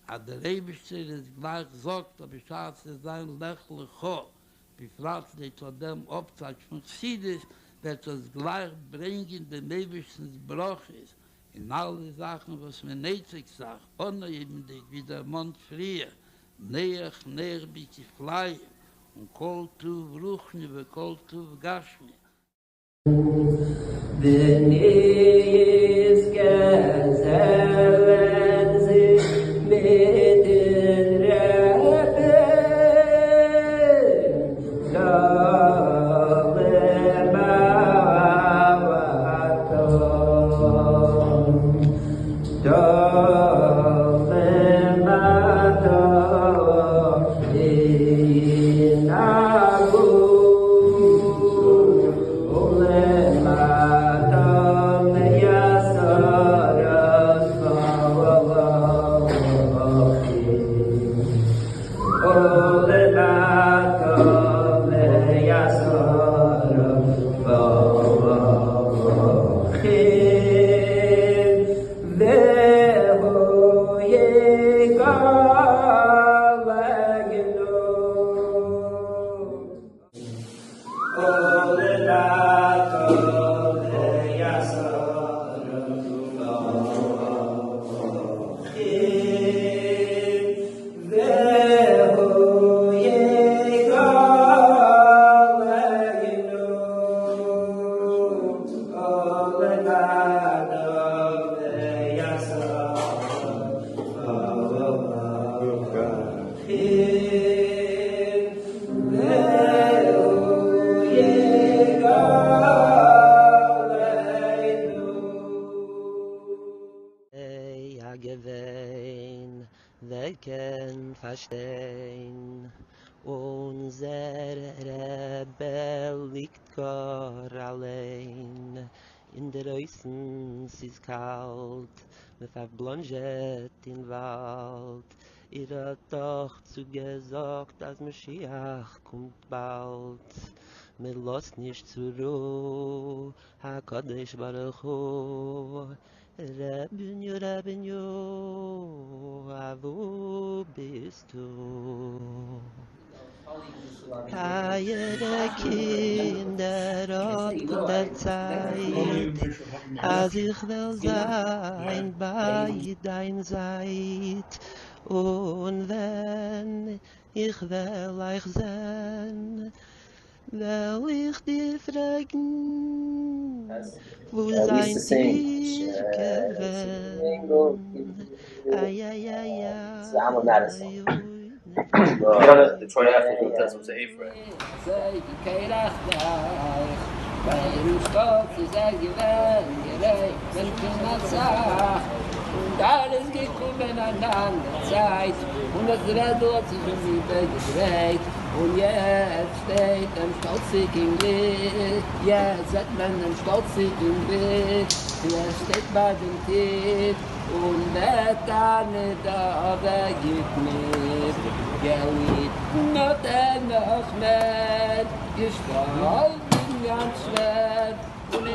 aber der Rebischte ist gleich sagt, aber ich habe es sein Lechlecho, befragt nicht von dem Obzeit von Chsidis, wird das gleich bringen, dem Rebischten Bruch ist. In alle Sachen, was man nicht sagt, ohne eben wie der Mond früher, näher bis die Fleisch, und kol tuv ruchni, und kol tuv gashmi. Benis gezelen sich mit den Reben, stehen. Unser Rebbe liegt gar allein. In der Reusen ist kalt, mit auf Blonget in Wald. Hat doch zu gesagt, dass Mashiach kommt bald. Mir los nicht zur Ruhe, HaKadosh Baruch Hu. Rabbeinu, wo bist du? Keine Kinder hat von der Zeit, als ich will sein bei dein Seid. Und wenn ich will euch sein, will ich dir fragen, wo seid ihr gewesen? Ay, ay, ay, ay, The Troy Apple test was A for it. Und alles gekommen an andere Zeit und das Rad hat sich gedreht und jetzt steht ein stolzigen Weg, jetzt hat man einen stolzigen Weg, jetzt steht bei dem Tief und wer da nicht da weggeht mit Geld, not noch mehr, gestrahlt ganz schwer und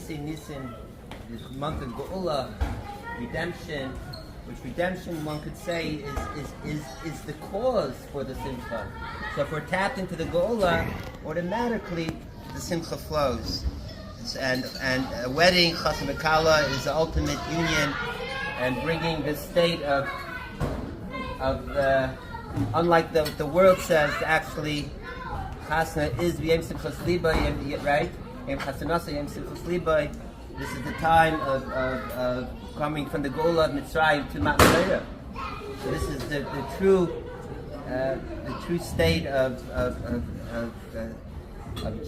in this month of Geula, redemption, which redemption one could say is the cause for the Simcha. So if we're tapped into the Geula, automatically the Simcha flows. And a wedding, Chas V'Kala, is the ultimate union and bringing this state of unlike the world says, actually Chasna is V'yem Simchas Liba, right? Yem Chasanasa, Yem Simchas Liba. This is the time of coming from the Geula of Mitzrayim to Mount Torah. So this is the true the true state of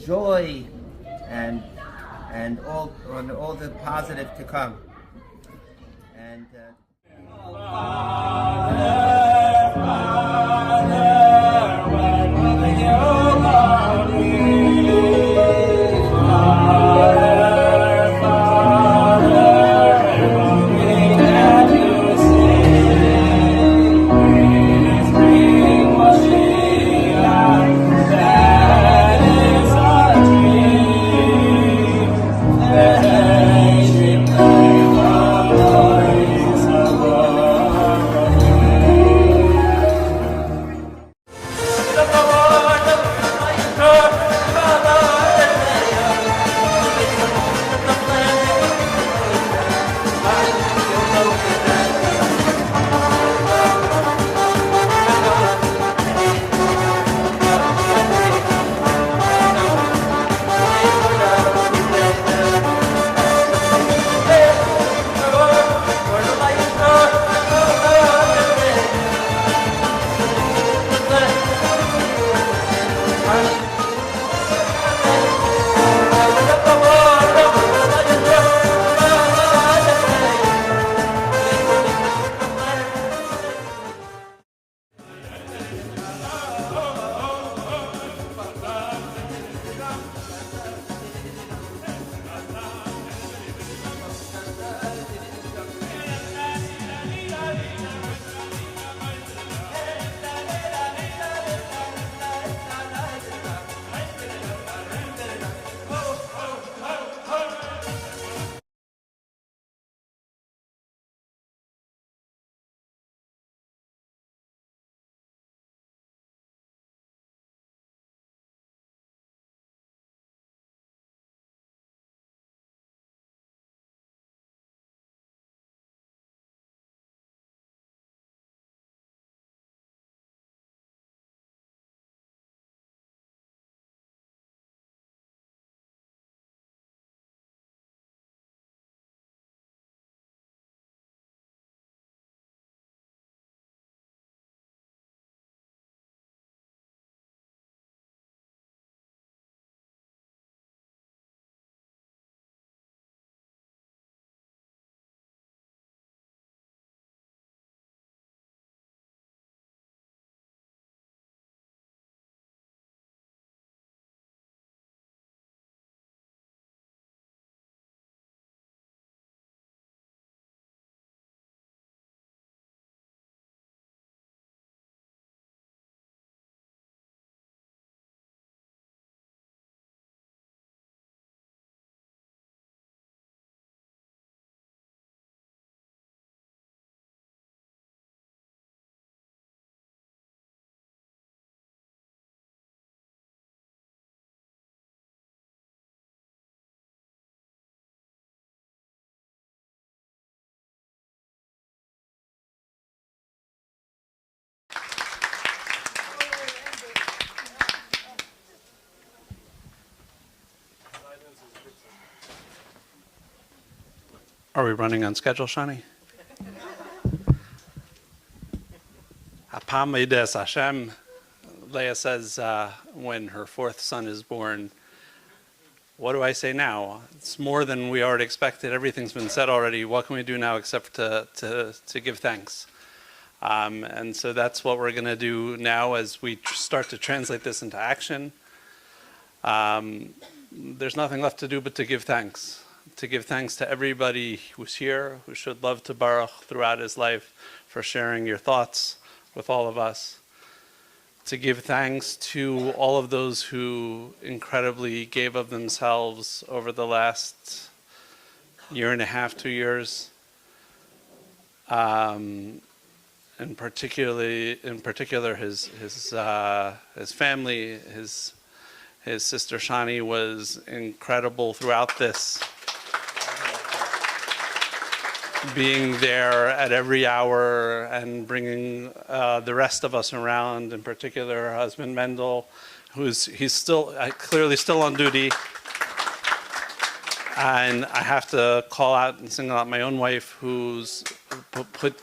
joy and all the positive to come. And Are we running on schedule, Shani? Hapam Eides Hashem. Leah says when her fourth son is born, what do I say now? It's more than we already expected. Everything's been said already. What can we do now except to give thanks? And so that's what we're going to do now as we start to translate this into action. There's nothing left to do but to give thanks. To give thanks to everybody who's here, who should love to Baruch throughout his life, for sharing your thoughts with all of us. To give thanks to all of those who incredibly gave of themselves over the last year and a half, 2 years. In particular, his family, his sister Shani was incredible throughout this. Being there at every hour and bringing the rest of us around, in particular her husband Mendel, he's still clearly still on duty. And I have to call out and single out my own wife, who's put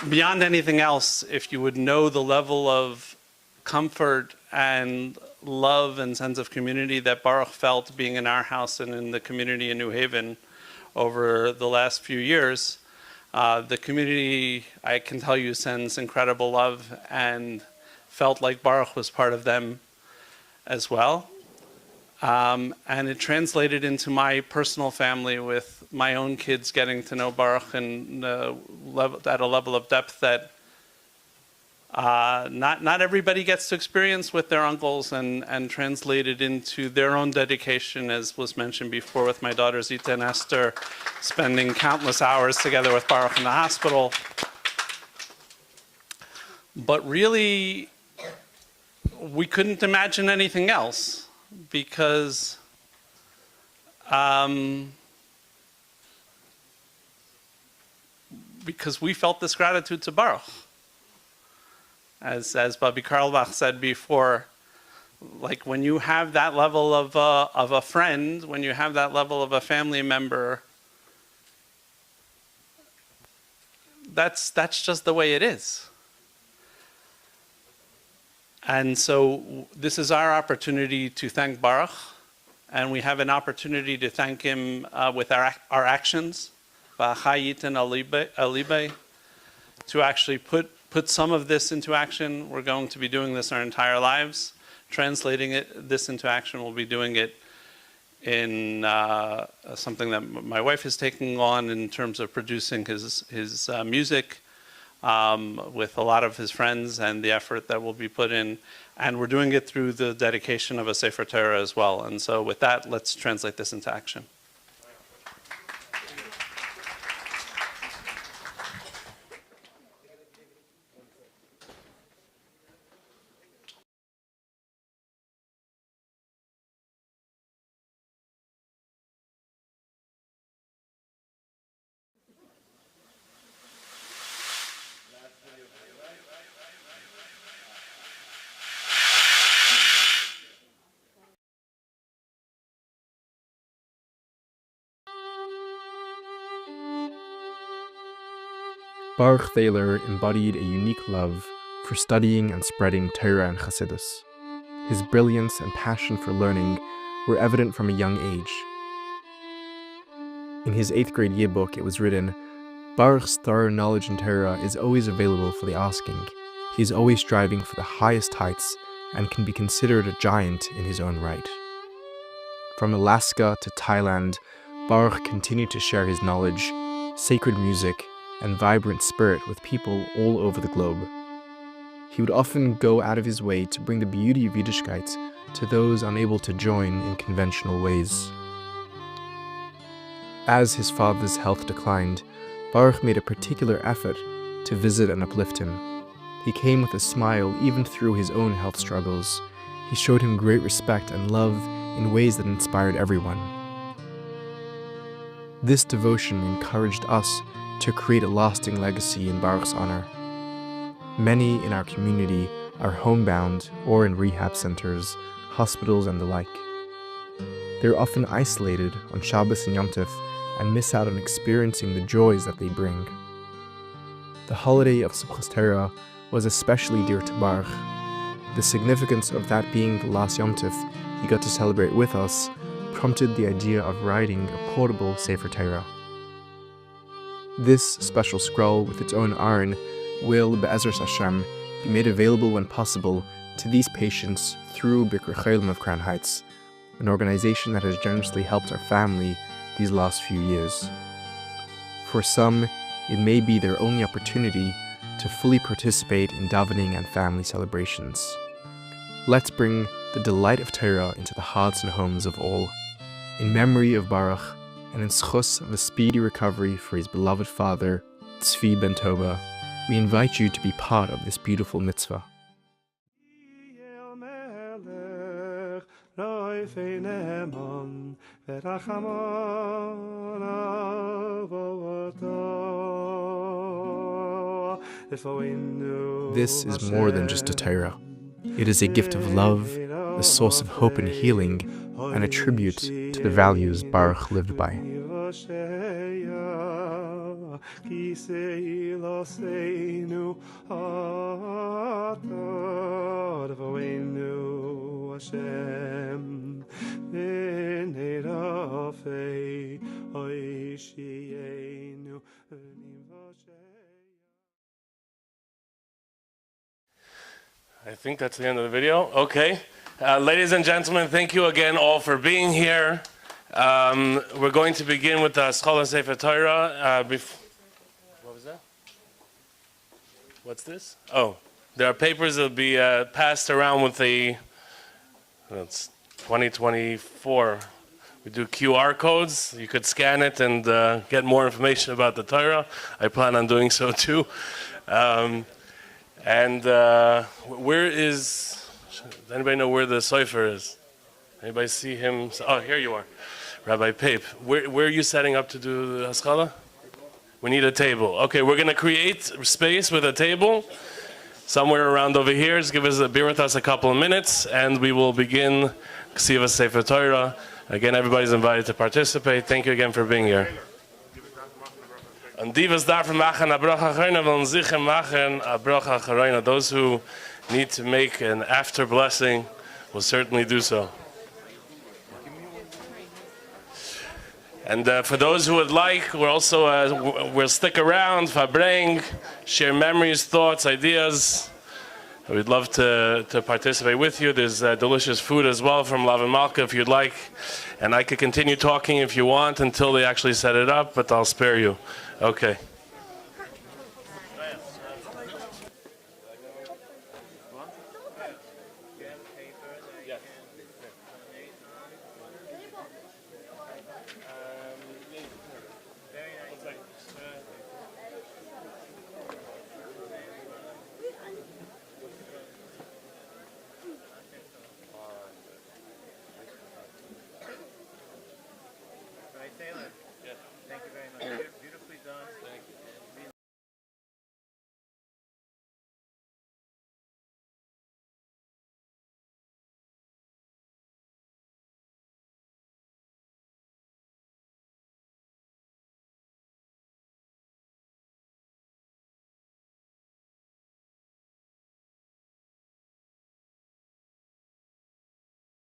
beyond anything else, if you would know the level of comfort and love and sense of community that Baruch felt being in our house and in the community in New Haven over the last few years, the community, I can tell you, sends incredible love and felt like Baruch was part of them as well. And it translated into my personal family with my own kids getting to know Baruch and at a level of depth that not everybody gets to experience with their uncles, and translated into their own dedication, as was mentioned before, with my daughters Ita and Esther, spending countless hours together with Baruch in the hospital. But really, we couldn't imagine anything else, because we felt this gratitude to Baruch. As Bobby Karlbach said before, like when you have that level of a friend, when you have that level of a family member, that's just the way it is. And so this is our opportunity to thank Baruch, and we have an opportunity to thank him with our actions, to actually put some of this into action. We're going to be doing this our entire lives. Translating this into action, we'll be doing it in something that my wife is taking on in terms of producing his music with a lot of his friends, and the effort that will be put in. And we're doing it through the dedication of a Sefer Torah as well. And so with that, let's translate this into action. Baruch Thaler embodied a unique love for studying and spreading Torah and Chassidus. His brilliance and passion for learning were evident from a young age. In his 8th grade yearbook, it was written, "Baruch's thorough knowledge in Torah is always available for the asking. He is always striving for the highest heights and can be considered a giant in his own right." From Alaska to Thailand, Baruch continued to share his knowledge, sacred music, and vibrant spirit with people all over the globe. He would often go out of his way to bring the beauty of Yiddishkeit to those unable to join in conventional ways. As his father's health declined, Baruch made a particular effort to visit and uplift him. He came with a smile even through his own health struggles. He showed him great respect and love in ways that inspired everyone. This devotion encouraged us to create a lasting legacy in Baruch's honor. Many in our community are homebound or in rehab centers, hospitals, and the like. They're often isolated on Shabbos and Yom Tov and miss out on experiencing the joys that they bring. The holiday of Simchas Torah was especially dear to Baruch. The significance of that being the last Yom Tov he got to celebrate with us prompted the idea of writing a portable Sefer Torah. This special scroll with its own aron will, Be'ezras Hashem, be made available when possible to these patients through Bikur Cholim of Crown Heights, an organization that has generously helped our family these last few years. For some, it may be their only opportunity to fully participate in davening and family celebrations. Let's bring the delight of Torah into the hearts and homes of all. In memory of Baruch, and in schus of a speedy recovery for his beloved father, Tzvi ben Toba, we invite you to be part of this beautiful mitzvah. This is more than just a Torah. It is a gift of love, a source of hope and healing, and a tribute to the values Baruch lived by. v'sheya kisei loseinu atar v'oinu Hashem v'nei rafei oishienu I think that's the end of the video. Okay. Ladies and gentlemen, thank you again all for being here. We're going to begin with the Schola Sefer Torah. What was that? What's this? Oh, there are papers that will be passed around with the, it's 2024. We do QR codes. You could scan it and get more information about the Torah. I plan on doing so too. Where is, does anybody know where the Sofer is? Anybody see him? Oh, here you are. Rabbi Pape. Where are you setting up to do the Haskalah? We need a table. Okay, we're going to create space with a table somewhere around over here. Just be with us a couple of minutes, and we will begin Ksivas Sefer Torah. Again, everybody's invited to participate. Thank you again for being here. And divas darf machen a bracha chayna, wollen sicher machen a bracha chayna. Those who need to make an after blessing will certainly do so. And for those who would like, we'll stick around, verbring, share memories, thoughts, ideas. We'd love to participate with you. There's delicious food as well from Lav and Malka if you'd like. And I could continue talking if you want until they actually set it up, but I'll spare you. Okay.